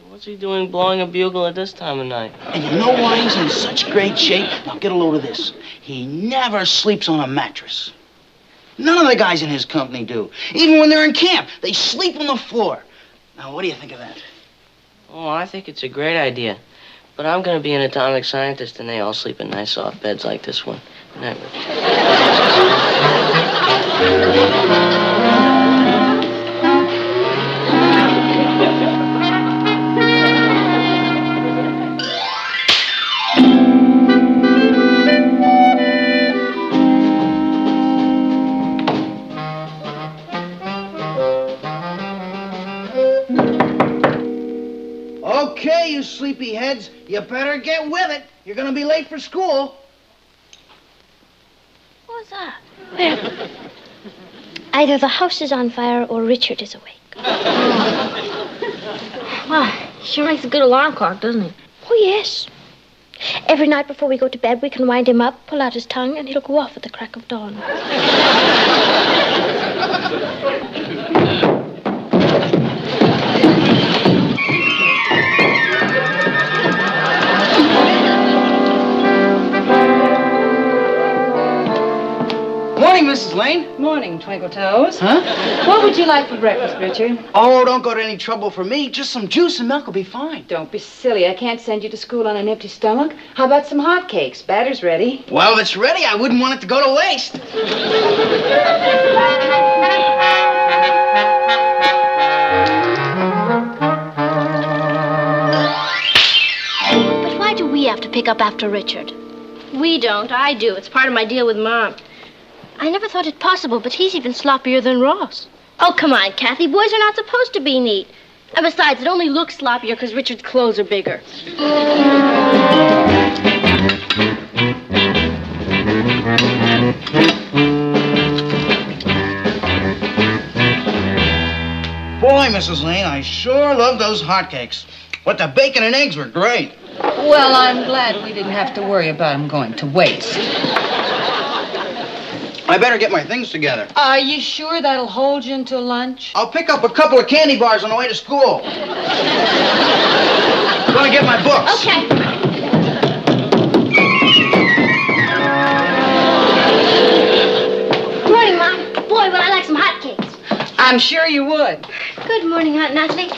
What's he doing blowing a bugle at this time of night? And you know why he's in such great shape? Now get a load of this. He never sleeps on a mattress. None of the guys in his company do. Even when they're in camp, they sleep on the floor. Now, what do you think of that? Oh, I think it's a great idea. But I'm going to be an atomic scientist, and they all sleep in nice soft beds like this one. Good night, Okay, you sleepy heads, you better get with it. You're gonna be late for school. What was that? Either the house is on fire or Richard is awake. Wow, sure makes a good alarm clock, doesn't he? Oh, yes. Every night before we go to bed, we can wind him up, pull out his tongue, and he'll go off at the crack of dawn. Morning, Mrs. Lane. Morning, Twinkle Toes. Huh? What would you like for breakfast, Richard? Oh, don't go to any trouble for me. Just some juice and milk will be fine. Don't be silly. I can't send you to school on an empty stomach. How about some hot cakes? Batter's ready. Well, if it's ready, I wouldn't want it to go to waste. But why do we have to pick up after Richard? We don't. I do. It's part of my deal with Mom. I never thought it possible, but he's even sloppier than Ross. Oh, come on, Kathy. Boys are not supposed to be neat. And besides, it only looks sloppier because Richard's clothes are bigger. Boy, Mrs. Lane, I sure love those hotcakes. But the bacon and eggs were great. Well, I'm glad we didn't have to worry about them going to waste. I better get my things together. Are you sure that'll hold you until lunch? I'll pick up a couple of candy bars on the way to school. I'm gonna get my books. Okay. Morning, Mom. Boy, would I like some hotcakes. I'm sure you would. Good morning, Aunt Natalie.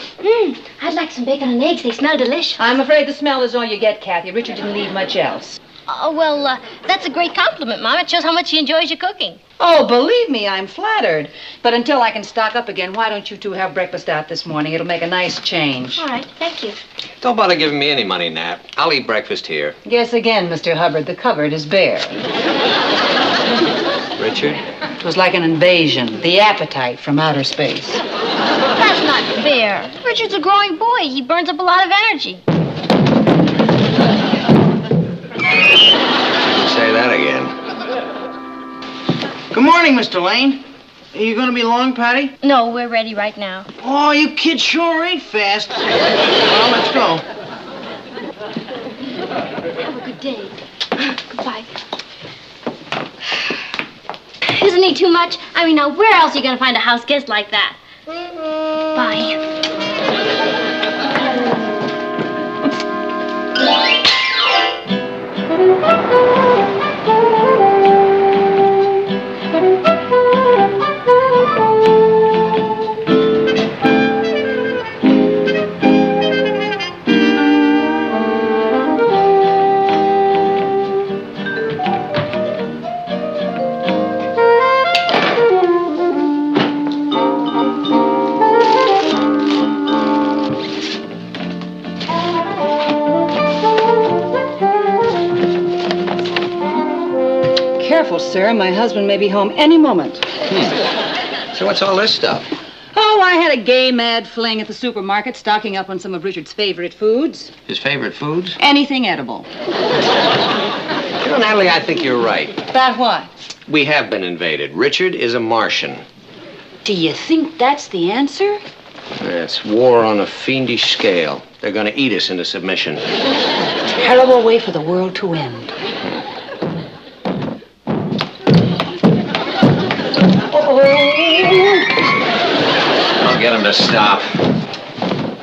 I'd like some bacon and eggs. They smell delicious. I'm afraid the smell is all you get, Kathy. Richard didn't leave much else. Oh, well, that's a great compliment, Mom. It shows how much he enjoys your cooking. Oh, believe me, I'm flattered. But until I can stock up again, why don't you two have breakfast out this morning? It'll make a nice change. All right, thank you. Don't bother giving me any money, Nat. I'll eat breakfast here. Guess again, Mr. Hubbard, the cupboard is bare. Richard? It was like an invasion. The appetite from outer space. That's not fair. Richard's a growing boy. He burns up a lot of energy. Say that again. Good morning, Mr. Lane. Are you gonna be long, Patty? No, we're ready right now. Oh, you kids sure ate fast. Well, let's go. Have a good day. Goodbye. Isn't he too much? I mean, now, where else are you going to find a house guest like that? Bye. Careful, sir. My husband may be home any moment. So what's all this stuff? Oh, I had a gay mad fling at the supermarket, stocking up on some of Richard's favorite foods. His favorite foods? Anything edible. You know, Natalie, I think you're right. About what? We have been invaded. Richard is a Martian. Do you think that's the answer? It's war on a fiendish scale. They're going to eat us into submission. Terrible way for the world to end. I'll get him to stop.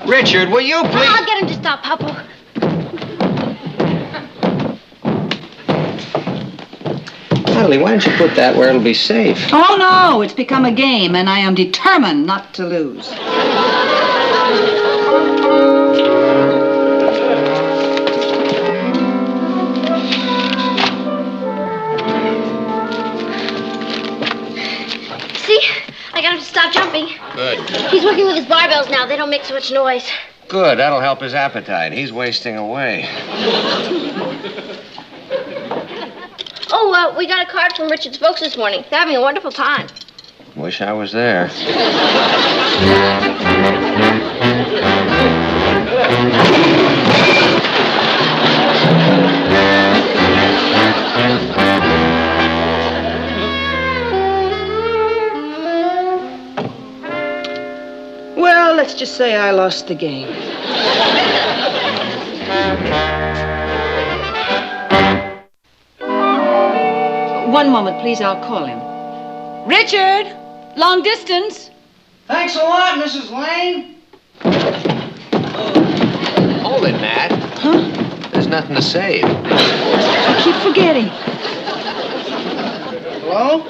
Richard, will you please? I'll get him to stop, Papa. Natalie, why don't you put that where it'll be safe? Oh, no, it's become a game, and I am determined not to lose. See? I got him to stop jumping. Good. He's working with his barbells now. They don't make so much noise. Good. That'll help his appetite. He's wasting away. Oh, we got a card from Richard's folks this morning. They're having a wonderful time. Wish I was there. Well, let's just say I lost the game. One moment, please. I'll call him. Richard! Long distance. Thanks a lot, Mrs. Lane. Hold it, Nat. Huh? There's nothing to save. I keep forgetting. Hello?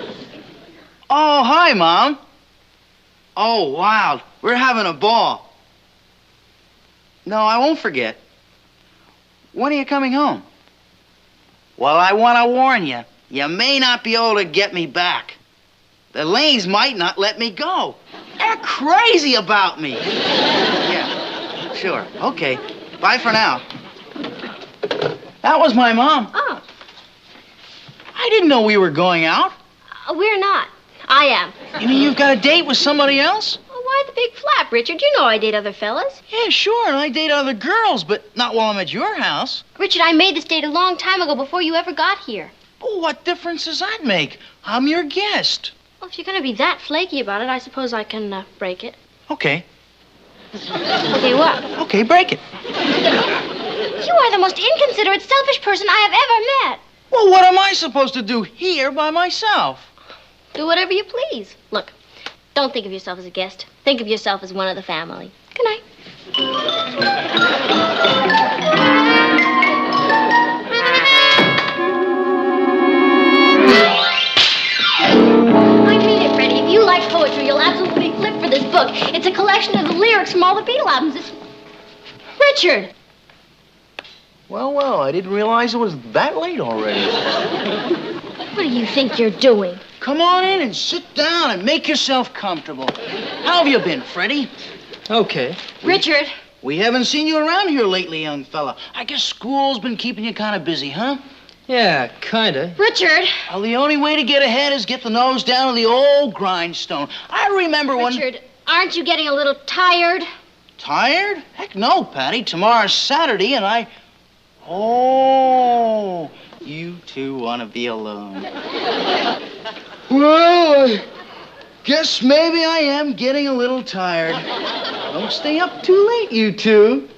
Oh, hi, Mom. Oh, wow. We're having a ball. No, I won't forget. When are you coming home? Well, I want to warn you. You may not be able to get me back. The Lanes might not let me go. They're crazy about me. Yeah, sure. Okay. Bye for now. That was my mom. Oh. I didn't know we were going out. We're not. I am. You mean you've got a date with somebody else? Well, why the big flap, Richard? You know I date other fellas. Yeah, sure, and I date other girls, but not while I'm at your house. Richard, I made this date a long time ago before you ever got here. Oh, what difference does that make? I'm your guest. Well, if you're going to be that flaky about it, I suppose I can break it. Okay. Okay, what? Okay, break it. You are the most inconsiderate, selfish person I have ever met. Well, what am I supposed to do here by myself? Do whatever you please. Look, don't think of yourself as a guest. Think of yourself as one of the family. Good night. I mean it, Freddie. If you like poetry, you'll absolutely flip for this book. It's a collection of the lyrics from all the Beatle albums. It's... Richard! Well, I didn't realize it was that late already. What do you think you're doing? Come on in and sit down and make yourself comfortable. How have you been, Freddie? Okay. Richard! We haven't seen you around here lately, young fella. I guess school's been keeping you kind of busy, huh? Yeah, kinda. Richard! Well, the only way to get ahead is get the nose down to the old grindstone. I remember when... Richard, aren't you getting a little tired? Tired? Heck no, Patty. Tomorrow's Saturday and I... Oh, you two want to be alone. Well, I guess maybe I am getting a little tired. Don't stay up too late, you two.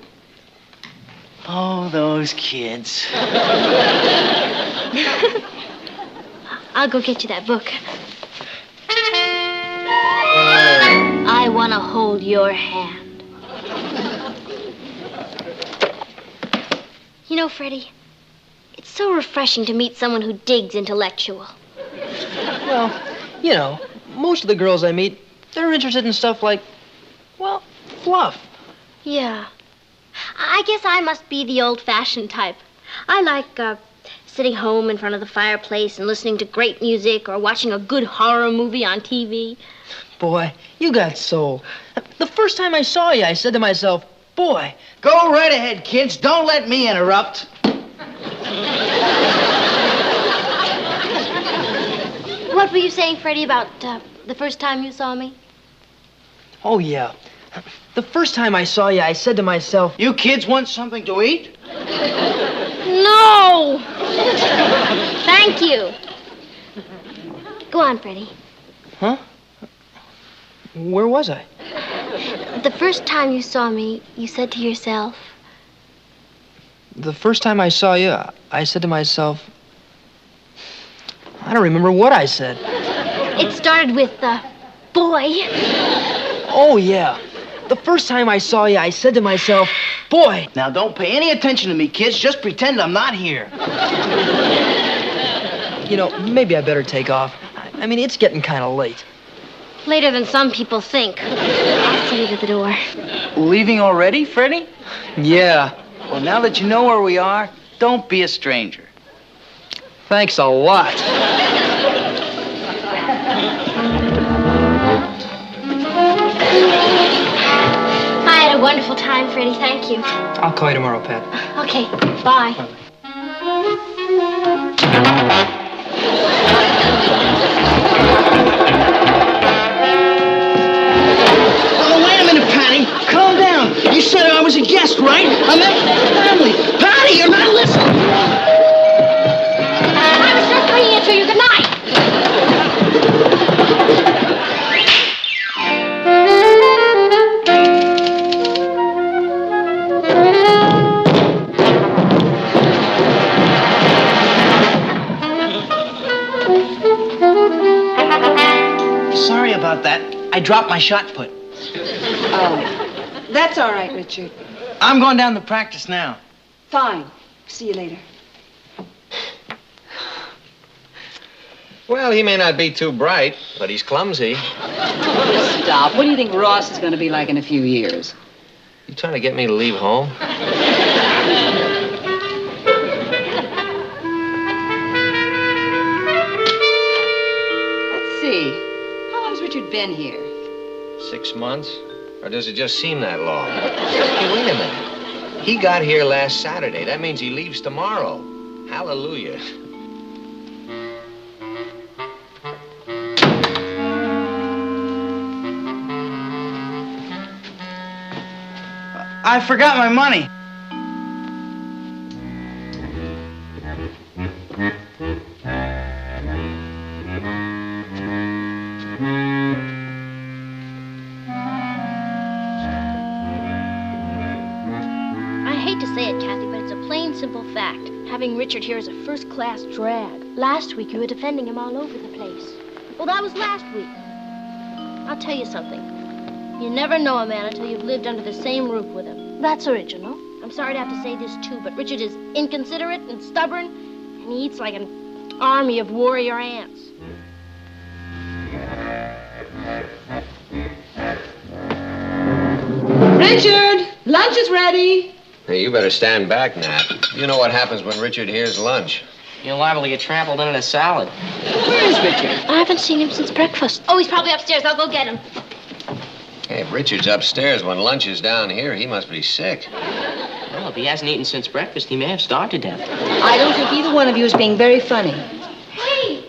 Oh, those kids. I'll go get you that book. I want to hold your hand. You know, Freddie, it's so refreshing to meet someone who digs intellectual. Well, you know, most of the girls I meet, they're interested in stuff like, well, fluff. Yeah. I guess I must be the old-fashioned type. I like sitting home in front of the fireplace and listening to great music or watching a good horror movie on TV. Boy, you got soul. The first time I saw you, I said to myself, boy. Go right ahead, kids. Don't let me interrupt. What were you saying, Freddie, about the first time you saw me? Oh, yeah. The first time I saw you, I said to myself... You kids want something to eat? No! Thank you. Go on, Freddie. Huh? Where was I? The first time you saw me, you said to yourself... The first time I saw you, I said to myself... I don't remember what I said. It started with, boy. Oh, yeah. The first time I saw you, I said to myself, boy. Now, don't pay any attention to me, kids. Just pretend I'm not here. You know, maybe I better take off. I mean, it's getting kind of late. Later than some people think. I'll see you to the door. Leaving already, Freddie? Yeah. Well, now that you know where we are, don't be a stranger. Thanks a lot. I had a wonderful time, Freddie. Thank you. I'll call you tomorrow, Pat. Okay, bye. Oh, wait a minute, Patty. Calm down. You said I was a guest, right? I meant family. Patty, you're not listening. I was just bringing it to you. Good night. Sorry about that. I dropped my shot put. Oh, that's all right, Richard. I'm going down to practice now. Fine. See you later. Well, he may not be too bright, but he's clumsy. Stop. What do you think Ross is going to be like in a few years? You trying to get me to leave home? Let's see. How long's Richard been here? 6 months? Or does it just seem that long? Hey, wait a minute. He got here last Saturday. That means he leaves tomorrow. Hallelujah. I forgot my money. I hate to say it, Kathy, but it's a plain, simple fact. Having Richard here is a first-class drag. Last week, you were defending him all over the place. Well, that was last week. I'll tell you something. You never know a man until you've lived under the same roof with him. That's original. I'm sorry to have to say this, too, but Richard is inconsiderate and stubborn, and he eats like an army of warrior ants. Richard, lunch is ready. Hey, you better stand back, Nat. You know what happens when Richard hears lunch. You're liable to get trampled into a salad. Where is Richard? I haven't seen him since breakfast. Oh, he's probably upstairs. I'll go get him. Hey, if Richard's upstairs when lunch is down here, he must be sick. Well, if he hasn't eaten since breakfast, he may have starved to death. I don't think either one of you is being very funny. Hey!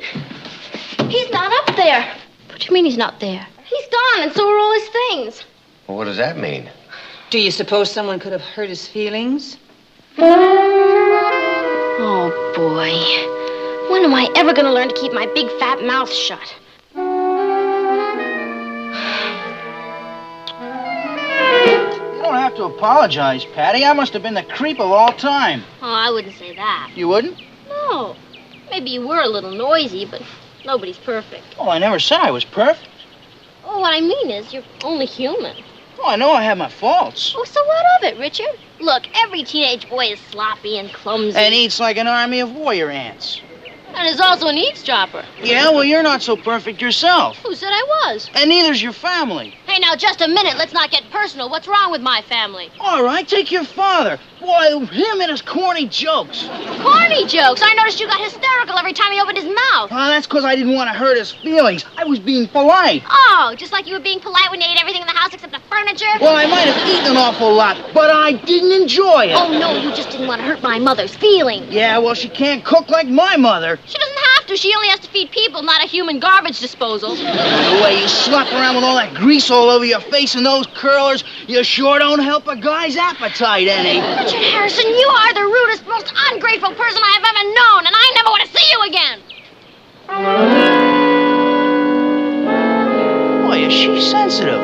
He's not up there. What do you mean he's not there? He's gone, and so are all his things. Well, what does that mean? Do you suppose someone could have hurt his feelings? Oh, boy. When am I ever going to learn to keep my big fat mouth shut? You don't have to apologize, Patty. I must have been the creep of all time. Oh, I wouldn't say that. You wouldn't? No. Maybe you were a little noisy, but nobody's perfect. Oh, I never said I was perfect. Oh, what I mean is, you're only human. Oh, I know I have my faults. Oh, so what of it, Richard? Look, every teenage boy is sloppy and clumsy. And eats like an army of warrior ants. And is also an eavesdropper. Yeah, well, you're not so perfect yourself. Who said I was? And neither's your family. Hey, now, just a minute. Let's not get personal. What's wrong with my family? All right, take your father. Boy, him and his corny jokes. Corny jokes. I noticed you got hysterical every time he opened his mouth. Well, that's because I didn't want to hurt his feelings. I was being polite. Oh, just like you were being polite when you ate everything in the house except the furniture? Well, I might have eaten an awful lot, but I didn't enjoy it. Oh, no, you just didn't want to hurt my mother's feelings. Yeah, well, she can't cook like my mother. She doesn't have have to. She only has to feed people, not a human garbage disposal. The way you slop around with all that grease all over your face and those curlers, you sure don't help a guy's appetite any. Richard Harrison, you are the rudest, most ungrateful person I have ever known, and I never want to see you again. Boy, is she sensitive.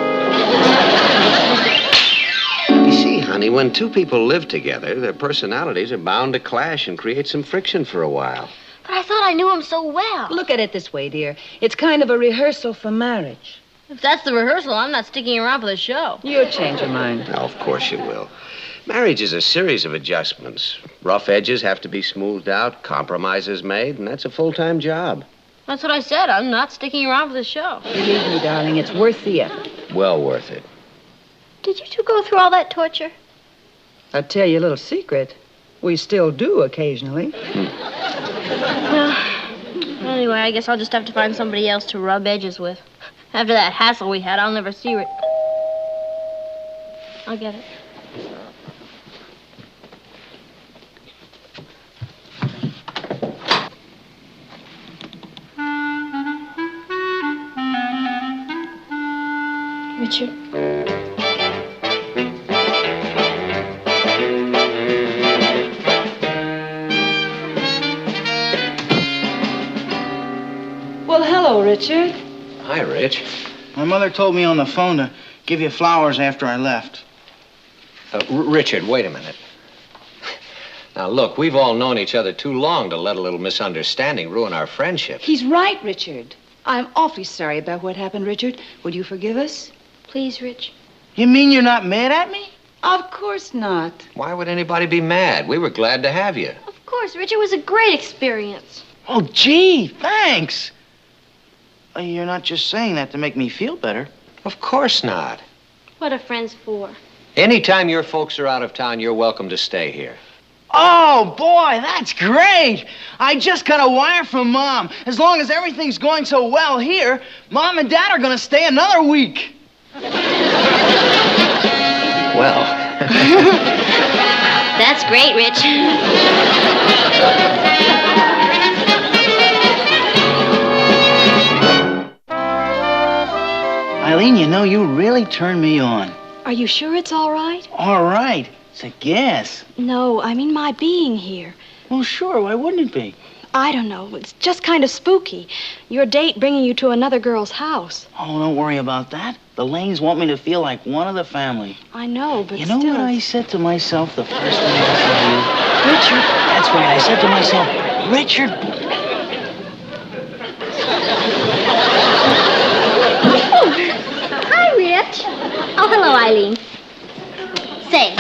You see, honey, when two people live together, their personalities are bound to clash and create some friction for a while. But I thought I knew him so well. Look at it this way, dear. It's kind of a rehearsal for marriage. If that's the rehearsal, I'm not sticking around for the show. You'll change your mind. Now, of course you will. Marriage is a series of adjustments. Rough edges have to be smoothed out, compromises made, and that's a full-time job. That's what I said. I'm not sticking around for the show. Believe me, darling, it's worth the effort. Well worth it. Did you two go through all that torture? I'll tell you a little secret. We still do occasionally. Well, anyway, I guess I'll just have to find somebody else to rub edges with. After that hassle we had, I'll never see her. I'll get it. Richard. Well, hello, Richard. Hi, Rich. My mother told me on the phone to give you flowers after I left. Richard, wait a minute. Now, look, we've all known each other too long to let a little misunderstanding ruin our friendship. He's right, Richard. I'm awfully sorry about what happened, Richard. Will you forgive us? Please, Rich. You mean you're not mad at me? Of course not. Why would anybody be mad? We were glad to have you. Of course, Rich. It was a great experience. Oh, gee, thanks. You're not just saying that to make me feel better. Of course not. What are friends for? Anytime your folks are out of town, you're welcome to stay here. Oh, boy, that's great. I just got a wire from Mom. As long as everything's going so well here, Mom and Dad are going to stay another week. Well. That's great, Rich. Eileen, you know, you really turned me on. Are you sure it's all right? All right. It's a guess. No, I mean my being here. Well, sure. Why wouldn't it be? I don't know. It's just kind of spooky. Your date bringing you to another girl's house. Oh, don't worry about that. The Lanes want me to feel like one of the family. I know, but you know still... what I said to myself the first time I saw you? Richard. That's right. I said to myself, Richard. Hi, Rich. Oh, hello, Eileen. Say,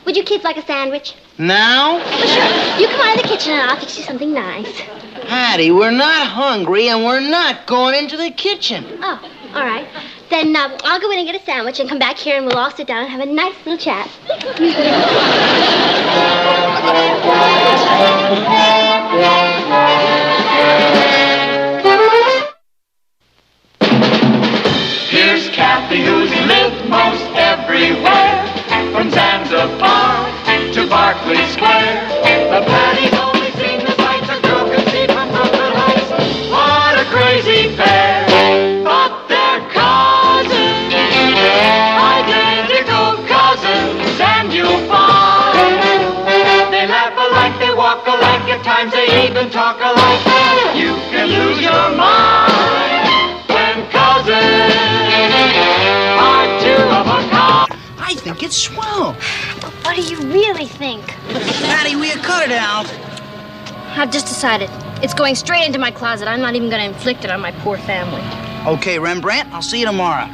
would you kids like a sandwich? Now? Well, sure. You come out of the kitchen and I'll fix you something nice. Hattie, we're not hungry and we're not going into the kitchen. Oh, all right. Then I'll go in and get a sandwich and come back here and we'll all sit down and have a nice little chat. Here's Kathy, who's lived most everywhere, from Zanzibar to Berkeley Square. The Patty's only seen the sights a girl can see from Brooklyn Heights. What a crazy pair! But they're cousins, identical cousins, and you'll find they laugh alike, they walk alike, at times they even talk alike. You can lose your mind when cousins are two of a kind. I think it's swell. What do you really think? Patty, will you cut it out? I've just decided. It's going straight into my closet. I'm not even going to inflict it on my poor family. Okay, Rembrandt, I'll see you tomorrow.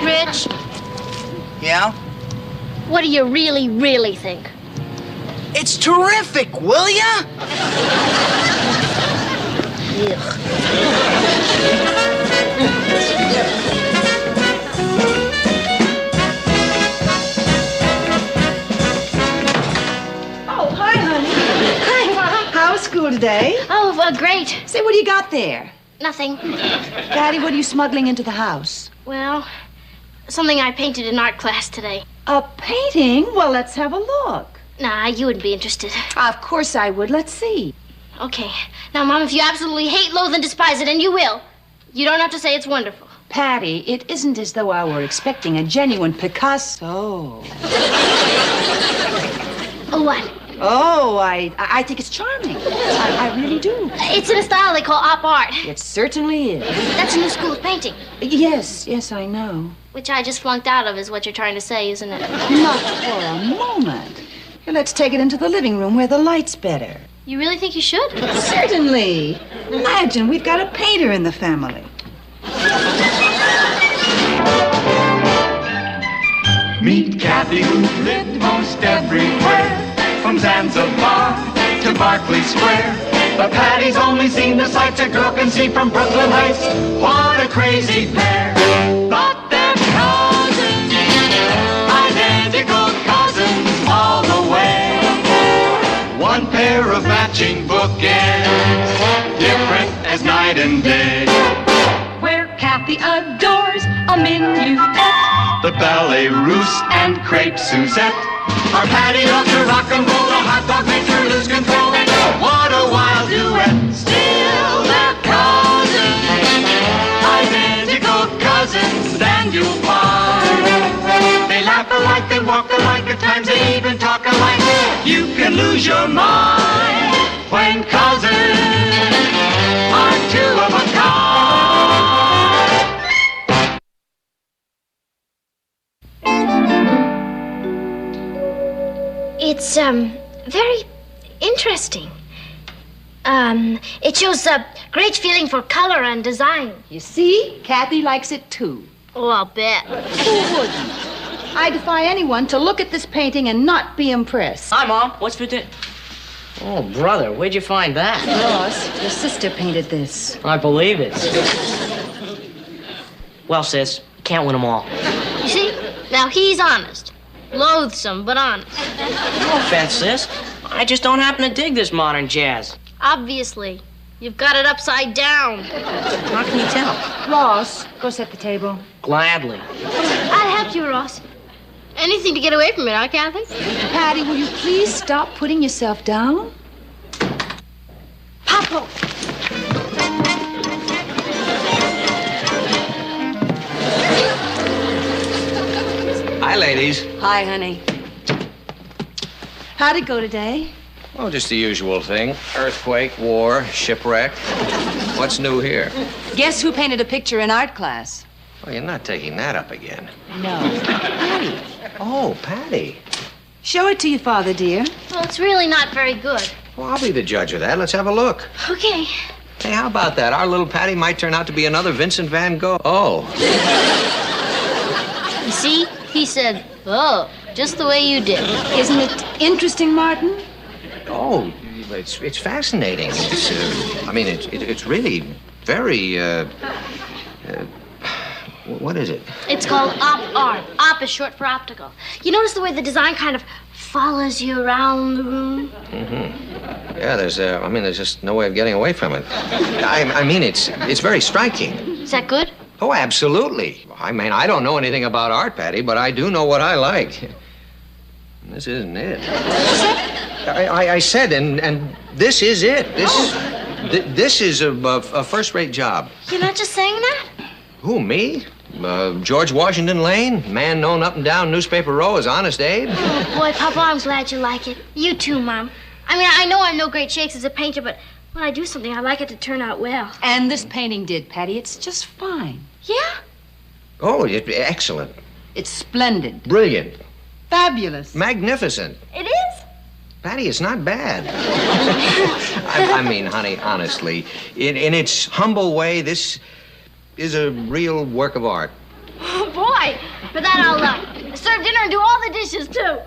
Rich, Yeah? what do you really, really think? It's terrific, will ya? Oh, hi, honey. Hi. How's school today? Oh, great. Say, what do you got there? Nothing. Daddy, what are you smuggling into the house? Well, something I painted in art class today. A painting? Well, let's have a look. Nah, you wouldn't be interested. Of course I would. Let's see. Okay. Now, Mom, if you absolutely hate, loathe, and despise it, and you will, you don't have to say it's wonderful. Patty, it isn't as though I were expecting a genuine Picasso. Oh, what? Oh, I think it's charming. I really do. It's in a style they call op art. It certainly is. That's a new school of painting. Yes, I know. Which I just flunked out of is what you're trying to say, isn't it? Not for a moment. Here, let's take it into the living room where the light's better. You really think you should? Certainly. Imagine, we've got a painter in the family. Meet Kathy, who lived most everywhere, from Zanzibar to Berkeley Square. But Patty's only seen the sights a girl can see from Brooklyn Heights. What a crazy pair! Thought they're cousins, identical cousins all the way. One pair of matching bookends, different as night and day. Where Kathy adores a minuet, The ballet russe and crepe Suzette. Our Patty loves her rock and roll, a hot dog makes her lose control. What a wild duet! Still they're cousins, identical cousins, stand you'll find. They laugh alike, they walk alike, at times they even talk alike. You can lose your mind when cousins are two of a kind. It's, very interesting. It shows a great feeling for color and design. You see? Kathy likes it too. Oh, I'll bet. Who wouldn't? I defy anyone to look at this painting and not be impressed. Hi, Mom. What's for dinner? Oh, brother, where'd you find that? Ross, your sister painted this. I believe it. Well, sis, you can't win them all. You see? Now he's honest. Loathsome, but honest. No offense, sis. I just don't happen to dig this modern jazz. Obviously. You've got it upside down. How can you tell? Ross, go set the table. Gladly. I'll help you, Ross. Anything to get away from it, huh, Kathy? Patty, will you please stop putting yourself down? Popo! Hi, ladies. Hi, honey. How'd it go today? Oh, just the usual thing. Earthquake, war, shipwreck. What's new here? Guess who painted a picture in art class? Oh, you're not taking that up again. No. Patty. Oh, Patty. Show it to your father, dear. Well, it's really not very good. Well, I'll be the judge of that. Let's have a look. Okay. Hey, how about that? Our little Patty might turn out to be another Vincent van Gogh. Oh. You see? He said, oh, just the way you did. Isn't it interesting, Martin? Oh, it's fascinating. It's, it's really very, what is it? It's called op art. Op is short for optical. You notice the way the design kind of follows you around the room? Mm-hmm. Yeah, there's just no way of getting away from it. It's very striking. Is that good? Oh, absolutely. I don't know anything about art, Patty, but I do know what I like. This isn't it. I said, and this is it. This is a first-rate job. You're not just saying that? Who, me? George Washington Lane, man known up and down Newspaper Row as Honest Abe. Oh, boy, Papa, I'm glad you like it. You too, Mom. I know I'm no great shakes as a painter, but when I do something, I like it to turn out well. And this painting did, Patty. It's just fine. Yeah? Oh, excellent. It's splendid. Brilliant. Fabulous. Magnificent. It is? Patty, it's not bad. Honey, honestly, in its humble way, this is a real work of art. Oh, boy. For that, I'll serve dinner and do all the dishes, too.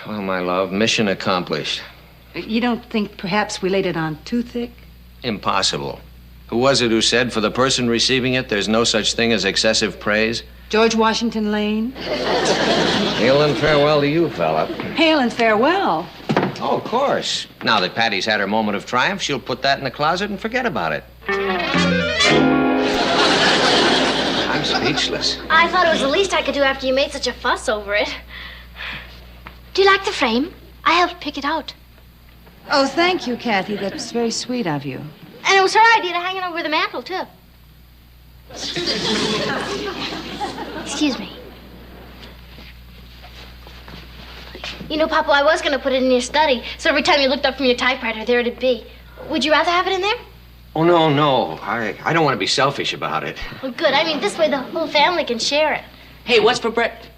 Well, my love, mission accomplished. You don't think perhaps we laid it on too thick? Impossible. Who was it who said, for the person receiving it, there's no such thing as excessive praise? George Washington Lane. Hail and farewell to you, fella. Hail and farewell. Oh, of course. Now that Patty's had her moment of triumph, she'll put that in the closet and forget about it. I'm speechless. I thought it was the least I could do after you made such a fuss over it. Do you like the frame? I helped pick it out. Oh, thank you, Kathy. That's very sweet of you. And it was her idea to hang it over the mantel, too. Excuse me. You know, Papa, I was going to put it in your study, so every time you looked up from your typewriter, there it'd be. Would you rather have it in there? Oh, no. I don't want to be selfish about it. Well, good. I mean, this way the whole family can share it. Hey, what's for breakfast?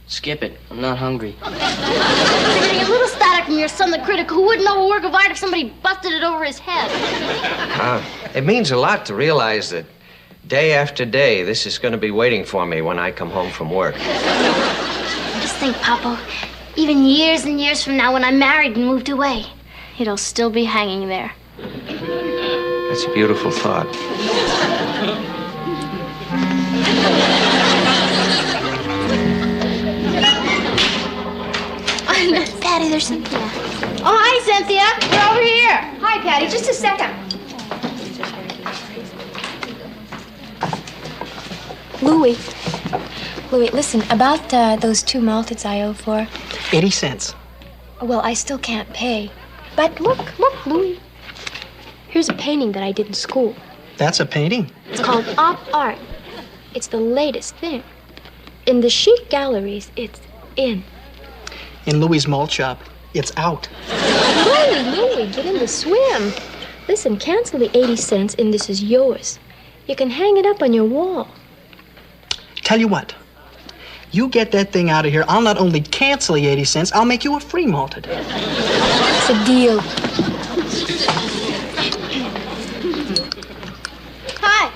Skip it. I'm not hungry. You're getting a little static from your son, the critic, who wouldn't know a work of art if somebody busted it over his head. It means a lot to realize that day after day, this is going to be waiting for me when I come home from work. Just think, Papa, even years and years from now, when I'm married and moved away, it'll still be hanging there. That's a beautiful thought. Patty, there's Cynthia. Oh, hi, Cynthia. You're over here. Hi, Patty. Just a second. Louie, listen, about those 2 malteds I owe for. 80 cents. Well, I still can't pay. But look, Louie. Here's a painting that I did in school. That's a painting? It's called Op Art. It's the latest thing. In the chic galleries, it's in. In Louie's malt shop, it's out. Louie, get in the swim. Listen, cancel the 80 cents and this is yours. You can hang it up on your wall. Tell you what. You get that thing out of here, I'll not only cancel the 80 cents, I'll make you a free malted. It's a deal. Hi.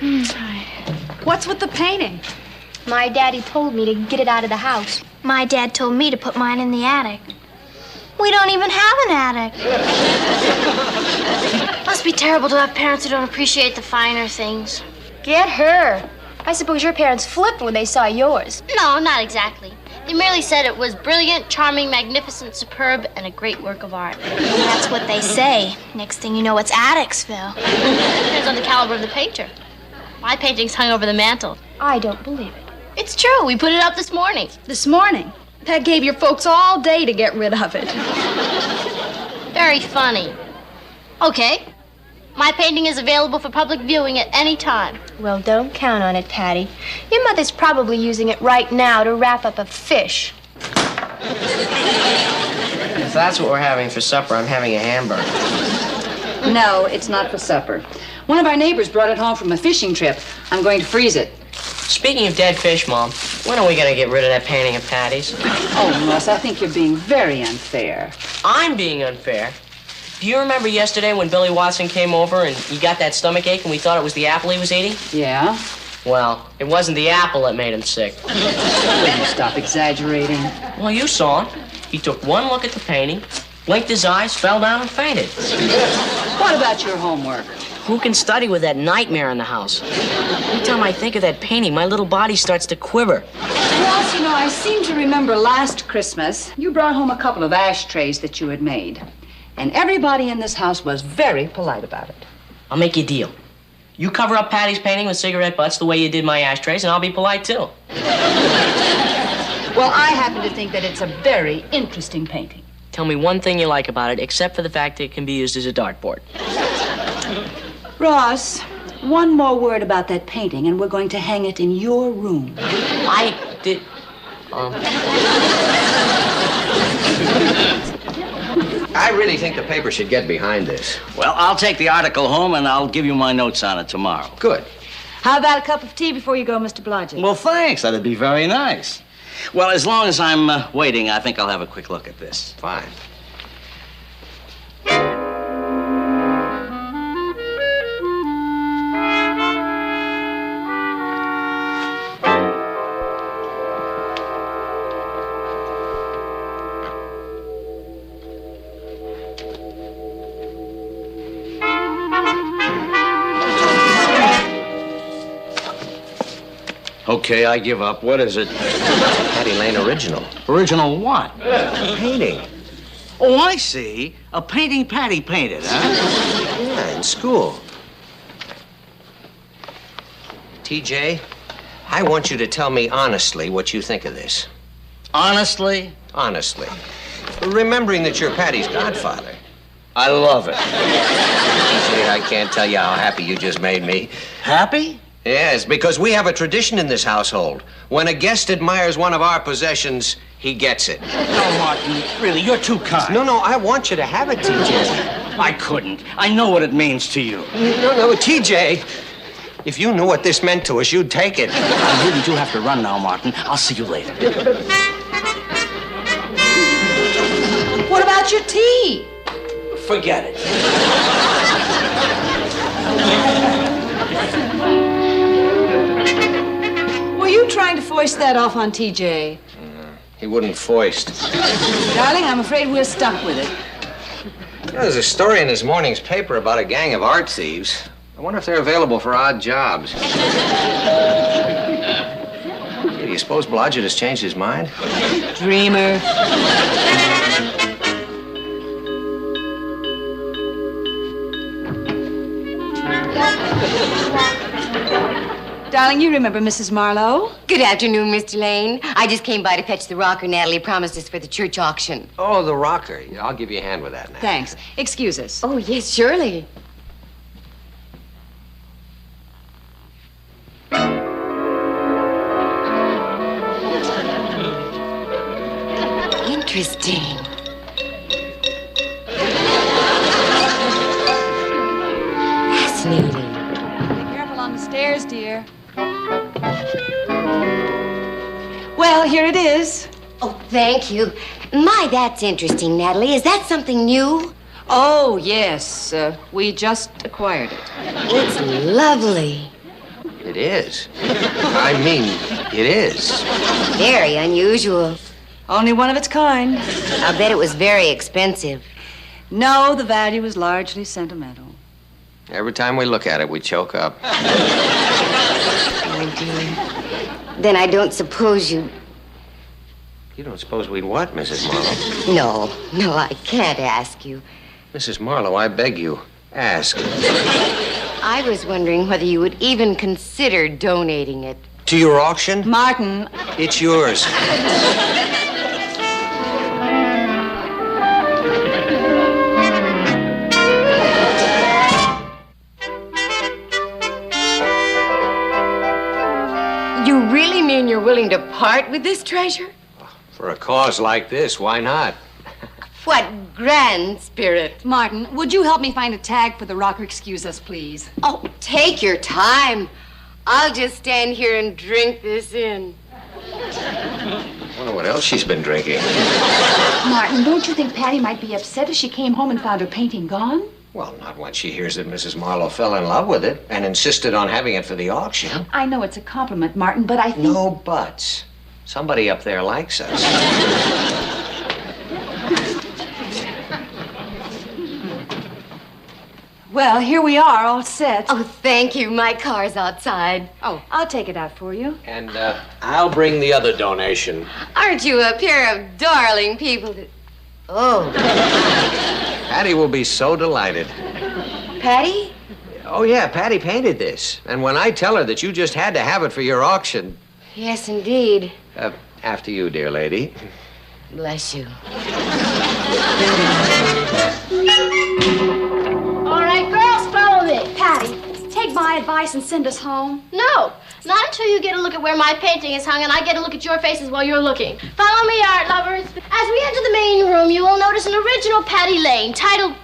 Hi. What's with the painting? My daddy told me to get it out of the house. My dad told me to put mine in the attic. We don't even have an attic. Must be terrible to have parents who don't appreciate the finer things. Get her. I suppose your parents flipped when they saw yours. No, not exactly. They merely said it was brilliant, charming, magnificent, superb, and a great work of art. That's what they say. Next thing you know, it's attics, Phil. Depends on the caliber of the painter. My painting's hung over the mantel. I don't believe it. It's true. We put it up this morning. This morning? That gave your folks all day to get rid of it. Very funny. Okay. My painting is available for public viewing at any time. Well, don't count on it, Patty. Your mother's probably using it right now to wrap up a fish. If that's what we're having for supper, I'm having a hamburger. No, it's not for supper. One of our neighbors brought it home from a fishing trip. I'm going to freeze it. Speaking of dead fish, Mom, when are we going to get rid of that painting of Patty's? Oh, Russ, I think you're being very unfair. I'm being unfair? Do you remember yesterday when Billy Watson came over and he got that stomach ache and we thought it was the apple he was eating? Yeah? Well, it wasn't the apple that made him sick. Will you stop exaggerating? Well, you saw it. He took one look at the painting, blinked his eyes, fell down and fainted. What about your homework? Who can study with that nightmare in the house? Every time I think of that painting, my little body starts to quiver. Well, you know, I seem to remember last Christmas, you brought home a couple of ashtrays that you had made. And everybody in this house was very polite about it. I'll make you a deal. You cover up Patty's painting with cigarette butts the way you did my ashtrays, and I'll be polite, too. Well, I happen to think that it's a very interesting painting. Tell me one thing you like about it, except for the fact that it can be used as a dartboard. Ross, one more word about that painting, and we're going to hang it in your room. I did... I really think the paper should get behind this. Well, I'll take the article home and I'll give you my notes on it tomorrow. Good. How about a cup of tea before you go, Mr. Blodgett? Well, thanks. That'd be very nice. Well, as long as I'm waiting, I think I'll have a quick look at this. Fine. Okay, I give up. What is it? Patty Lane original. Original what? Painting. Oh, I see. A painting Patty painted, huh? Yeah, in school. TJ, I want you to tell me honestly what you think of this. Honestly? Honestly. Remembering that you're Patty's godfather. I love it. Gee, I can't tell you how happy you just made me. Happy? Yes, because we have a tradition in this household. When a guest admires one of our possessions, he gets it. No, Martin, really, you're too kind. No, I want you to have it, TJ. I couldn't. I know what it means to you. No, TJ. If you knew what this meant to us, you'd take it. I really do have to run now, Martin. I'll see you later. What about your tea? Forget it. Were you trying to foist that off on TJ? He wouldn't foist. Darling, I'm afraid we're stuck with it. There's a story in this morning's paper about a gang of art thieves. I wonder if they're available for odd jobs. Do you suppose Blodgett has changed his mind? Dreamer. Darling, you remember Mrs. Marlowe? Good afternoon, Mr. Lane. I just came by to fetch the rocker Natalie promised us for the church auction. Oh, the rocker. I'll give you a hand with that now. Thanks. Excuse us. Oh, yes, surely. Interesting. Fascinating. Be careful on the stairs, dear. Well, here it is. Oh, thank you. My, that's interesting, Natalie. Is that something new? Oh, yes. We just acquired it. It's lovely. It is. I mean, it is. Very unusual. Only one of its kind. I'll bet it was very expensive. No, the value is largely sentimental. Every time we look at it, we choke up. Oh, dear. Then I don't suppose you... You don't suppose we'd what, Mrs. Marlowe? No, I can't ask you. Mrs. Marlowe, I beg you, ask. I was wondering whether you would even consider donating it. To your auction? Martin. It's yours. You really mean you're willing to part with this treasure? For a cause like this, why not? What grand spirit. Martin, would you help me find a tag for the rocker? Excuse us, please. Oh, take your time. I'll just stand here and drink this in. I wonder what else she's been drinking. Martin, don't you think Patty might be upset if she came home and found her painting gone? Well, not when she hears that Mrs. Marlowe fell in love with it and insisted on having it for the auction. I know it's a compliment, Martin, but I think... No buts. Somebody up there likes us. Well, here we are, all set. Oh, thank you. My car's outside. Oh, I'll take it out for you. And I'll bring the other donation. Aren't you a pair of darling people that... Oh. Patty will be so delighted. Patty? Oh, yeah, Patty painted this. And when I tell her that you just had to have it for your auction... Yes, indeed. After you, dear lady. Bless you. All right, girls, follow me. Patty, take my advice and send us home. No, not until you get a look at where my painting is hung and I get a look at your faces while you're looking. Follow me, art lovers. As we enter the main room, you will notice an original Patty Lane titled...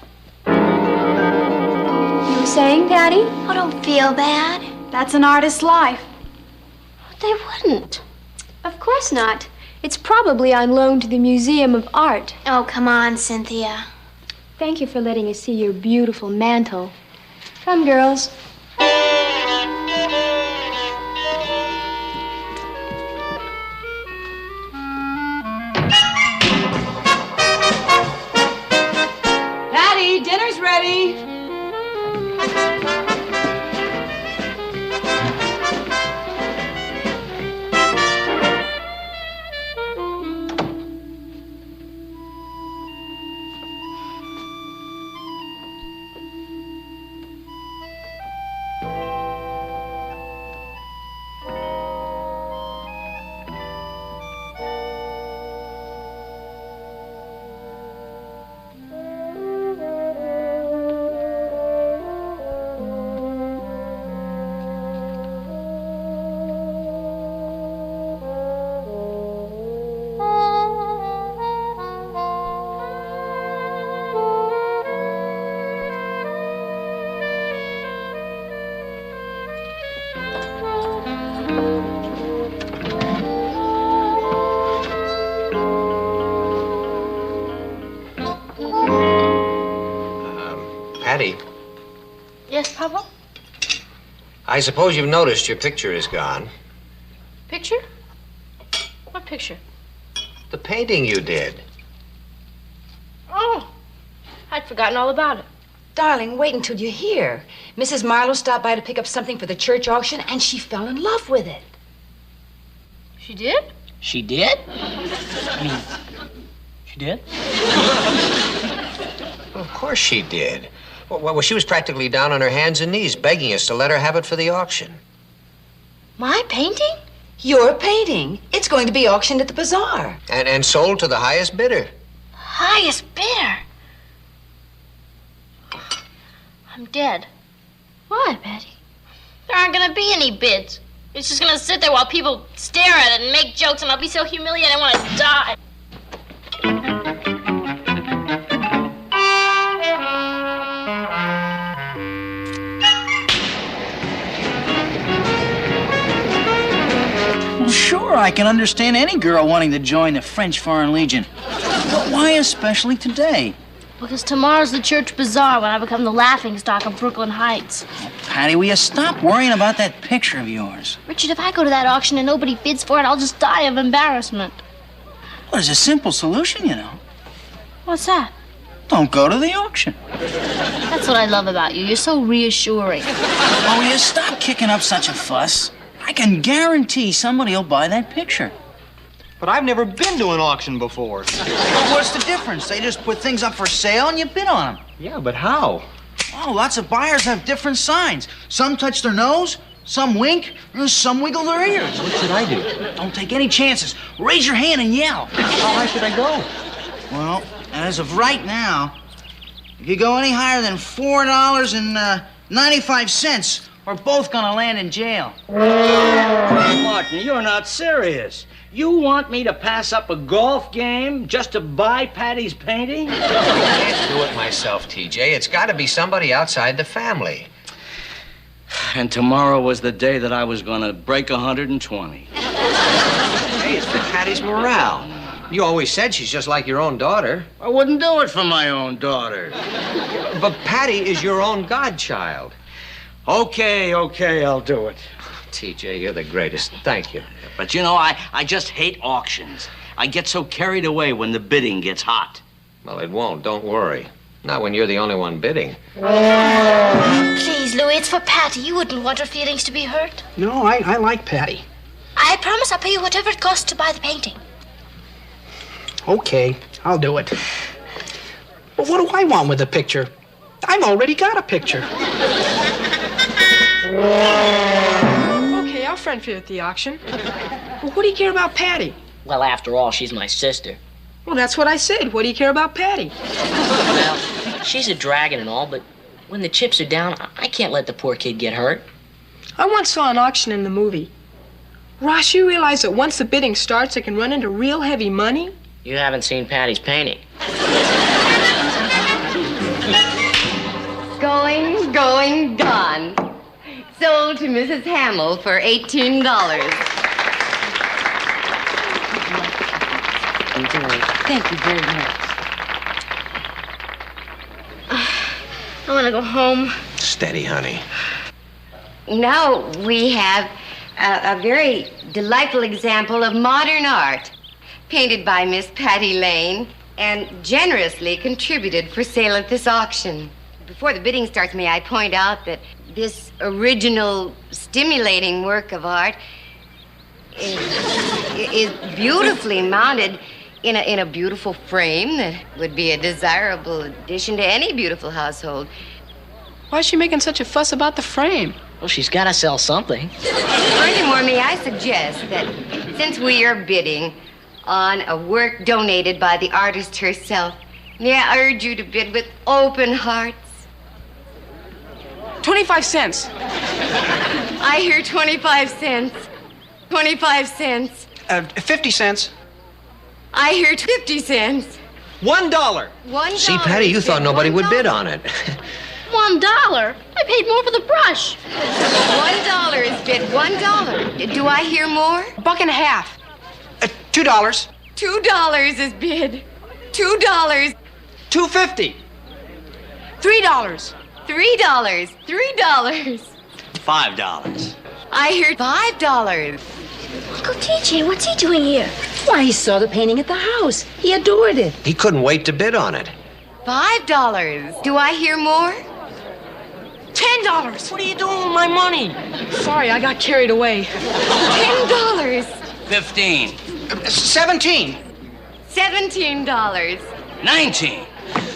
You were saying, Patty? Oh, don't feel bad. That's an artist's life. They wouldn't. Of course not. It's probably on loan to the Museum of Art. Oh, come on, Cynthia. Thank you for letting us see your beautiful mantle. Come, girls. Patty, dinner's ready. Papa? I suppose you've noticed your picture is gone. Picture? What picture? The painting you did. Oh, I'd forgotten all about it. Darling, wait until you hear. Mrs. Marlowe stopped by to pick up something for the church auction, and she fell in love with it. She did? She did? I mean, she did? Well, of course she did. Well, she was practically down on her hands and knees begging us to let her have it for the auction. My painting? Your painting. It's going to be auctioned at the bazaar. And sold to the highest bidder. Highest bidder? I'm dead. Why, Patty? There aren't gonna be any bids. It's just gonna sit there while people stare at it and make jokes, and I'll be so humiliated I want to die. Well, sure, I can understand any girl wanting to join the French Foreign Legion. But why especially today? Because tomorrow's the church bazaar when I become the laughingstock of Brooklyn Heights. Patty, will you stop worrying about that picture of yours? Richard, if I go to that auction and nobody bids for it, I'll just die of embarrassment. Well, there's a simple solution, you know. What's that? Don't go to the auction. That's what I love about you. You're so reassuring. Oh, will you stop kicking up such a fuss? I can guarantee somebody will buy that picture. But I've never been to an auction before. Well, what's the difference? They just put things up for sale and you bid on them. Yeah, but how? Oh, lots of buyers have different signs. Some touch their nose, some wink, and some wiggle their ears. What should I do? Don't take any chances. Raise your hand and yell. How high should I go? Well, as of right now, if you go any higher than $4.95, we're both gonna land in jail. Martin, you're not serious. You want me to pass up a golf game just to buy Patty's painting? I can't do it myself, TJ. It's got to be somebody outside the family. And tomorrow was the day that I was going to break 120. Hey, it's for Patty's morale. You always said she's just like your own daughter. I wouldn't do it for my own daughter. But Patty is your own godchild. Okay, I'll do it. TJ, you're the greatest. Thank you. But you know, I just hate auctions. I get so carried away when the bidding gets hot. Well, it won't. Don't worry. Not when you're the only one bidding. Please, Louis, it's for Patty. You wouldn't want her feelings to be hurt. No, I like Patty. I promise I'll pay you whatever it costs to buy the painting. Okay, I'll do it. But what do I want with the picture? I've already got a picture. Okay, I'll friend for you at the auction. Well, what do you care about Patty? Well, after all, she's my sister. Well, that's what I said. What do you care about Patty? Well, she's a dragon and all, but when the chips are down, I can't let the poor kid get hurt. I once saw an auction in the movie. Ross, you realize that once the bidding starts, it can run into real heavy money? You haven't seen Patty's painting. Gone. Sold to Mrs. Hamill for $18. Thank you very much. I want to go home. Steady, honey. Now we have a very delightful example of modern art, painted by Miss Patty Lane and generously contributed for sale at this auction. Before the bidding starts, may I point out that this original, stimulating work of art is beautifully mounted in a beautiful frame that would be a desirable addition to any beautiful household. Why is she making such a fuss about the frame? Well, she's got to sell something. Furthermore, may I suggest that since we are bidding on a work donated by the artist herself, may I urge you to bid with open hearts? 25 cents. I hear 25 cents. 25 cents. 50 cents. I hear 50 cents. $1. $1. See, Patty, you thought nobody would bid on it. $1. I paid more for the brush. $1 is bid. $1. Do I hear more? $1.50. $2. $2 is bid. $2. $2.50. $3. $3. $3. $5. I heard $5. Uncle TJ, what's he doing here? Why, he saw the painting at the house. He adored it. He couldn't wait to bid on it. $5. Do I hear more? $10. What are you doing with my money? Sorry, I got carried away. $10. 15. 17. $17. 19.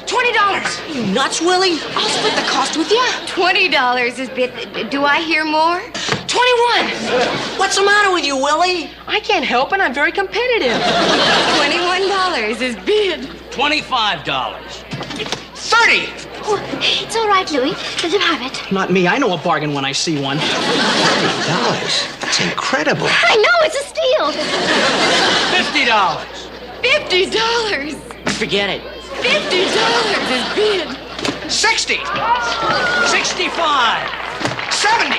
$20. You nuts, Willie? I'll split the cost with you. $20 is bid. Do I hear more? 21. What's the matter with you, Willie? I can't help it. I'm very competitive. $21 is bid. $25. 30. Oh, it's all right, Louis. Let him have it. Not me. I know a bargain when I see one. $30. That's incredible. I know, it's a steal. $50. $50. Forget it. $50 is bid. 60. 65. 70.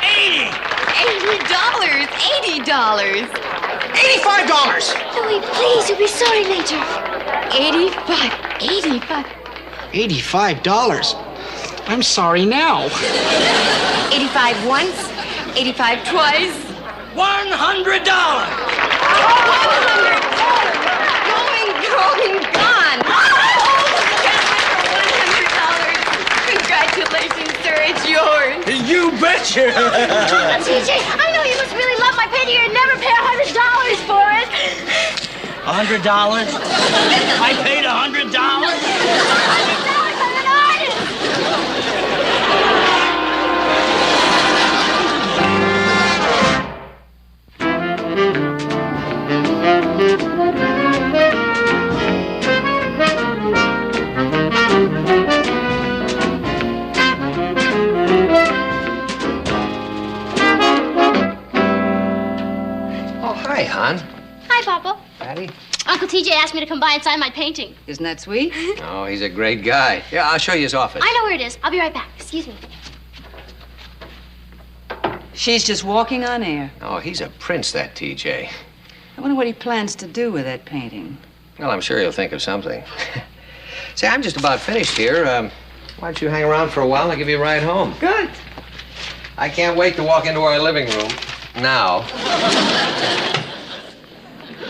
80. $80. $80. $85. Louis, please, you'll be sorry later. 85. $85. I'm sorry now. 85 once, 85 twice. $100. Going, gone. Congratulations, sir. It's yours. You betcha. TJ, I know you must really love my painting and never pay $100 for it. $100? I paid $100? Oh, hi, hon. Hi, Papa. Patty? Uncle TJ asked me to come by and sign my painting. Isn't that sweet? Oh, he's a great guy. Yeah, I'll show you his office. I know where it is. I'll be right back. Excuse me. She's just walking on air. Oh, he's a prince, that TJ. I wonder what he plans to do with that painting. Well, I'm sure he'll think of something. Say, I'm just about finished here. Why don't you hang around for a while and I'll give you a ride home? Good. I can't wait to walk into our living room. Now.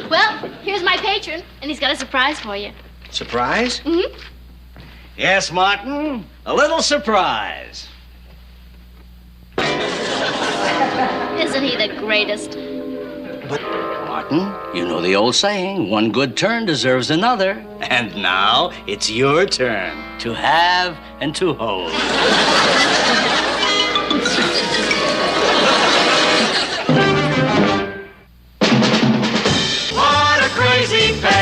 Well, here's my patron, and he's got a surprise for you. Surprise? Mm-hmm. Yes, Martin. A little surprise. Isn't he the greatest? But, Martin, you know the old saying, one good turn deserves another. And now it's your turn to have and to hold. What a crazy pair.